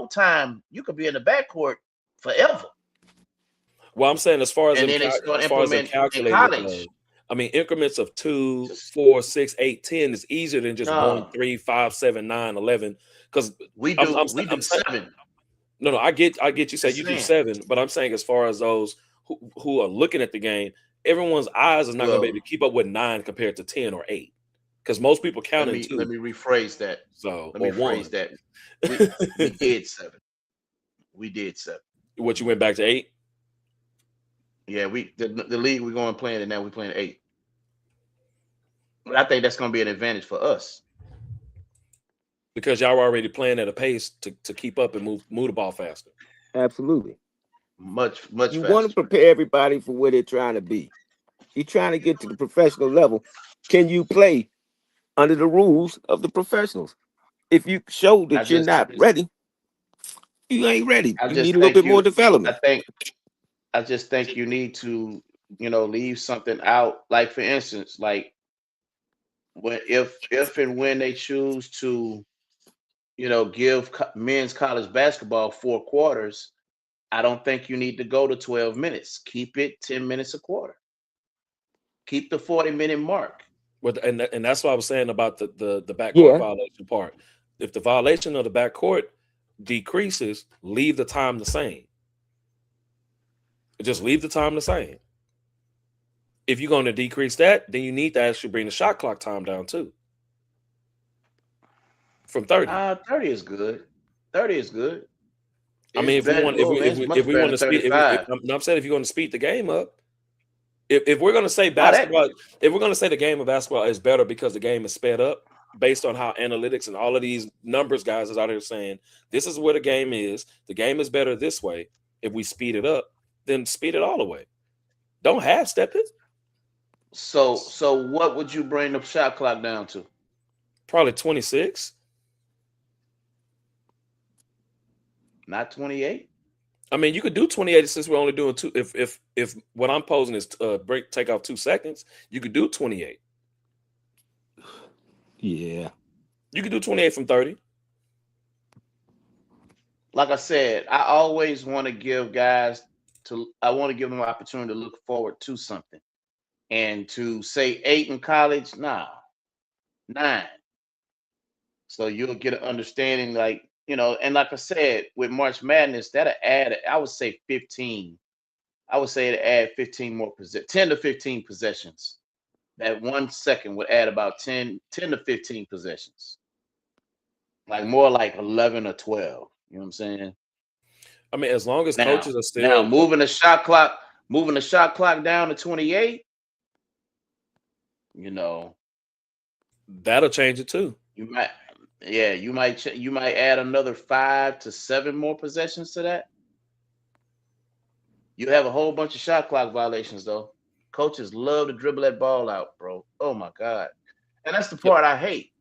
Speaker 1: time you could be in the backcourt forever.
Speaker 4: Well, I'm saying as far as calculated, I mean increments of 2, 4, 6, 8, 10 is easier than just 1, 3, 5, 7, 9, 11. Because
Speaker 1: we do 7.
Speaker 4: No, I get you say you do 7, but I'm saying as far as those who are looking at the game, everyone's eyes is not going to be able to keep up with 9 compared to 10 or 8. Because most people count in 2.
Speaker 1: Let me rephrase that.
Speaker 4: So
Speaker 1: let me rephrase that. We did 7. We did 7.
Speaker 4: What, you went back to 8?
Speaker 1: Yeah, the league we're going playing, and now we're playing 8. But I think that's going to be an advantage for us.
Speaker 4: Because y'all were already playing at a pace to keep up and move the ball faster.
Speaker 5: Absolutely.
Speaker 1: Much
Speaker 5: you
Speaker 1: faster.
Speaker 5: Want to prepare everybody for where they're trying to be. You're trying to get to the professional level. Can you play under the rules of the professionals? If you show that you're not ready, you ain't ready. You need a little bit more development.
Speaker 1: I just think you need to, leave something out. Like, for instance, like if and when they choose to, give men's college basketball 4 quarters, I don't think you need to go to 12 minutes. Keep it 10 minutes a quarter. Keep the 40-minute mark.
Speaker 4: And that's what I was saying about the backcourt violation part. If the violation of the backcourt decreases, leave the time the same. Just leave the time the same. If you're going to decrease that, then you need to actually bring the shot clock time down too. From 30.
Speaker 1: 30 is good. 30 is good.
Speaker 4: I mean, if we want to speed, I'm saying if you're going to speed the game up, if we're going to say basketball, if we're going to say the game of basketball is better because the game is sped up based on how analytics and all of these numbers guys is out here saying this is where the game is better this way. If we speed it up, then speed it all the way. Don't half step it.
Speaker 1: So what would you bring the shot clock down to?
Speaker 4: Probably 26.
Speaker 1: Not 28.
Speaker 4: I mean, you could do 28 since we're only doing 2. If what I'm posing is take off 2 seconds, you could do 28.
Speaker 5: Yeah,
Speaker 4: you could do 28 from 30.
Speaker 1: Like I said, I always want to give guys I want to give them an opportunity to look forward to something. And to say 8 in college, 9. So you'll get an understanding, like, and like I said, with March Madness, that'll add, I would say 15. I would say to add 15 more 10 to 15 possessions. That 1 second would add about 10 to 15 possessions. Like more like 11 or 12. You know what I'm saying?
Speaker 4: I mean, as long as coaches are still
Speaker 1: now moving the shot clock down to 28,
Speaker 4: that'll change it too.
Speaker 1: You might add another 5 to 7 more possessions to that. You have a whole bunch of shot clock violations though. Coaches love to dribble that ball out, bro. Oh my God. And that's the part I hate.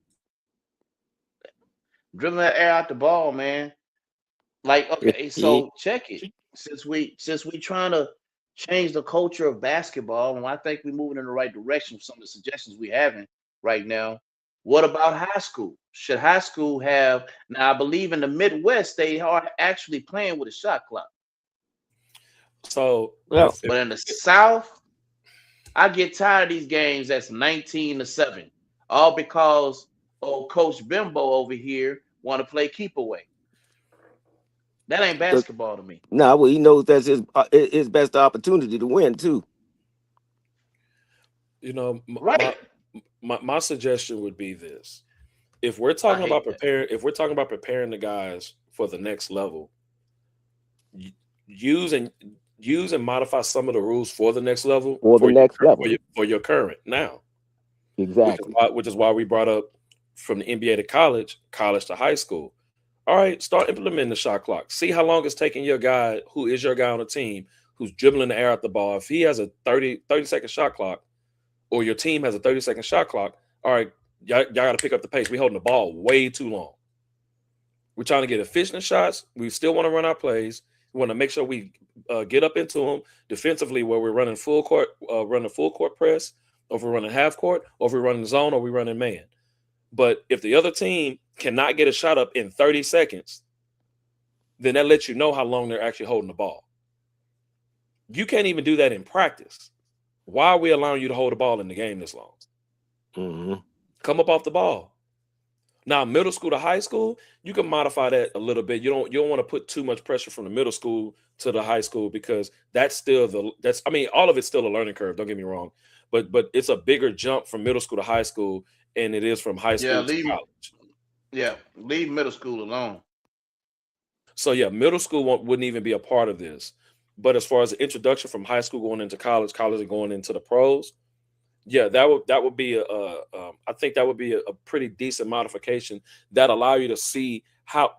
Speaker 1: Dribbling that air out the ball, man. Like, okay, so check it. Since we trying to change the culture of basketball, and I think we're moving in the right direction with some of the suggestions we having right now. What about high school? Should high school have? Now, I believe in the Midwest they are actually playing with a shot clock.
Speaker 4: So,
Speaker 1: but in the South, I get tired of these games that's 19-7, all because Coach Bimbo over here want to play keep away. That ain't basketball to me.
Speaker 5: No, well, he knows that's his best opportunity to win too.
Speaker 1: Right.
Speaker 4: My suggestion would be this: if we're talking about preparing the guys for the next level, use and modify some of the rules for the next level for your current now.
Speaker 5: Exactly.
Speaker 4: Which is why we brought up from the NBA to college to high school. All right, start implementing the shot clock. See how long it's taking your guy, who is your guy on the team, who's dribbling the air out the ball. If he has a 30-second shot clock, or your team has a 30-second shot clock, all right, y'all got to pick up the pace. We're holding the ball way too long. We're trying to get efficient shots. We still want to run our plays. We want to make sure we get up into them defensively, where we're running full court press, or if we're running half court, or if we're running zone, or we're running man. But if the other team cannot get a shot up in 30 seconds, then that lets you know how long they're actually holding the ball. You can't even do that in practice. Why are we allowing you to hold the ball in the game this long?
Speaker 5: Mm-hmm.
Speaker 4: Come up off the ball. Now, middle school to high school, you can modify that a little bit. You don't want to put too much pressure from the middle school to the high school, because all of it's still a learning curve. Don't get me wrong, but it's a bigger jump from middle school to high school, and it is from high school to college.
Speaker 1: Yeah, leave middle school alone.
Speaker 4: So yeah, middle school wouldn't even be a part of this. But as far as the introduction from high school going into college and going into the pros, yeah, that would be I think that would be a pretty decent modification that allow you to see how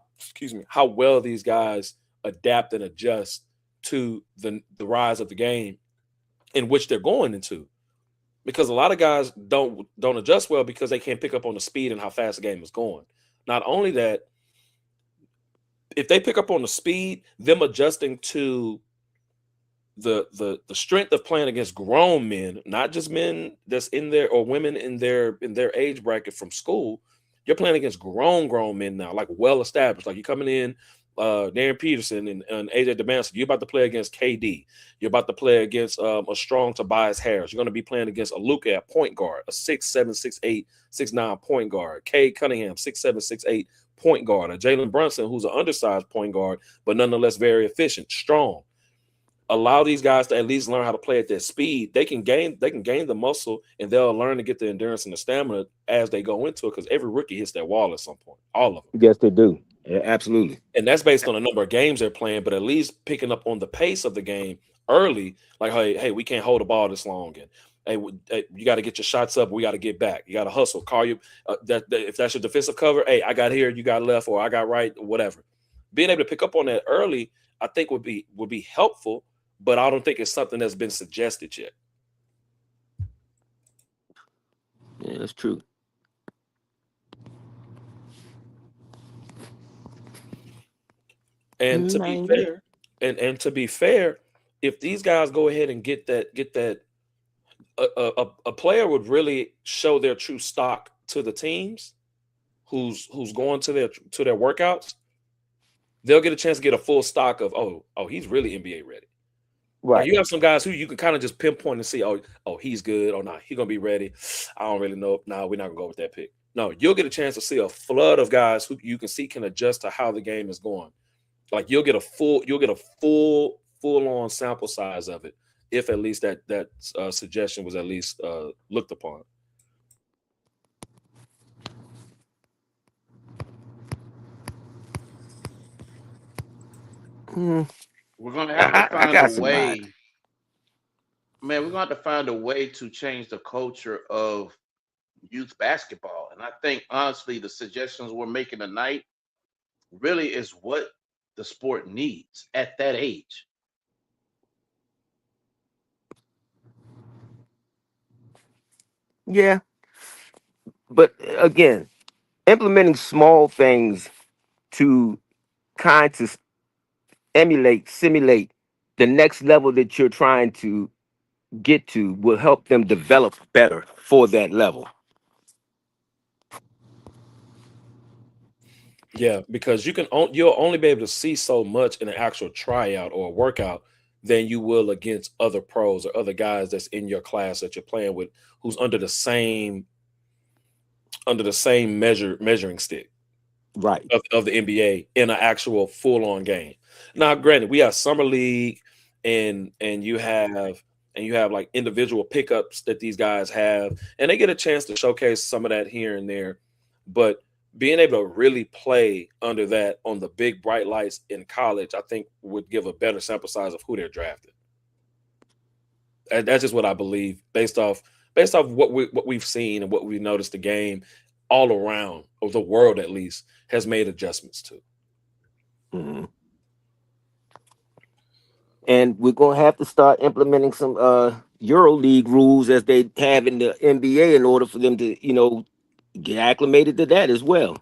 Speaker 4: well these guys adapt and adjust to the rise of the game in which they're going into. Because a lot of guys don't adjust well because they can't pick up on the speed and how fast the game is going. Not only that, if they pick up on the speed, them adjusting to the strength of playing against grown men, not just men that's in there, or women in their age bracket from school. You're playing against grown men now, like well established. Like you're coming in, Darren Peterson and AJ Demansky. You're about to play against KD. You're about to play against a strong Tobias Harris. You're going to be playing against a Luka at point guard, a 6'7", 6'8", 6'9" point guard. Cade Cunningham, 6'7", 6'8" point guard. A Jalen Brunson, who's an undersized point guard, but nonetheless very efficient, strong. Allow these guys to at least learn how to play at their speed. They can gain the muscle, and they'll learn to get the endurance and the stamina as they go into it, because every rookie hits that wall at some point. All of them.
Speaker 5: Yes, they do. Yeah, absolutely.
Speaker 4: And that's based on the number of games they're playing, but at least picking up on the pace of the game early, like, hey, we can't hold the ball this long, and hey, you got to get your shots up. We got to get back. You got to hustle. Call you if that's your defensive cover. Hey, I got here, you got left, or I got right, whatever. Being able to pick up on that early, I think would be helpful. But I don't think it's something that's been suggested yet.
Speaker 5: Yeah, that's true.
Speaker 4: And to be fair, and to be fair, if these guys go ahead and get that, a player would really show their true stock to the teams who's going to their workouts. They'll get a chance to get a full stock of oh, he's really NBA ready. Right. Like you have some guys who you can kind of just pinpoint and see, oh, he's good. Oh, no, he's going to be ready. I don't really know. No, we're not going to go with that pick. No, you'll get a chance to see a flood of guys who you can see can adjust to how the game is going. Like you'll get a full-on sample size of it, if at least that suggestion was at least looked upon.
Speaker 1: We're gonna have to find a way. Man, we're gonna have to find a way to change the culture of youth basketball. And I think honestly, the suggestions we're making tonight really is what the sport needs at that age.
Speaker 5: Yeah. But again, implementing small things to kind of simulate the next level that you're trying to get to will help them develop better for that level.
Speaker 4: Yeah, because you'll only be able to see so much in an actual tryout or a workout than you will against other pros or other guys that's in your class that you're playing with, who's under the same measuring stick,
Speaker 5: right,
Speaker 4: of the NBA in an actual full-on game. Now, granted, we have summer league, and you have like individual pickups that these guys have, and they get a chance to showcase some of that here and there. But being able to really play under that on the big bright lights in college, I think would give a better sample size of who they're drafted. And that's just what I believe, based off what we've seen and what we've noticed the game all around, or the world at least, has made adjustments to.
Speaker 5: Mhm. And we're gonna have to start implementing some Euro League rules as they have in the NBA in order for them to, get acclimated to that as well.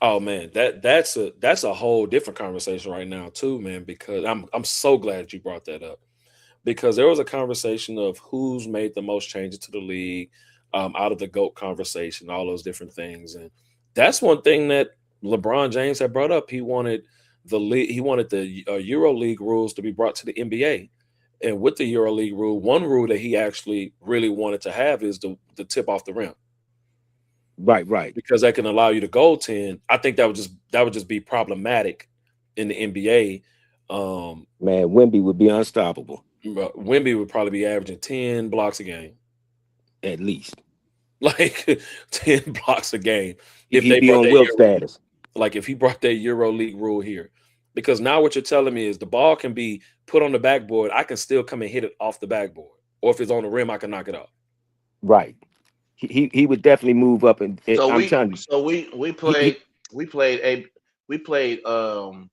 Speaker 4: Oh man, that's a whole different conversation right now too, man. Because I'm so glad you brought that up, because there was a conversation of who's made the most changes to the league, out of the GOAT conversation, all those different things, and that's one thing that LeBron James had brought up. He wanted the league, he wanted the Euro League rules to be brought to the NBA, and with the Euro League rule, one rule that he actually really wanted to have is the tip off the rim,
Speaker 5: Right.
Speaker 4: because that can allow you to goaltend. I think that would just be problematic in the NBA.
Speaker 5: Man, Wemby would be unstoppable
Speaker 4: Wemby would probably be averaging 10 blocks a game,
Speaker 5: at least.
Speaker 4: like 10 blocks a game. If
Speaker 5: He'd
Speaker 4: they
Speaker 5: be
Speaker 4: brought
Speaker 5: on
Speaker 4: that
Speaker 5: Wilt status.
Speaker 4: like if he brought that Euro League rule here, because now what you're telling me is the ball can be put on the backboard. I can still come and hit it off the backboard, or if it's on the rim, I can knock it off.
Speaker 5: Right. He would definitely move up, and
Speaker 1: So
Speaker 5: I'm
Speaker 1: we
Speaker 5: telling you,
Speaker 1: so we
Speaker 5: he,
Speaker 1: played we played a we played Euro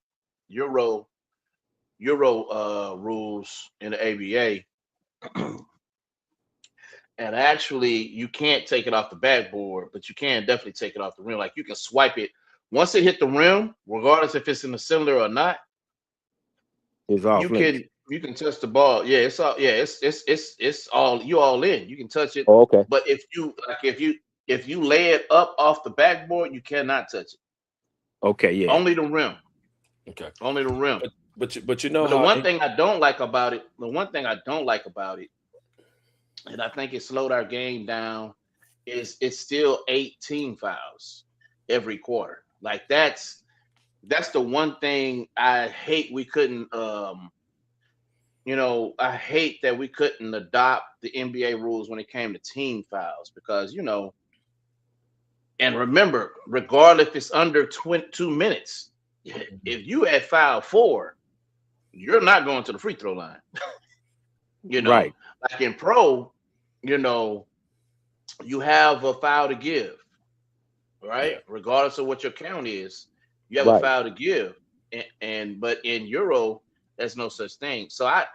Speaker 1: rules in the ABA, and actually you can't take it off the backboard, but you can definitely take it off the rim. Like you can swipe it once it hit the rim, regardless if it's in the cylinder or not.
Speaker 5: is
Speaker 1: You
Speaker 5: off limits.
Speaker 1: can touch the ball. Yeah, it's all. Yeah, it's all. You all in. You can touch it,
Speaker 5: Oh, okay.
Speaker 1: but if you lay it up off the backboard, you cannot touch it.
Speaker 5: Okay, yeah.
Speaker 1: Only the rim.
Speaker 4: Okay,
Speaker 1: Only the rim.
Speaker 4: but you know
Speaker 1: But the
Speaker 4: how
Speaker 1: one thing I don't like about it, and I think it slowed our game down, is it's still 18 fouls every quarter. Like that's the one thing I hate we couldn't I hate that we couldn't adopt the NBA rules when it came to team fouls, because and remember, regardless if it's under 22 minutes, if you had foul 4, you're not going to the free throw line.
Speaker 5: Right.
Speaker 1: Like in pro, you have a foul to give, right?
Speaker 4: Yeah.
Speaker 1: Regardless of what your count is, you have a
Speaker 5: Right.
Speaker 1: foul to give. But in Euro, there's no such thing. So I'd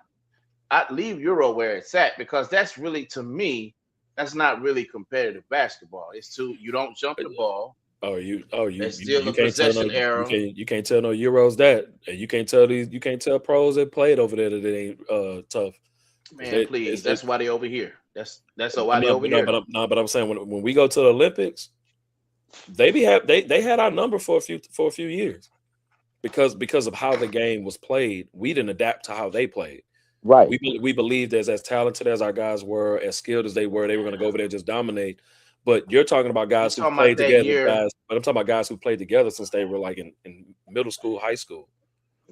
Speaker 1: leave Euro where it's at, because that's really, to me, that's not really competitive basketball. It's you don't jump the ball.
Speaker 4: you
Speaker 1: It's still
Speaker 4: you
Speaker 1: a
Speaker 4: can't tell no
Speaker 1: possession era.
Speaker 4: you can't tell no Euros that, and you can't tell pros that played over there that it ain't tough.
Speaker 1: Man, please. That's why they over here. That's
Speaker 4: But
Speaker 1: why they over here.
Speaker 4: but I'm saying when we go to the Olympics, they had our number for a few years, because of how the game was played. We didn't adapt to how they played.
Speaker 5: Right.
Speaker 4: We believed as talented as our guys were, as skilled as they were going to go over there and just dominate. But you're talking about guys who played together, but I'm talking about guys who played together since they were like in middle school, high school.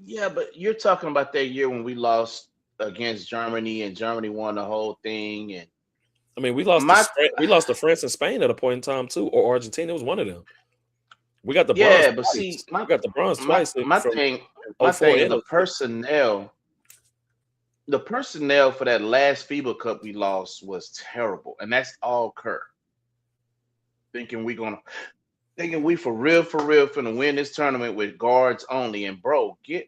Speaker 1: Yeah, but you're talking about that year when we lost against Germany, and Germany won the whole thing. And
Speaker 4: I mean, we lost to France and Spain at a point in time too, or Argentina. It was one of them. We got the bronze.
Speaker 1: But
Speaker 4: twice.
Speaker 1: see,
Speaker 4: we got the bronze twice.
Speaker 1: My thing is the personnel. The personnel for that last FIBA Cup we lost was terrible, and that's all Kerr. Thinking we for real finna win this tournament with guards only. And bro, get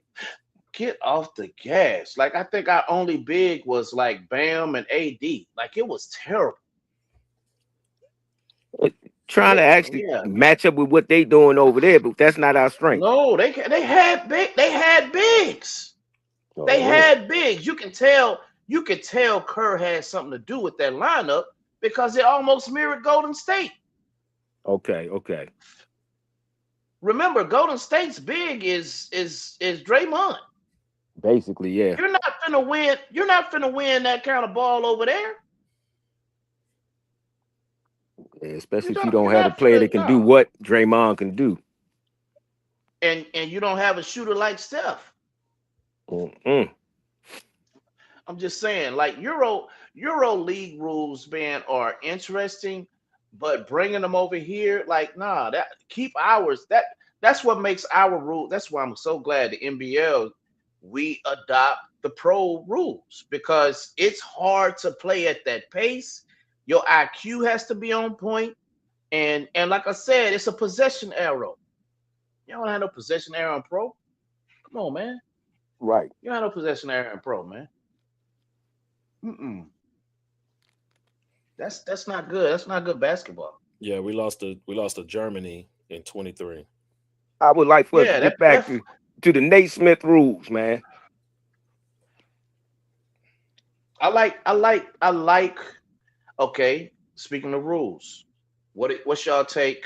Speaker 1: off the gas. Like, I think our only big was like Bam and AD. Like, it was terrible.
Speaker 5: Trying to actually match up with what they doing over there, but that's not our strength.
Speaker 1: No, they had bigs. They had bigs. You could tell Kerr had something to do with that lineup, because it almost mirrored Golden State.
Speaker 5: Okay.
Speaker 1: Remember, Golden State's big is Draymond.
Speaker 5: Basically, yeah.
Speaker 1: You're not finna win that kind of ball over there.
Speaker 5: Yeah, especially if you don't have a player that can do what Draymond can do.
Speaker 1: And you don't have a shooter like Steph.
Speaker 5: Mm-mm.
Speaker 1: I'm just saying, like, Euro League rules, man, are interesting, but bringing them over here, like, nah, keep ours. That's what makes our rule. That's why I'm so glad the NBL, we adopt the pro rules, because it's hard to play at that pace. Your IQ has to be on point, and like I said, it's a possession arrow. You don't have no possession arrow in pro. Come on, man.
Speaker 5: Right.
Speaker 1: You ain't no possession area in pro, man. Mm-mm. That's not good. That's not good basketball.
Speaker 4: Yeah, we lost to Germany in 23.
Speaker 5: I would like for us to
Speaker 1: Yeah,
Speaker 5: get back
Speaker 1: that's
Speaker 5: to the Nate Smith rules, man.
Speaker 1: I like. Okay, speaking of rules, what's y'all take?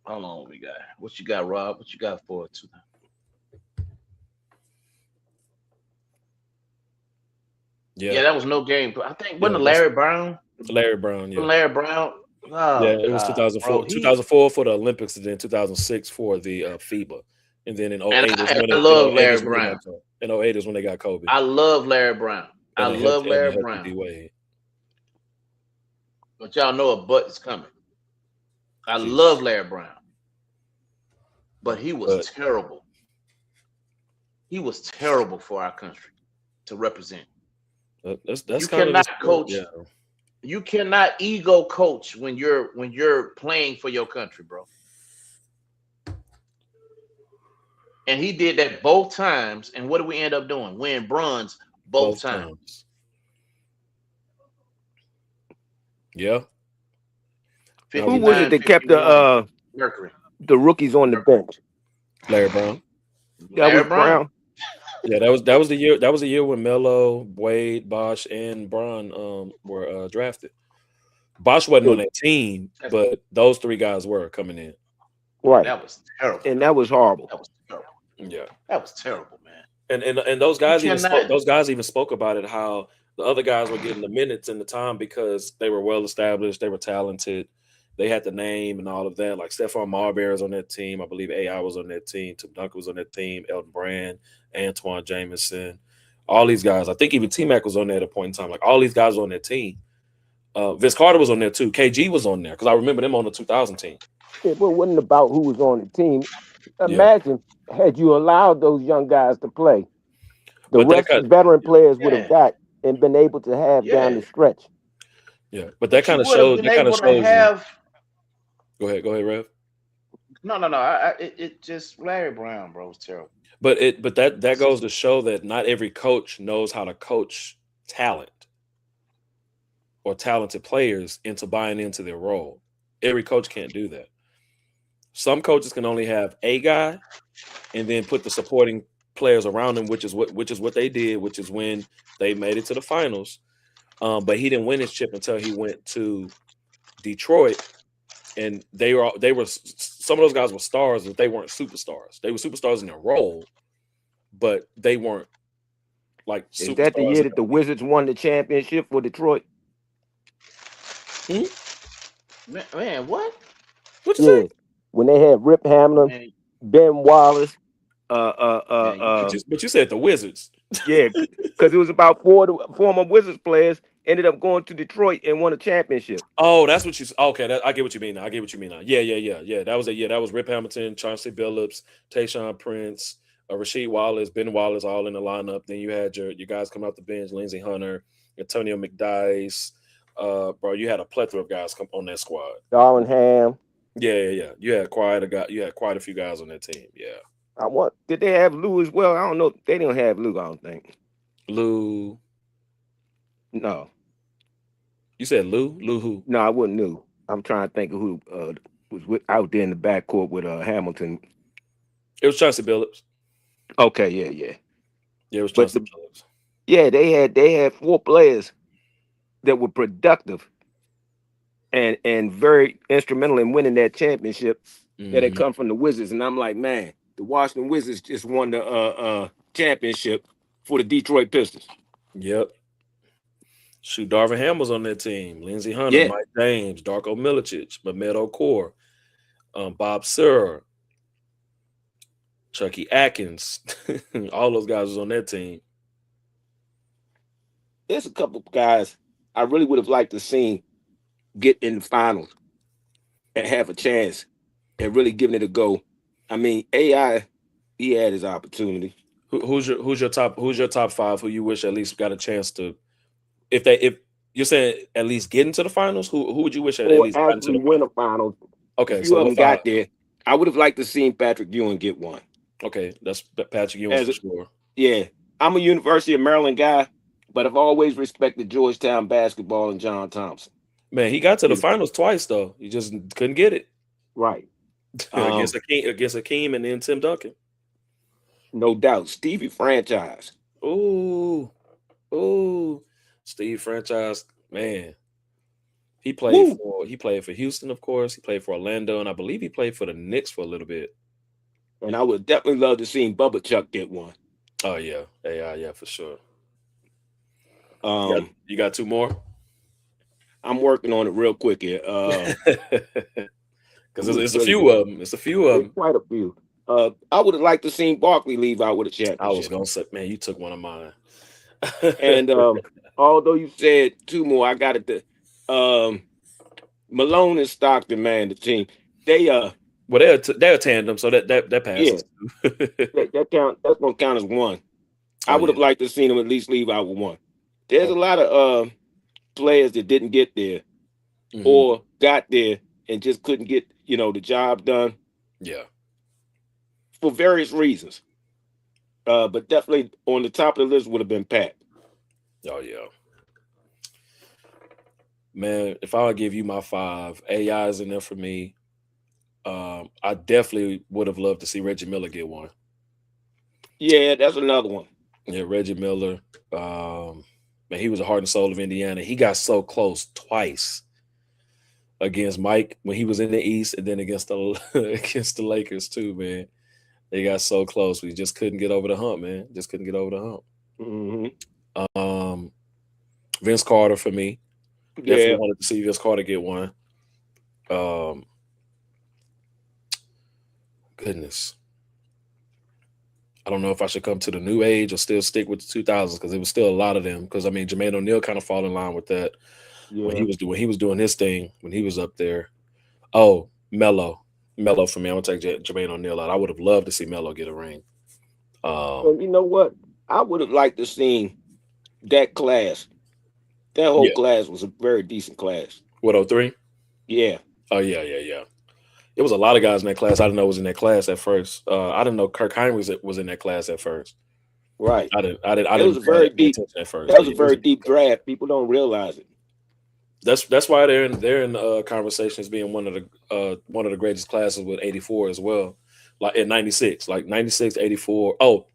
Speaker 1: Hold on, what we got? What you got, Rob? What you got for it?
Speaker 4: Yeah,
Speaker 1: Yeah, that was no game. I think
Speaker 4: yeah,
Speaker 1: wasn't it
Speaker 4: that's
Speaker 1: Larry Brown?
Speaker 4: Larry Brown. Yeah,
Speaker 1: Larry Brown.
Speaker 4: yeah,
Speaker 1: Oh
Speaker 4: it was
Speaker 1: God,
Speaker 4: 2004.
Speaker 1: bro.
Speaker 4: 2004 for the Olympics, and then 2006 for the FIBA, and then in
Speaker 1: And
Speaker 4: 08 is
Speaker 1: I,
Speaker 4: when
Speaker 1: I
Speaker 4: it, in
Speaker 1: love
Speaker 4: 08
Speaker 1: Larry
Speaker 4: is when they
Speaker 1: Brown.
Speaker 4: got Kobe. In 08 is when they got Kobe,
Speaker 1: I love Larry Brown. I love
Speaker 4: and a
Speaker 1: Larry
Speaker 4: healthy
Speaker 1: Brown.
Speaker 4: D Wade.
Speaker 1: But y'all know a butt is coming. I
Speaker 4: Jeez.
Speaker 1: love Larry Brown. But he was
Speaker 4: But
Speaker 1: terrible. He was terrible for our country to represent.
Speaker 4: that's
Speaker 1: You
Speaker 4: kind of the
Speaker 1: cannot
Speaker 4: sport.
Speaker 1: coach.
Speaker 4: Yeah,
Speaker 1: You cannot ego coach when you're playing for your country, bro. And he did that both times. And what did we end up doing? Winning bronze both times.
Speaker 4: times. Yeah.
Speaker 5: Who was it
Speaker 1: 59,
Speaker 5: that kept
Speaker 1: 51, Mercury.
Speaker 5: the rookies on the bench?
Speaker 4: Larry Brown.
Speaker 5: That
Speaker 1: Larry
Speaker 5: was Brown.
Speaker 4: Yeah, that was the year. That was the year when Melo, Wade, Bosh, and Brown were drafted. Bosh wasn't on that team, but those three guys were coming in.
Speaker 5: Right.
Speaker 1: That was terrible.
Speaker 5: And that was horrible.
Speaker 1: That was terrible.
Speaker 4: Yeah,
Speaker 1: That was terrible, man.
Speaker 4: and those guys even
Speaker 1: cannot-
Speaker 4: those guys even spoke about it, how the other guys were getting the minutes and the time because they were well established, they were talented, they had the name and all of that. Like Stephon Marbury was on that team, I believe AI was on that team, Tim Duncan was on that team, Elton Brand, Antoine Jameson, all these guys. I think even T-Mac was on there at a point in time. Like all these guys were on that team. Vince Carter was on there too. KG was on there because I remember them on the 2000 team.
Speaker 5: It wasn't about who was on the team. Imagine had you allowed those young guys to play, the rest of the veteran players would have got and been able to have down the stretch.
Speaker 4: Yeah, but that kind of shows. That kind of shows. Go ahead, Rev.
Speaker 1: No. It just Larry Brown, bro, was terrible.
Speaker 4: But that goes to show that not every coach knows how to coach talent or talented players into buying into their role. Every coach can't do that. Some coaches can only have a guy and then put the supporting players around him, which is what they did, which is when they made it to the finals. But he didn't win his chip until he went to Detroit, and they were some of those guys were stars, but they weren't superstars. They were superstars in their role, but they weren't like.
Speaker 5: Is that the year that the Wizards won the championship for Detroit?
Speaker 1: Man, what?
Speaker 5: What you say? When they had Rip Hamlin, Ben Wallace,
Speaker 4: but you said the Wizards.
Speaker 5: Yeah, because it was about 4 former Wizards players ended up going to Detroit and won a championship.
Speaker 4: Oh, that's what you. Okay, I get what you mean now. Yeah. That was Rip Hamilton, Chauncey Billups, Tayshaun Prince, Rasheed Wallace, Ben Wallace, all in the lineup. Then you had your guys come out the bench: Lindsey Hunter, Antonio McDyess. Bro, you had a plethora of guys come on that squad.
Speaker 5: Darvin Ham.
Speaker 4: Yeah. You had quite a few guys on that team. Yeah.
Speaker 5: Did they have Lou as well? I don't know. They didn't have Lou, I don't think.
Speaker 4: Lou.
Speaker 5: No.
Speaker 4: You said Lou? Lou who?
Speaker 5: No, I wasn't Lou. I'm trying to think of who was out there in the backcourt with Hamilton.
Speaker 4: It was Chauncey Billups.
Speaker 5: Okay, yeah.
Speaker 4: Yeah, it was Chauncey Billups.
Speaker 5: Yeah, they had 4 players that were productive and very instrumental in winning that championship that had come from the Wizards. And I'm like, man, the Washington Wizards just won the championship for the Detroit Pistons.
Speaker 4: Yep. Shoot, Darvin Ham was on that team. Lindsey Hunter, Mike James, Darko Milicic, Mehmet Okur, Bob Sura, Chucky Atkins. All those guys was on that team.
Speaker 5: There's a couple of guys I really would have liked to see get in the finals and have a chance and really giving it a go. I mean, AI, he had his opportunity.
Speaker 4: Who's your top 5 who you wish at least got a chance to, if you're saying at least get into the finals, who would you wish at least
Speaker 5: actually win a finals?
Speaker 4: Okay,
Speaker 5: if you haven't got there, I would have liked to see Patrick Ewing get one.
Speaker 4: Okay, that's Patrick Ewing
Speaker 5: As
Speaker 4: for
Speaker 5: a,
Speaker 4: sure.
Speaker 5: yeah, I'm a University of Maryland guy, but I've always respected Georgetown basketball and John Thompson.
Speaker 4: Man, he got to the
Speaker 5: Yeah.
Speaker 4: finals twice though. He just couldn't get it
Speaker 5: Right.
Speaker 4: against Hakeem and then Tim Duncan.
Speaker 5: No doubt. Stevie franchise.
Speaker 4: Ooh, Steve franchise, man. He
Speaker 5: Woo.
Speaker 4: played for Houston, of course. He played for Orlando, and I believe he played for the Knicks for a little bit.
Speaker 5: And I would definitely love to see Bubba Chuck get one.
Speaker 4: Oh yeah, yeah, for sure. You got two more?
Speaker 5: I'm working on it real quick here.
Speaker 4: Because it's a few of them. It's a few of them.
Speaker 5: Quite a few. I would have liked to see Barkley leave out with a championship.
Speaker 4: I was gonna say, man, you took one of mine.
Speaker 5: And although you said two more, I got it. Malone and Stockton, man, the team. They
Speaker 4: well, they're a tandem, so that passes.
Speaker 5: Yeah. that count. That's gonna count as one. I would have liked to see them at least leave out with one. There's a lot of players that didn't get there or got there and just couldn't get the job done.
Speaker 4: Yeah.
Speaker 5: For various reasons. But definitely on the top of the list would have been Pat.
Speaker 4: Oh yeah. Man, if I would give you my 5, AI is in there for me. I definitely would have loved to see Reggie Miller get one.
Speaker 5: Yeah, that's another one.
Speaker 4: Yeah, Reggie Miller. Man, he was a heart and soul of Indiana. He got so close twice against Mike when he was in the East, and then against the Lakers too, man. They got so close. We just couldn't get over the hump, man. Just couldn't get over the hump.
Speaker 5: Mm-hmm.
Speaker 4: Vince Carter for me. Definitely wanted to see Vince Carter get one. Goodness. I don't know if I should come to the new age or still stick with the 2000s because there was still a lot of them. Because I mean, Jermaine O'Neal kind of fall in line with that when he was doing his thing when he was up there. Oh, Melo for me. I'm gonna take Jermaine O'Neal out. I would have loved to see Melo get a ring.
Speaker 5: And you know what? I would have liked to see that class. That whole class was a very decent class.
Speaker 4: What, 03?
Speaker 5: Yeah.
Speaker 4: Oh yeah. It was a lot of guys in that class. I didn't know was in that class at first. I didn't know Kirk Heinrich was in that class at first.
Speaker 5: Right.
Speaker 4: I didn't. It
Speaker 5: was a very deep
Speaker 4: at first.
Speaker 5: That was a very deep draft. People don't realize it.
Speaker 4: That's why they're in conversations being one of the greatest classes with 84 as well. Like in 96, like 96, 84. Oh,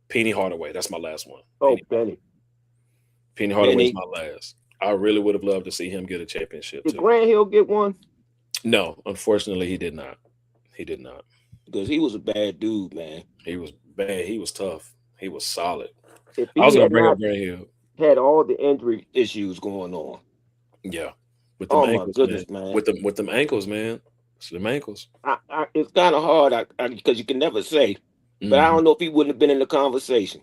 Speaker 4: Penny Hardaway. That's my last one.
Speaker 5: Oh, Penny
Speaker 4: Hardaway is my last. I really would have loved to see him get a championship.
Speaker 5: Did Grant Hill get one?
Speaker 4: No, unfortunately, he did not. He did not.
Speaker 5: Because he was a bad dude, man.
Speaker 4: He was bad. He was tough. He was solid.
Speaker 5: I
Speaker 4: was going to bring up Grant Hill.
Speaker 5: Had all the injury issues going on.
Speaker 4: Yeah. With them ankles,
Speaker 5: my goodness, man.
Speaker 4: With them ankles, man. It's them ankles.
Speaker 5: It's kind of hard because you can never say. But I don't know if he wouldn't have been in the conversation.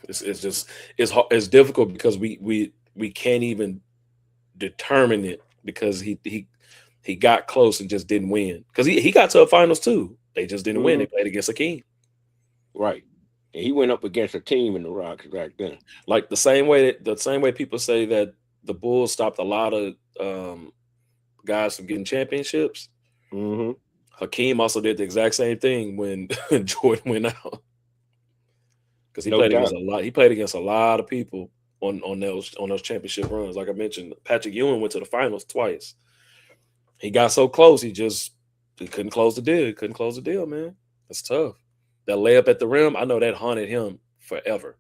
Speaker 4: It's difficult because we can't even determine it because he got close and just didn't win. Because he got to a finals too. They just didn't win. They played against Hakeem.
Speaker 5: Right. And he went up against a team in the Rockets back then.
Speaker 4: Like the same way people say that the Bulls stopped a lot of guys from getting championships.
Speaker 5: Mm-hmm.
Speaker 4: Hakeem also did the exact same thing when Jordan went out. Because he played against a lot. He played against a lot of people on those championship runs. Like I mentioned, Patrick Ewing went to the finals twice. He got so close, he couldn't close the deal. He couldn't close the deal, man. That's tough. That layup at the rim, I know that haunted him forever.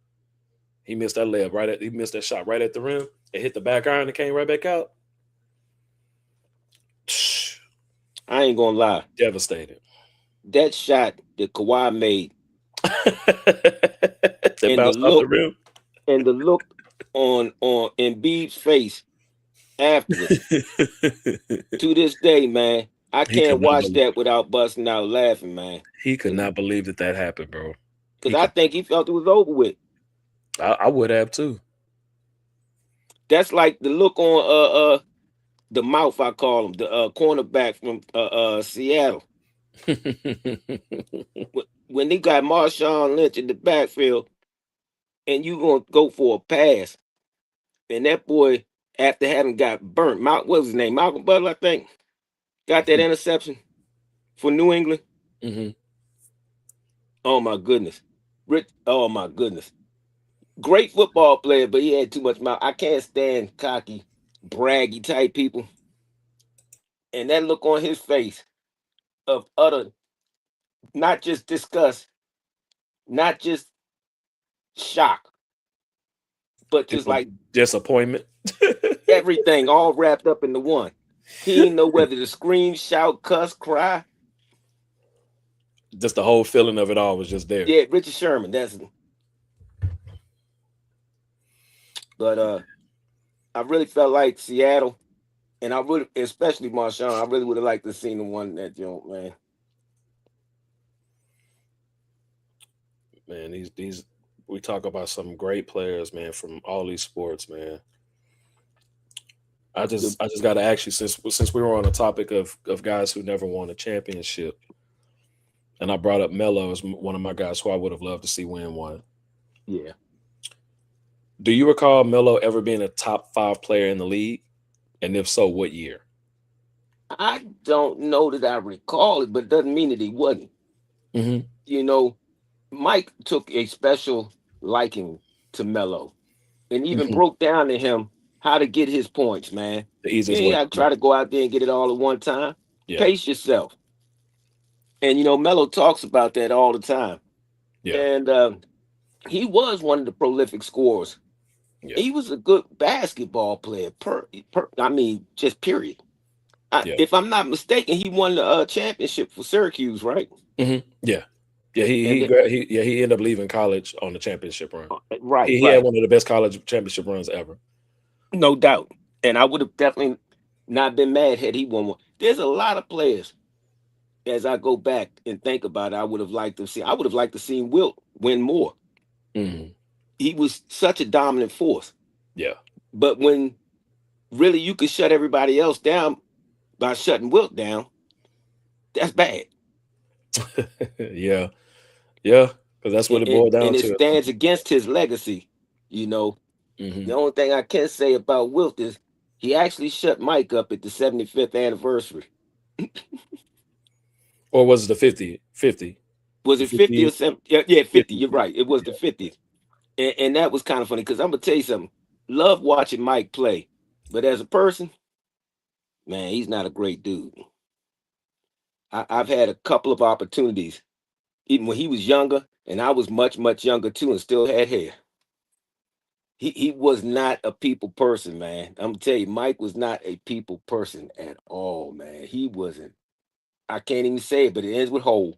Speaker 4: He missed that layup he missed that shot right at the rim. It hit the back iron and came right back out.
Speaker 5: I ain't gonna lie.
Speaker 4: Devastated.
Speaker 5: That shot that Kawhi made. And the look on Embiid's face afterwards. To this day, man, I can't watch that without busting out laughing, man.
Speaker 4: He could not believe that happened, bro.
Speaker 5: Because I think he felt it was over with.
Speaker 4: I would have too.
Speaker 5: That's like the look on the mouth, I call him, the cornerback from Seattle. When they got Marshawn Lynch in the backfield and you gonna go for a pass, and that boy, after having got burnt, what was his name? Malcolm Butler, I think, got that interception for New England.
Speaker 4: Mm-hmm.
Speaker 5: Oh my goodness. Rich, oh my goodness. Great football player, but he had too much mouth. I can't stand cocky, braggy type people. And that look on his face of utter, not just disgust, not just shock, but just like
Speaker 4: Disappointment.
Speaker 5: everything all wrapped up into one. He didn't know whether to scream, shout, cuss, cry.
Speaker 4: Just the whole feeling of it all was just there.
Speaker 5: Yeah, Richard Sherman. But I really felt like Seattle, and I would, especially Marshawn, I really would have liked to seen him won that joint, man.
Speaker 4: Man, these we talk about some great players, man, from all these sports, man. I just got to ask you, since we were on the topic of guys who never won a championship, and I brought up Melo as one of my guys who I would have loved to see win one.
Speaker 5: Yeah.
Speaker 4: Do you recall Melo ever being a top 5 player in the league? And if so, what year?
Speaker 5: I don't know that I recall it, but it doesn't mean that he wasn't.
Speaker 4: Mm-hmm.
Speaker 5: You know, Mike took a special liking to Melo and even broke down to him how to get his points, man.
Speaker 4: The easiest
Speaker 5: You
Speaker 4: way.
Speaker 5: ain't gotta try to go out there and get it all at one time.
Speaker 4: Yeah.
Speaker 5: Pace yourself. And, you know, Melo talks about that all the time.
Speaker 4: Yeah.
Speaker 5: And he was one of the prolific scorers.
Speaker 4: Yeah.
Speaker 5: He was a good basketball player, just period.
Speaker 4: Yeah.
Speaker 5: If I'm not mistaken, he won the championship for Syracuse, right?
Speaker 4: Mm-hmm. Yeah. Yeah, he ended up leaving college on the championship run.
Speaker 5: Right.
Speaker 4: He had one of the best college championship runs ever.
Speaker 5: No doubt. And I would have definitely not been mad had he won one. There's a lot of players, as I go back and think about it, I would have liked to see Wilt win more.
Speaker 4: Mm-hmm.
Speaker 5: He was such a dominant force.
Speaker 4: Yeah.
Speaker 5: But when really you could shut everybody else down by shutting Wilt down, that's bad.
Speaker 4: Yeah. Yeah. Because that's what it boiled down to.
Speaker 5: And it stands against his legacy, you know.
Speaker 4: Mm-hmm.
Speaker 5: The only thing I can say about Wilt is he actually shut Mike up at the 75th anniversary.
Speaker 4: Or was it the 50? 50.
Speaker 5: Was it 50 or 70? Yeah, 50. You're right. It was the 50th. And that was kind of funny because I'm going to tell you something. Love watching Mike play. But as a person, man, he's not a great dude. I've had a couple of opportunities, even when he was younger, and I was much, much younger too, and still had hair. He was not a people person, man. I'm gonna tell you, Mike was not a people person at all, man. He wasn't. I can't even say it, but it ends with whole.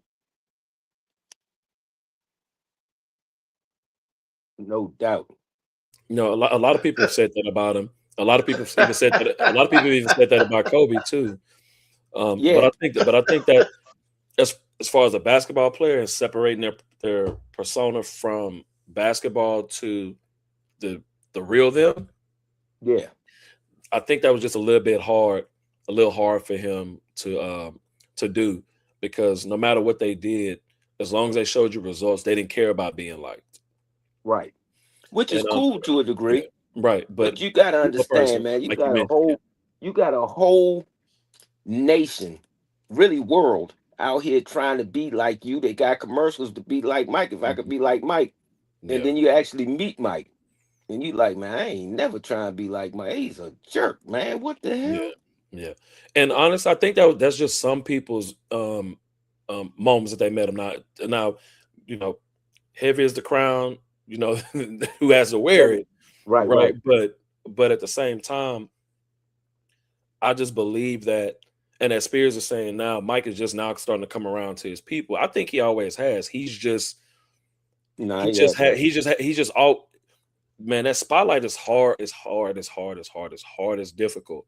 Speaker 5: No doubt.
Speaker 4: You know, a lot of people said that about him. A lot of people even said that. A lot of people even said that about Kobe too.
Speaker 5: Yeah.
Speaker 4: But I think that as far as a basketball player and separating their persona from basketball to the real them,
Speaker 5: yeah,
Speaker 4: I think that was just a little hard for him to do, because no matter what they did, as long as they showed you results, they didn't care about being liked.
Speaker 5: Right. Which is cool to a degree.
Speaker 4: Right.
Speaker 5: But you gotta understand, man, you got a whole nation, really world out here trying to be like you. They got commercials to be like Mike. If I could be like Mike, and then you actually meet Mike, and you like, man, I ain't never trying to be like Mike. He's a jerk, man. What the hell?
Speaker 4: Yeah. And honestly, I think that's just some people's moments that they met him. Now, you know, heavy is the crown, you know, who has to wear it.
Speaker 5: Right.
Speaker 4: But at the same time, I just believe that, and as Spears is saying now, Mike is just now starting to come around to his people. I think he always has. He's just all, man, that spotlight is hard. It's difficult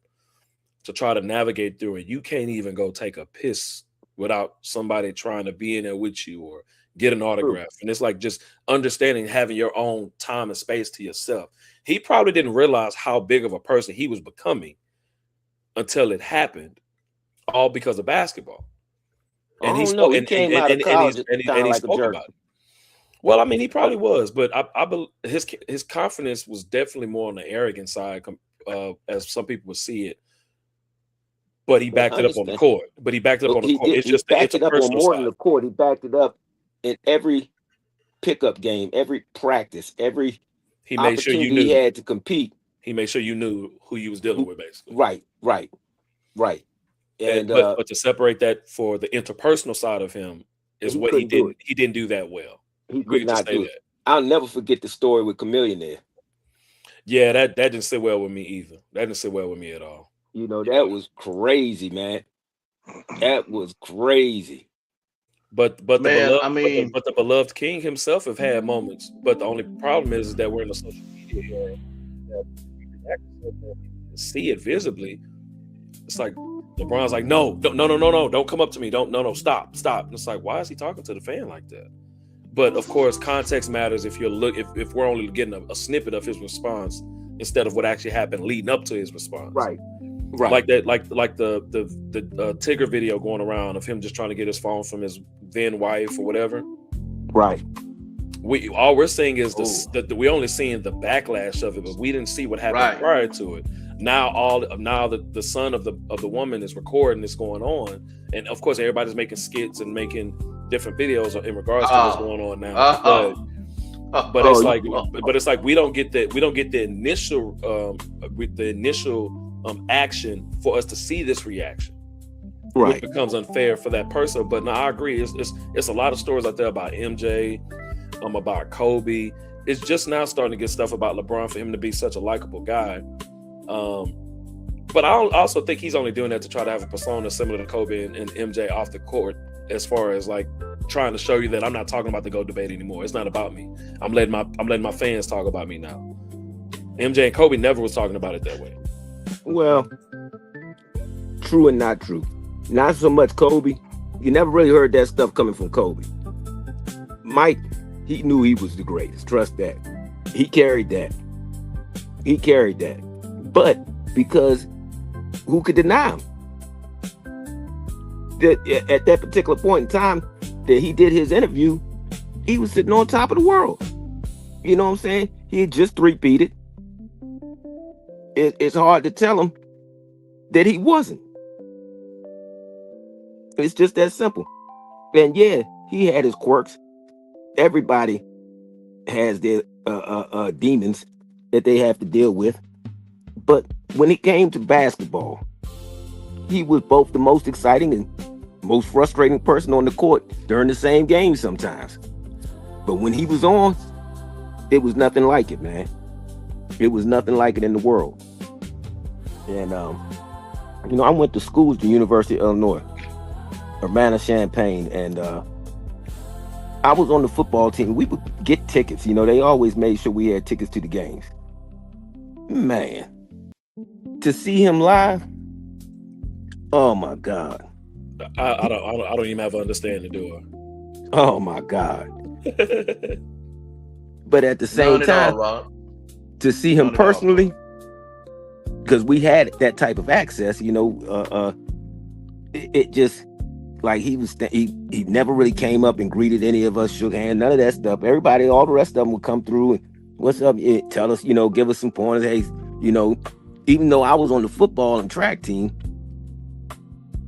Speaker 4: to try to navigate through it. You can't even go take a piss without somebody trying to be in there with you or get an autograph. And it's like just understanding, having your own time and space to yourself. He probably didn't realize how big of a person he was becoming until it happened, all because of basketball. And he came out of college and he spoke about it. Well, I mean, he probably was, but I believe his confidence was definitely more on the arrogant side, as some people would see it. But he backed it up on the court. It's just
Speaker 5: backed it up on more than the court. He backed it up in every pickup game, every practice, every
Speaker 4: He made sure you
Speaker 5: opportunity he
Speaker 4: knew.
Speaker 5: had to compete.
Speaker 4: He made sure you knew who you was dealing with, basically.
Speaker 5: Right. And
Speaker 4: but to separate that for the interpersonal side of him is
Speaker 5: he
Speaker 4: what he
Speaker 5: couldn't do
Speaker 4: didn't. He didn't do that well.
Speaker 5: he
Speaker 4: We
Speaker 5: could
Speaker 4: could just
Speaker 5: not
Speaker 4: say
Speaker 5: do
Speaker 4: that.
Speaker 5: it. I'll never forget the story with Chamillionaire.
Speaker 4: Yeah, that didn't sit well with me either. That didn't sit well with me at all.
Speaker 5: You know, that was crazy, man. That was crazy.
Speaker 4: But the
Speaker 1: Man,
Speaker 4: beloved,
Speaker 1: I mean,
Speaker 4: but the beloved king himself have had moments. But the only problem is that we're in a social media era that you can actually see it visibly. It's like LeBron's like, no, don't come up to me, no, stop. And it's like, why is he talking to the fan like that? But of course, context matters. If if we're only getting a snippet of his response instead of what actually happened leading up to his response,
Speaker 5: Right.
Speaker 4: like that, like the Tigger video going around of him just trying to get his phone from his then wife or whatever.
Speaker 5: Right.
Speaker 4: All we're seeing is we only seeing the backlash of it, but we didn't see what happened prior to it. Now the son of the woman is recording this going on, and of course everybody's making skits and making different videos in regards to what's going on now. But it's like we don't get the initial action for us to see this reaction.
Speaker 5: Right.
Speaker 4: It becomes unfair for that person. But no, I agree. It's a lot of stories out there about MJ, about Kobe. It's just now starting to get stuff about LeBron for him to be such a likable guy. But I also think he's only doing that to try to have a persona similar to Kobe and MJ off the court, as far as like trying to show you that I'm not talking about the GOAT debate anymore. It's not about me. I'm letting my fans talk about me now. MJ and Kobe never was talking about it that way.
Speaker 5: Well, true and not true. Not so much Kobe. You never really heard that stuff coming from Kobe. Mike, he knew he was the greatest. Trust that. He carried that. But because who could deny him? That at that particular point in time that he did his interview, he was sitting on top of the world. You know what I'm saying? He had just three-peated. It's hard to tell him that he wasn't. It's just that simple. And yeah, he had his quirks. Everybody has their demons that they have to deal with. But when it came to basketball, he was both the most exciting and most frustrating person on the court during the same game sometimes. But when he was on, it was nothing like it, man. It was nothing like it in the world. And, I went to school at the University of Illinois, Urbana-Champaign, and I was on the football team. We would get tickets. They always made sure we had tickets to the games. Man, to see him live, oh my God.
Speaker 4: I don't even have an understanding, do I?
Speaker 5: Oh my God. But at the same time, to see him personally, because we had that type of access, it just like he never really came up and greeted any of us, shook hands, none of that stuff. Everybody, all the rest of them would come through and what's up? Tell us, give us some pointers. Hey, even though I was on the football and track team,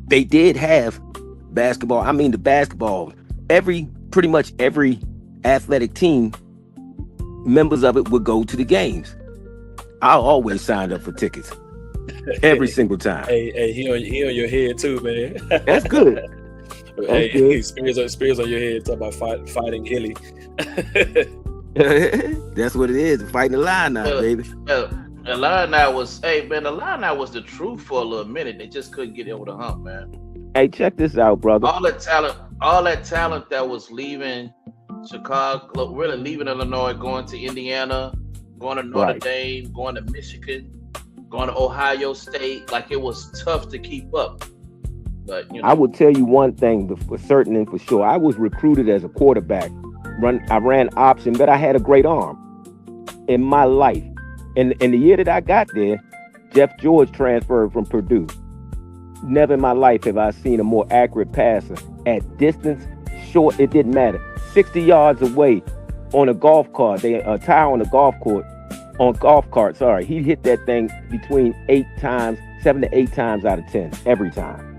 Speaker 5: they did have basketball. I mean, the basketball, pretty much every athletic team, members of it would go to the games. I always signed up for tickets every single time.
Speaker 4: Hey, he on your head too, man.
Speaker 5: That's good.
Speaker 4: That's good. Spears on your head. Talk about fighting Illy.
Speaker 5: That's what it is. Fighting the line now, baby.
Speaker 1: The Illini was the truth for a little minute. They just couldn't get over the hump, man.
Speaker 5: Hey, check this out, brother.
Speaker 1: All that talent that was leaving Chicago, really leaving Illinois, going to Indiana, going to Notre Dame, going to Michigan, going to Ohio State. Like, it was tough to keep up. But
Speaker 5: I would tell you one thing for certain and for sure. I was recruited as a quarterback. I ran option, but I had a great arm in my life. And the year that I got there, Jeff George transferred from Purdue. Never in my life have I seen a more accurate passer at distance, short, it didn't matter. 60 yards away on a golf cart, a tire on a golf cart, he hit that thing between 7 to 8 times out of 10 every time.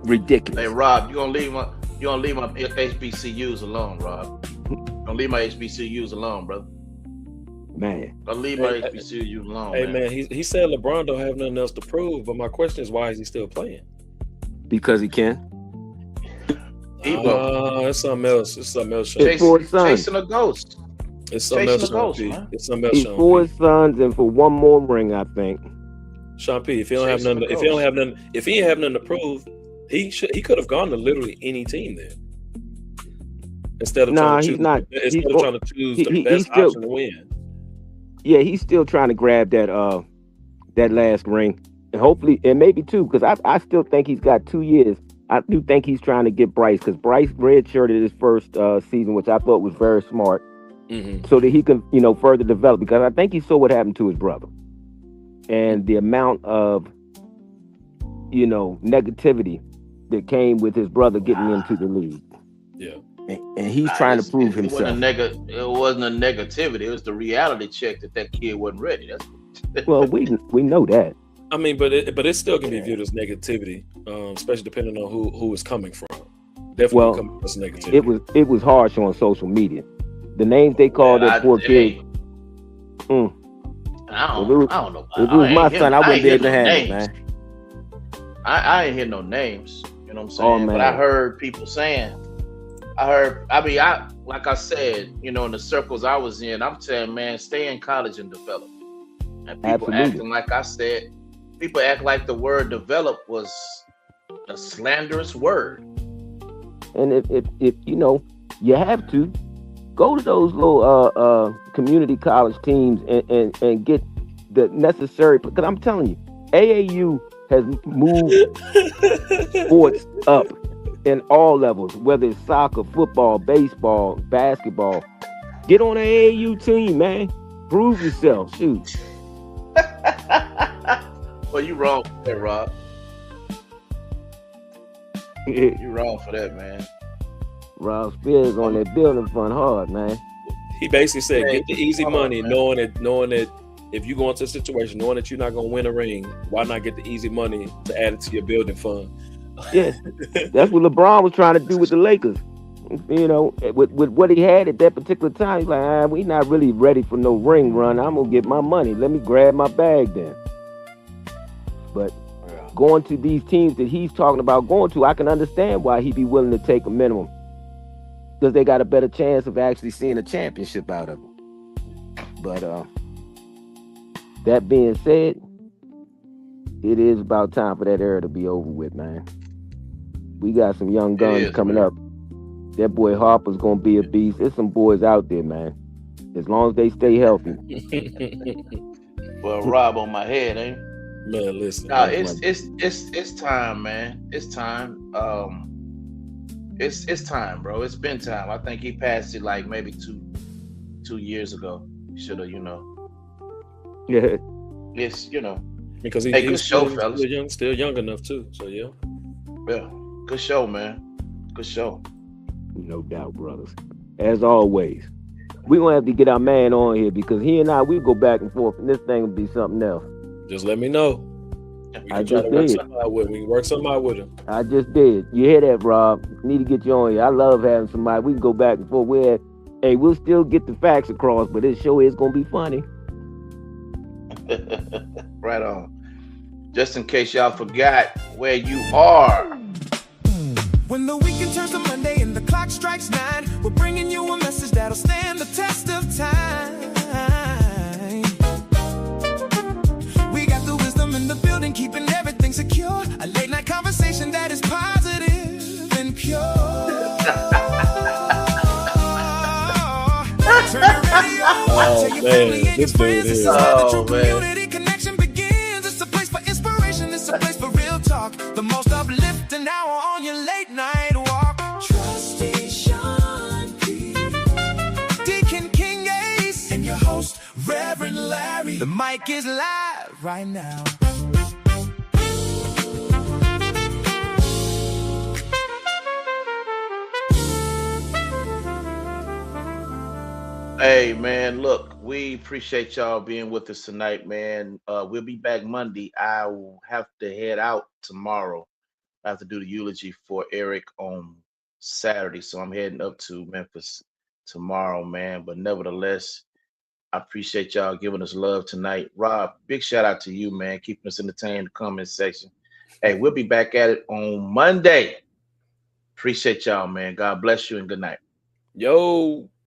Speaker 5: Ridiculous.
Speaker 1: Hey, Rob, you gonna leave You don't leave my HBCUs alone, Rob. Don't leave my HBCUs alone, brother.
Speaker 5: Man,
Speaker 1: Don't leave my
Speaker 4: Hey,
Speaker 1: HBCUs alone,
Speaker 4: hey
Speaker 1: man.
Speaker 4: man, he said LeBron don't have nothing else to prove, but my question is, why is he still playing?
Speaker 5: because he can.
Speaker 1: Debo,
Speaker 4: It's something else. It's something else, Sean.
Speaker 5: It's for his sons.
Speaker 1: chasing a ghost.
Speaker 4: It's something
Speaker 1: Chasing
Speaker 4: else,
Speaker 1: the
Speaker 4: Sean
Speaker 1: ghost,
Speaker 4: P.
Speaker 1: man.
Speaker 4: It's something else,
Speaker 5: He's
Speaker 4: Sean
Speaker 5: for
Speaker 4: P.
Speaker 5: his sons and for one more ring, I think.
Speaker 4: Sean P. If he don't have
Speaker 1: Chasing
Speaker 4: nothing,
Speaker 1: the
Speaker 4: if he don't
Speaker 1: ghost.
Speaker 4: have nothing, if he ain't have nothing to prove, he could have gone to literally any team there instead of
Speaker 5: Nah,
Speaker 4: trying to
Speaker 5: he's
Speaker 4: choose.
Speaker 5: not.
Speaker 4: Instead of trying to choose the
Speaker 5: He's
Speaker 4: best
Speaker 5: still.
Speaker 4: option to win.
Speaker 5: Yeah, he's still trying to grab that last ring, and hopefully, and maybe two, because I still think he's got 2 years. I do think he's trying to get Bryce, because Bryce redshirted his first season, which I thought was very smart, so that he can further develop. Because I think he saw what happened to his brother, and the amount of negativity that came with his brother getting into the league.
Speaker 4: Yeah.
Speaker 5: And he's trying to prove himself.
Speaker 1: It wasn't a negativity. It was the reality check that kid wasn't ready. That's
Speaker 5: Well, we know that.
Speaker 4: I mean, but it still can be viewed as negativity, especially depending on who it's coming from. Definitely
Speaker 5: Well,
Speaker 4: coming as negativity.
Speaker 5: it was harsh on social media. The names they called that poor kid.
Speaker 1: I don't know.
Speaker 5: If it was my son, I wouldn't be able to handle it, man.
Speaker 1: I ain't hear no names. You know what I'm saying?
Speaker 5: Oh, man.
Speaker 1: But I heard people saying. Like I said, in the circles I was in, I'm saying, man, stay in college and develop. And people
Speaker 5: Absolutely.
Speaker 1: acting like I said, people act like the word develop was a slanderous word.
Speaker 5: And if you have to go to those little community college teams and get the necessary, because I'm telling you, AAU has moved sports up in all levels, whether it's soccer, football, baseball, basketball. Get on an AAU team, man. Prove yourself. Shoot.
Speaker 1: Well, you wrong for that, Rob. You wrong for that, man.
Speaker 5: Rob Spears on that building fund hard, man.
Speaker 4: He basically said, get the easy money,
Speaker 1: man.
Speaker 4: knowing that if you go into a situation knowing that you're not gonna win a ring, why not get the easy money to add it to your building fund?
Speaker 5: Yeah, that's what LeBron was trying to do with the Lakers. With what he had at that particular time, he's like, we not really ready for no ring run. I'm gonna get my money. Let me grab my bag then. But going to these teams that he's talking about going to, I can understand why he'd be willing to take a minimum, because they got a better chance of actually seeing a championship out of them. But that being said, it is about time for that era to be over with, man. We got some young guns coming up. That boy Harper's gonna be a beast. There's some boys out there, man. As long as they stay healthy.
Speaker 1: Well, Rob on my head, ain't it?
Speaker 4: Man, listen.
Speaker 1: No, it's time, man. It's time. It's time, bro. It's been time. I think he passed it like maybe two years ago. Should have,
Speaker 5: Yeah.
Speaker 1: It's
Speaker 4: because
Speaker 1: Hey, good
Speaker 4: he's
Speaker 1: show,
Speaker 4: still,
Speaker 1: fellas.
Speaker 4: still young enough too. So yeah.
Speaker 1: Yeah, good show, man. Good show.
Speaker 5: No doubt, brothers. As always, we're gonna have to get our man on here, because he and I, we go back and forth, and this thing will be something else.
Speaker 4: Just let me know. We
Speaker 5: I
Speaker 4: can try
Speaker 5: just
Speaker 4: to work
Speaker 5: did.
Speaker 4: something out with him. We can work something out with him.
Speaker 5: I just did. You hear that, Rob? Need to get you on here. I love having somebody. We can go back and forth. We'll still get the facts across, but this show is gonna be funny.
Speaker 1: Right on. Just in case y'all forgot where you are.
Speaker 3: When the weekend turns to Monday and the clock strikes 9, we're bringing you a message that'll stand the test of time. We got the wisdom in the building, keeping everything secure. A late night conversation that is positive and pure. Turn your radio on, tell your family and your friends. This is where the true community connection begins. It's a place for inspiration, it's a place for real talk. The most uplifting hour on your late night walk. Trusty Sean P, Deacon King Ace, and your host, Reverend Larry. The mic is live right now.
Speaker 1: Hey, man, look, we appreciate y'all being with us tonight, man. We'll be back Monday. I will have to head out tomorrow. I have to do the eulogy for Eric on Saturday, so I'm heading up to Memphis tomorrow, man. But nevertheless, I appreciate y'all giving us love tonight. Rob, big shout out to you, man, keeping us entertained in the comment section. Hey, we'll be back at it on Monday. Appreciate y'all, man. God bless you and good night.
Speaker 4: Yo.